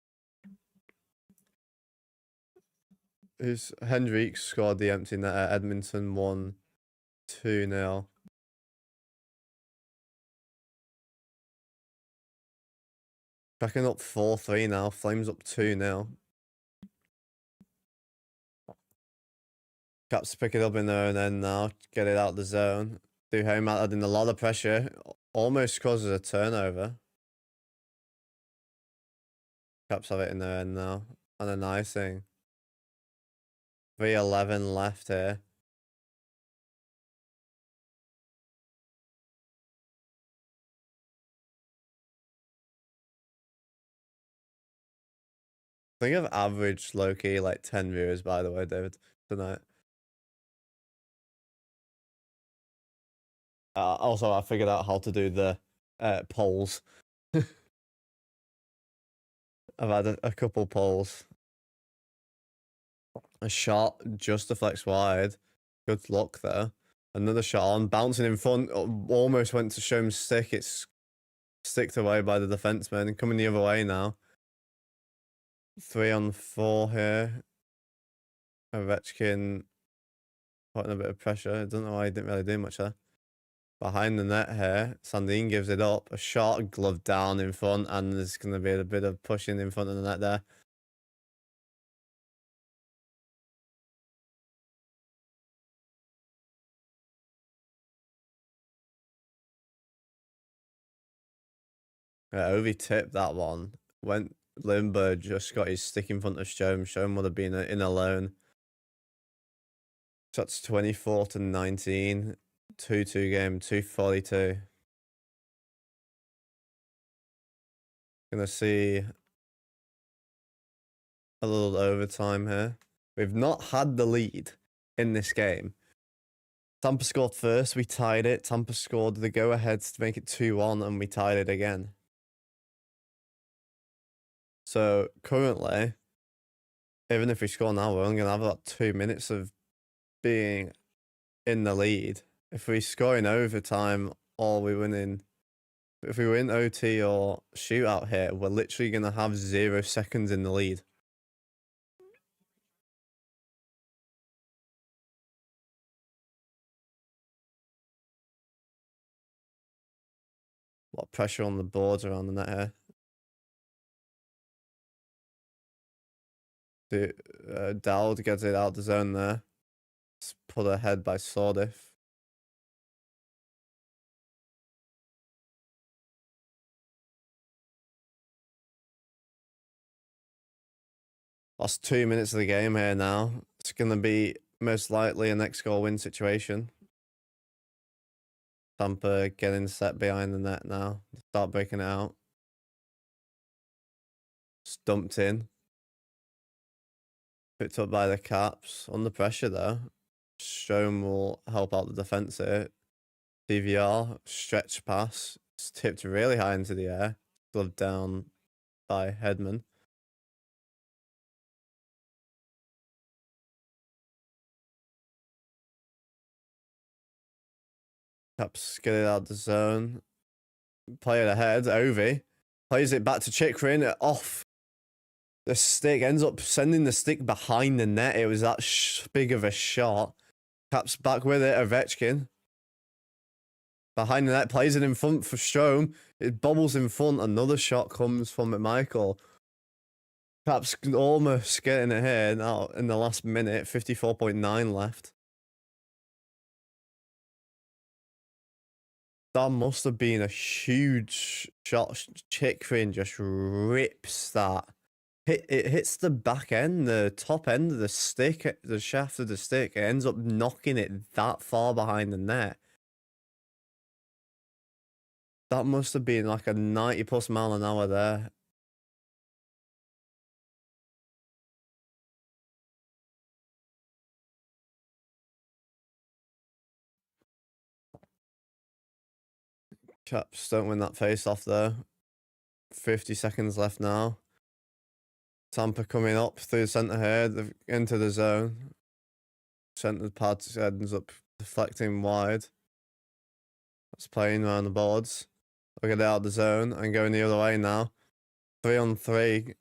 S1: Hendricks scored the empty net. Edmonton won 2-0. Backing up 4-3 now. Flames up 2-0. Caps pick it up in their own end now. Get it out of the zone. Do home out, adding a lot of pressure. Almost causes a turnover. Caps have it in their end now. And a nice thing. 3:11 left here. I think I've averaged low-key like 10 viewers, by the way, David, tonight. Also, I figured out how to do the polls. I've had a couple polls. A shot just deflects wide. Good luck there. Another shot on, bouncing in front. Almost went to Shom's stick. It's sticked away by the defenseman. Coming the other way now. 3-on-4 here. Ovechkin putting a bit of pressure. I don't know why he didn't really do much there. Behind the net here, Sandin gives it up. A shot, glove down in front, and there's going to be a bit of pushing in front of the net there. Ovi tipped that one. Went Lindbergh, just got his stick in front of Stone. Stone would have been in alone. Shots 24-19. 2-2 game, 2:42. Gonna see a little overtime here. We've not had the lead in this game. Tampa scored first, we tied it. Tampa scored the go-ahead to make it 2-1, and we tied it again. So currently, even if we score now, we're only gonna have about 2 minutes of being in the lead. If we score in overtime or we win in, if we win OT or shootout here, we're literally gonna have 0 seconds in the lead. A lot of pressure on the boards around the net here. Dowd gets it out the zone there. It's put ahead by Sordif. Last 2 minutes of the game here now. It's going to be most likely a next goal win situation. Tampa getting set behind the net now. Start breaking it out. Stumped in. Picked up by the Caps. Under pressure though. Stone will help out the defense here. DVR. Stretch pass. It's tipped really high into the air. Gloved down by Hedman. Caps get it out the zone. Play it ahead. Ovi plays it back to Chikrin. Off the stick. Ends up sending the stick behind the net. It was that big of a shot. Caps back with it. Ovechkin. Behind the net. Plays it in front for Strome. It bobbles in front. Another shot comes from McMichael. Caps almost getting it here now in the last minute. 54.9 left. That must have been a huge shot. Chikrin just rips that. It hits the back end, the top end of the stick, the shaft of the stick. It ends up knocking it that far behind the net. That must have been like a 90+ mile an hour there. Caps don't win that face off though. 50 seconds left now. Tampa coming up through the centre here, into the zone. Centre pad ends up deflecting wide. That's playing around the boards. Look at it out of the zone and going the other way now. 3-on-3.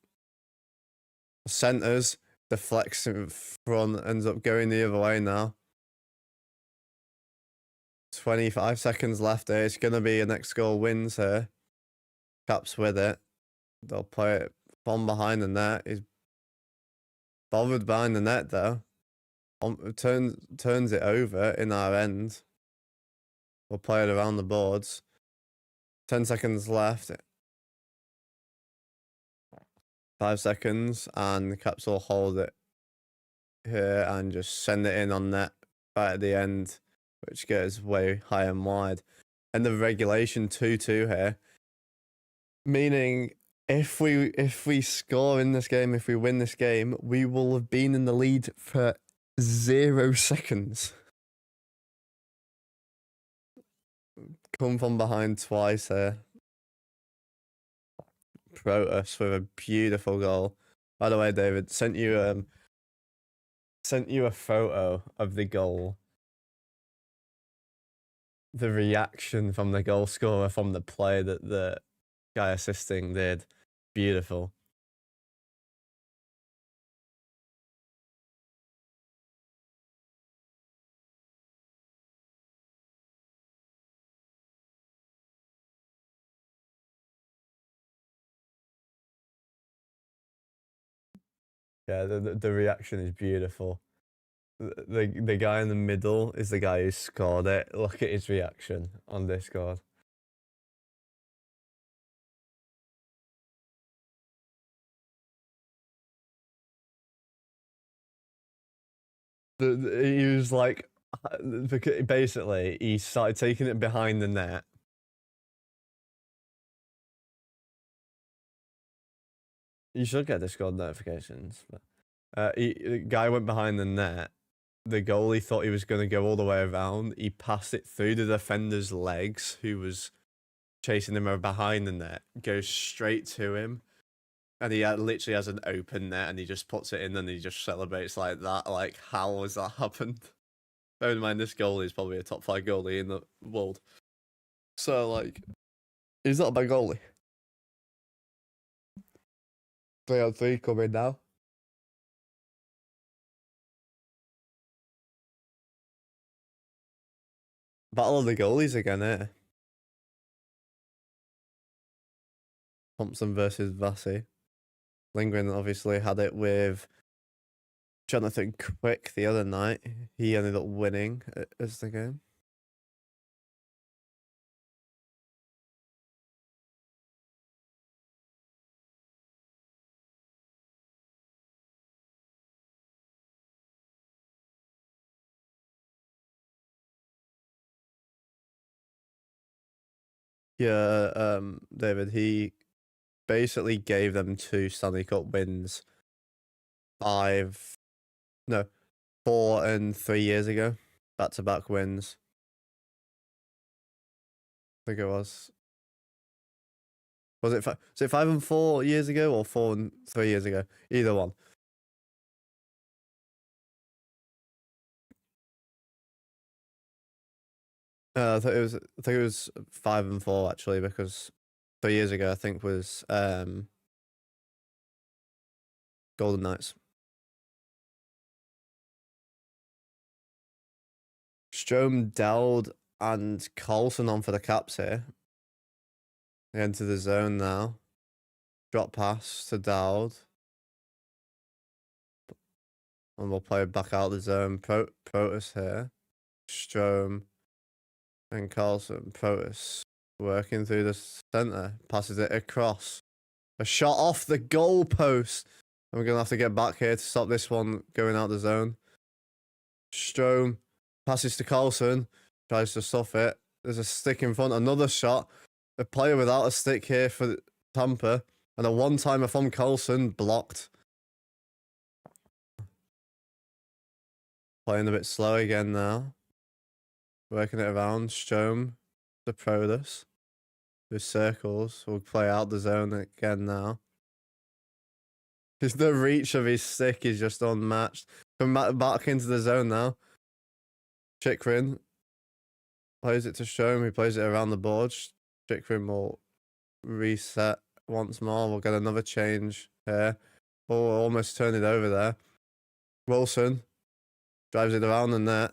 S1: Centres deflects in front, ends up going the other way now. 25 seconds left here. It's going to be a next goal wins here. Caps with it. They'll play it from behind the net. He's bothered behind the net though. Turns it over in our end. We'll play it around the boards. 10 seconds left. 5 seconds, and the Caps will hold it here and just send it in on net right at the end, which goes way high and wide. And the regulation 2-2 here, meaning if we score in this game, if we win this game, we will have been in the lead for 0 seconds. Come from behind twice here. Protus with a beautiful goal. By the way, David, sent you a photo of the goal. The reaction from the goal scorer from the play that the guy assisting did. Beautiful. Yeah, the reaction is beautiful. The guy in the middle is the guy who scored it. Look at his reaction on Discord. He was like, basically, he started taking it behind the net. You should get Discord notifications. But, the guy went behind the net. The goalie thought he was going to go all the way around. He passed it through the defender's legs, who was chasing him behind the net, goes straight to him. And he literally has an open net, and he just puts it in, and he just celebrates like that. Like, how has that happened? Bear in mind, this goalie is probably a top 5 goalie in the world. So, like, he's not a bad goalie. 3-on-3 coming now. Battle of the goalies again, eh? Thompson versus Vassie. Lindgren obviously had it with Jonathan Quick the other night. He ended up winning as the game. Yeah, David, he basically gave them 2 Stanley Cup wins 4 and 3 years ago. Back-to-back wins. I think it was. Was it 5 and 4 years ago or 4 and 3 years ago? Either one. I think it was 5 and 4 actually, because 3 years ago I think was Golden Knights. Strome, Dowd, and Carlson on for the Caps here. They enter the zone now. Drop pass to Dowd. And we'll play it back out of the zone. Protus here. Strome and Carlson. Protus working through the center. Passes it across. A shot off the goal post. And we're going to have to get back here to stop this one going out the zone. Strome passes to Carlson. Tries to stuff it. There's a stick in front. Another shot. A player without a stick here for Tampa. And a one-timer from Carlson blocked. Playing a bit slow again now. Working it around. Strome to Protus. Through circles. We'll play out the zone again now. The reach of his stick is just unmatched. Come back into the zone now. Chikrin plays it to Strome. He plays it around the board. Chikrin will reset once more. We'll get another change here. Oh, almost turned it over there. Wilson drives it around the net.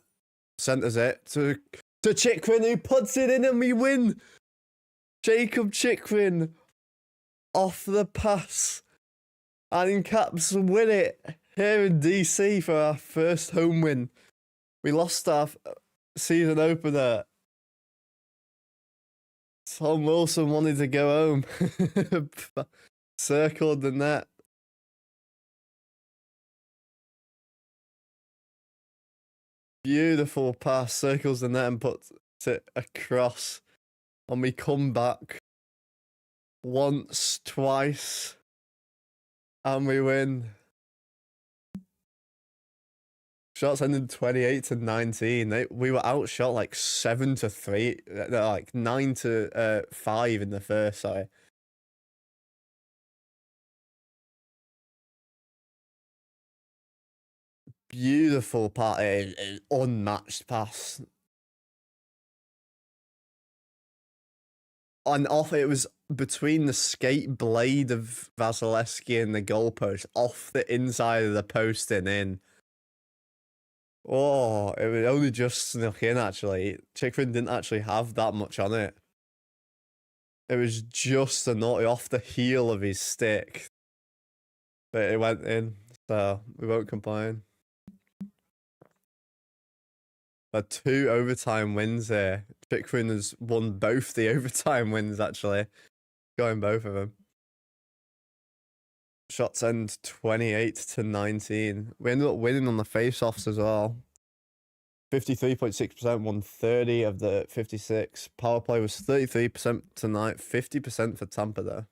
S1: Centers it to Chikrin, who puts it in, and we win. Jacob Chikrin off the pass. And Caps win it here in DC for our first home win. We lost our season opener. Tom Wilson wanted to go home. Circled the net. Beautiful pass. Circles the net and puts it across. And we come back once, twice. And we win. Shots ended 28-19. We were outshot like 7-3, like 9-5 in the first. Sorry. Beautiful pass, unmatched pass. And off, it was between the skate blade of Vasilevsky and the goalpost, off the inside of the post and in. Oh, it was only just snuck in, actually. Chickering didn't actually have that much on it. It was just a naughty off the heel of his stick. But it went in, so we won't complain. But 2 overtime wins here. Chickering has won both the overtime wins, actually. Going both of them. Shots end 28-19. We ended up winning on the face-offs as well. 53.6%, won 30 of the 56. Power play was 33% tonight, 50% for Tampa though.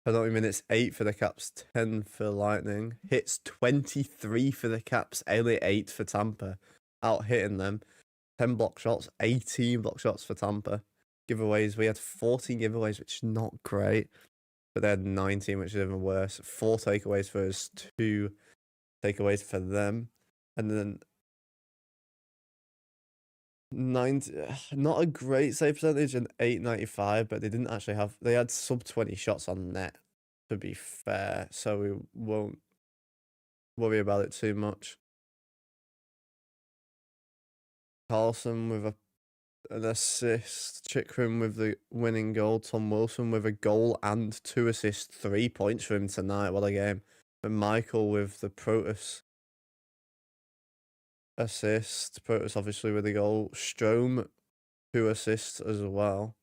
S1: Penalty minutes 8 for the Caps, 10 for Lightning. Hits 23 for the Caps, only 8 for Tampa. Out hitting them. 10 block shots, 18 block shots for Tampa. Giveaways, we had 14 giveaways, which is not great. But they had 19, which is even worse. 4 takeaways for us, 2 takeaways for them. And then 90, not a great save percentage, and 895, but they didn't actually have, they had sub 20 shots on net, to be fair. So we won't worry about it too much. Carlson with an assist, Chickering with the winning goal, Tom Wilson with a goal and 2 assists, 3 points for him tonight. What a game. And Michael with the Protus assist, Protus obviously with the goal, Strome 2 assists as well.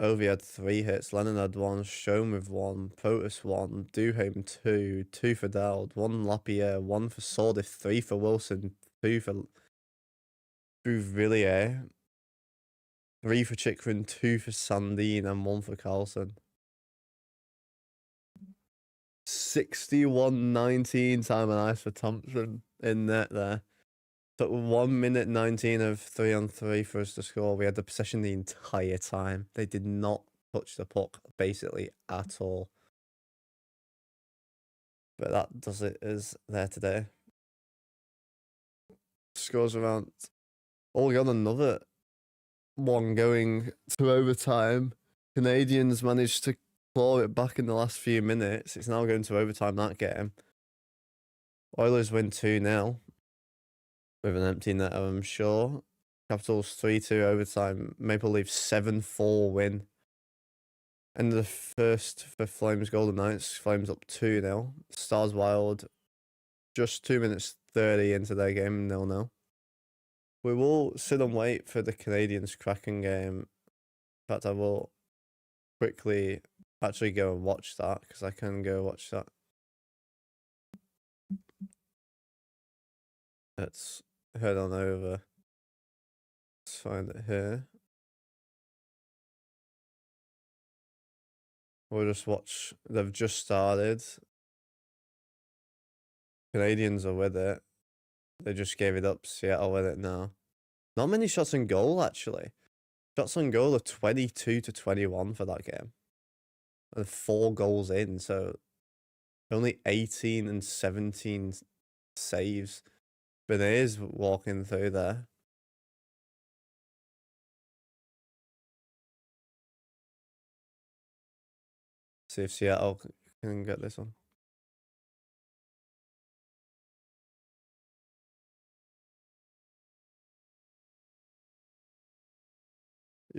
S1: Ovi had 3 hits, Lennon had 1, Strome with 1, Protus 1, Duhaime 2, 2 for Dowd, 1 Lapierre, 1 for Sordif, 3 for Wilson, 2 for Bouvillier, 3 for Chickering, 2 for Sandine, and 1 for Carlson. 61-19 time and ice for Thompson in net there. Took 1 minute 19 of 3-on-3 for us to score. We had the possession the entire time. They did not touch the puck basically at all. But that does it is there today. Scores around. Oh, we got another one going to overtime. Canadians managed to claw it back in the last few minutes. It's now going to overtime, that game. Oilers win 2-0 with an empty net, I'm sure. Capitals 3-2 overtime. Maple Leafs 7-4 win. End of the first for Flames Golden Knights. Flames up 2-0. Stars Wild just 2 minutes 30 into their game, 0-0. We will sit and wait for the Canadians Kraken game. In fact, I will quickly actually go and watch that, because I can go watch that. Let's head on over. Let's find it here. We'll just watch. They've just started. Canadians are with it. They just gave it up. Seattle with it now. Not many shots on goal, actually. Shots on goal are 22-21 for that game. And 4 goals in, so only 18 and 17 saves. Benet's walking through there. See if Seattle can get this one.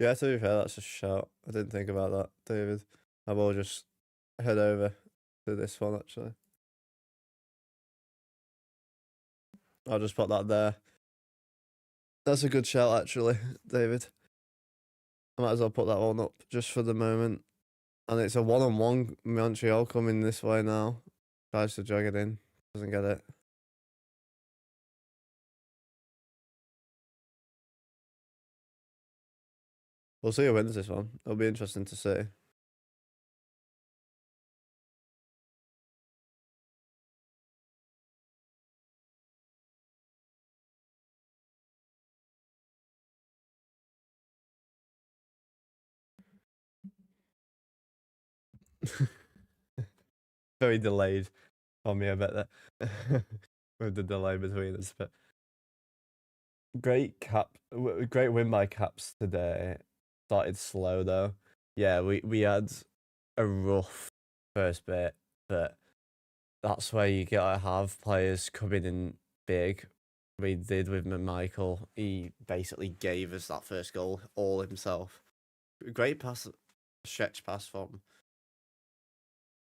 S1: Yeah, to be fair, that's a shout. I didn't think about that, David. I will just head over to this one, actually. I'll just put that there. That's a good shout, actually, David. I might as well put that one up just for the moment. And it's a one-on-one Montreal coming this way now. Tries to drag it in. Doesn't get it. We'll see who wins this one. It'll be interesting to see. Very delayed on me, I bet that. With the delay between us. But great win by Caps today. Started slow though. Yeah, we had a rough first bit, but that's where you gotta have players coming in big. We did with Michael. He basically gave us that first goal all himself. Great pass, stretch pass from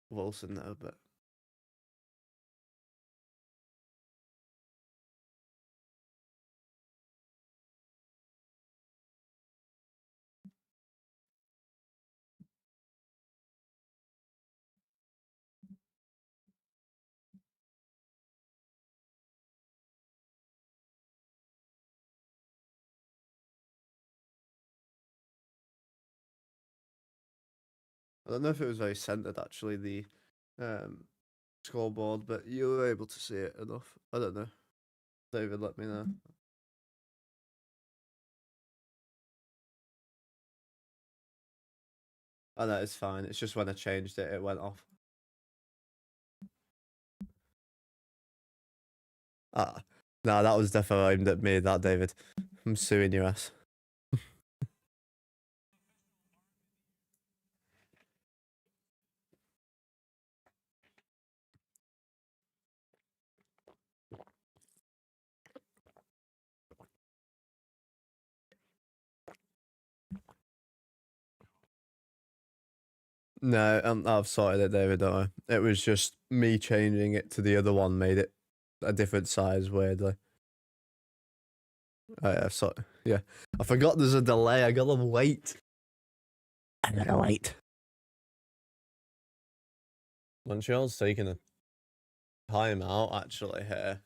S1: Wilson though, but I don't know if it was very centered actually, the scoreboard, but you were able to see it enough. I don't know. David, let me know. I know it's fine. It's just when I changed it, it went off. Ah, no, that was definitely aimed at me. That David, I'm suing your ass. No, I've sorted it, David. Don't I? It was just me changing it to the other one made it a different size. Weirdly, yeah, yeah. I forgot there's a delay. I gotta wait. I gotta wait. Montreal's taking a time out actually here.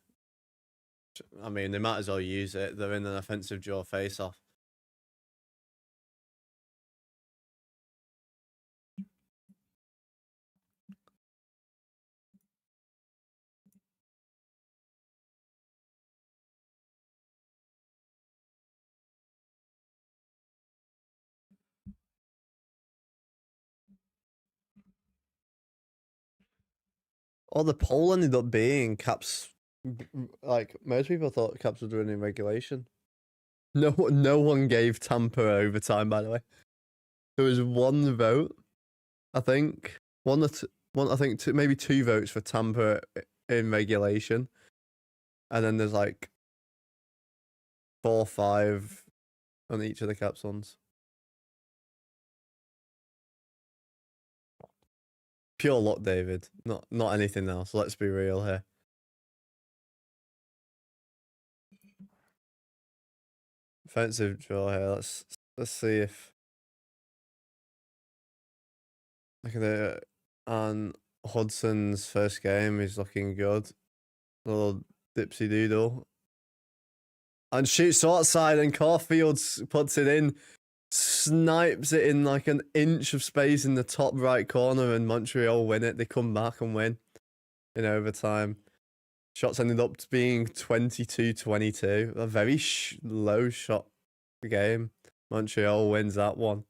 S1: I mean, they might as well use it. They're in an offensive draw face-off. Or the poll ended up being Caps. Like most people thought Caps would win in regulation. No one gave Tampa overtime. By the way, there was one vote. I think one. I think maybe two votes for Tampa in regulation, and then there's like 4 or 5 on each of the Caps ones. Pure luck, David. Not anything else. Let's be real here. Offensive draw here. Let's see if look at it. And Hudson's first game is looking good. A little dipsy doodle. And shoots outside, and Caulfield puts it in, snipes it in like an inch of space in the top right corner, and Montreal win it. They come back and win in overtime. Shots ended up being 22-22. A very low shot game. Montreal wins that one.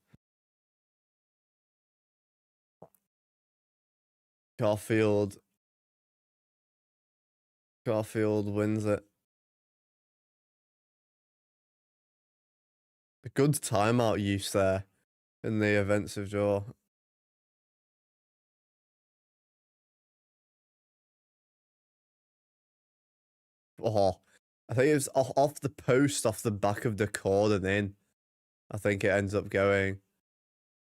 S1: Caulfield wins it. A good timeout use there in the offensive draw. Oh, I think it was off the post, off the back of the cord and in. I think it ends up going.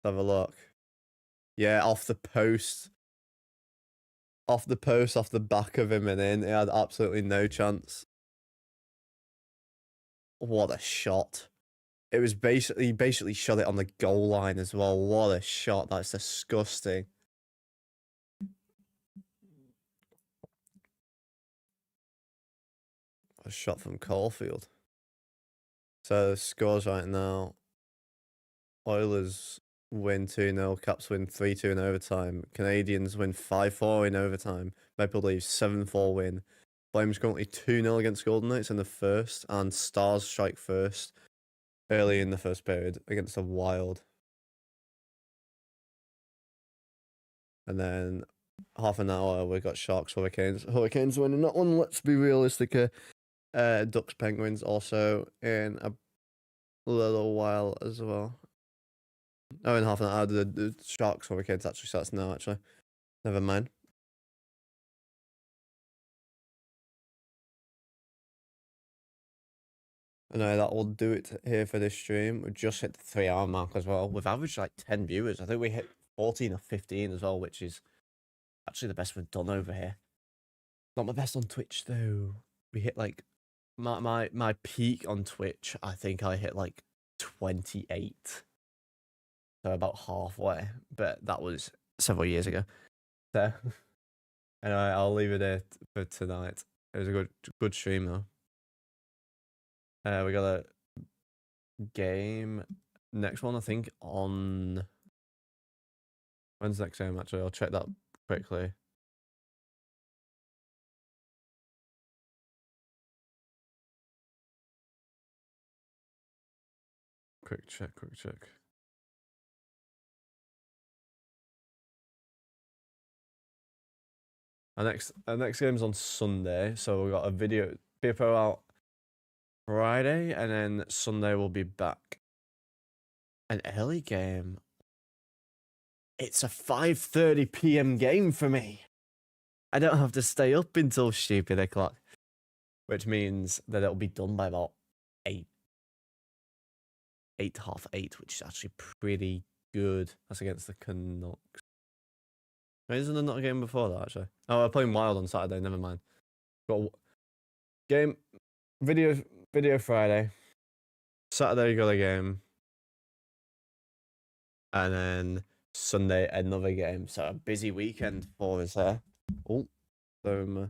S1: Let's have a look. Yeah, off the post. Off the post, off the back of him and in. It had absolutely no chance. What a shot. It was basically shot it on the goal line as well. What a shot. That's disgusting. A shot from Caulfield. So the scores right now. Oilers win 2-0. Caps win 3-2 in overtime. Canadians win 5-4 in overtime. Maple Leafs 7-4 win. Flames currently 2-0 against Golden Knights in the first. And Stars strike first early in the first period against the Wild. And then half an hour, we got Sharks, Hurricanes. Hurricanes winning that one. Let's be realistic here. Ducks, Penguins also in a little while as well. Oh, in half an hour, the Sharks, Hurricanes actually starts now, actually. Never mind. Anyway, that will do it here for this stream. We've just hit the 3-hour mark as well. We've averaged like 10 viewers. I think we hit 14 or 15 as well, which is actually the best we've done over here. Not my best on Twitch, though. We hit like... My peak on Twitch, I think I hit like 28. So about halfway. But that was several years ago. So... Anyway, I'll leave it there for tonight. It was a good stream, though. We got a game. Next one, I think, on... When's the next game, actually? I'll check that quickly. Quick check. Our next game's on Sunday, so we got a video out Friday, and then Sunday we'll be back. An early game. It's a 5:30 p.m. game for me. I don't have to stay up until stupid o'clock, which means that it'll be done by about 8, 8:30, which is actually pretty good. That's against the Canucks. Isn't there not a game before that, actually? Oh, we're playing Wild on Saturday, never mind. Got game, video Friday. Saturday, you got a game. And then Sunday, another game. So a busy weekend for us there. Oh, anyway,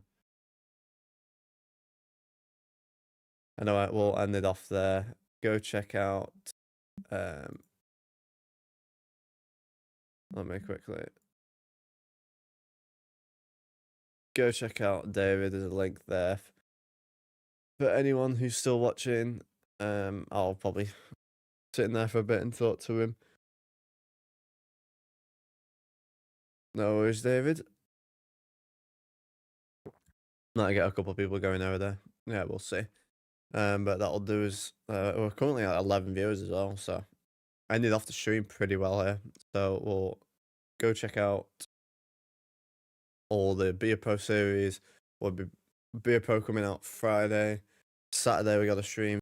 S1: we'll end it off there. Go check out... let me quickly... Go check out David. There's a link there. For anyone who's still watching, I'll probably sit in there for a bit and talk to him. No worries, David. Might get a couple of people going over there. Yeah, we'll see. But that'll do us. We're currently at 11 viewers as well, so I ended off the stream pretty well here. So we'll go check out all the Beer Pro series. Will be Beer Pro coming out Friday. Saturday we got a stream.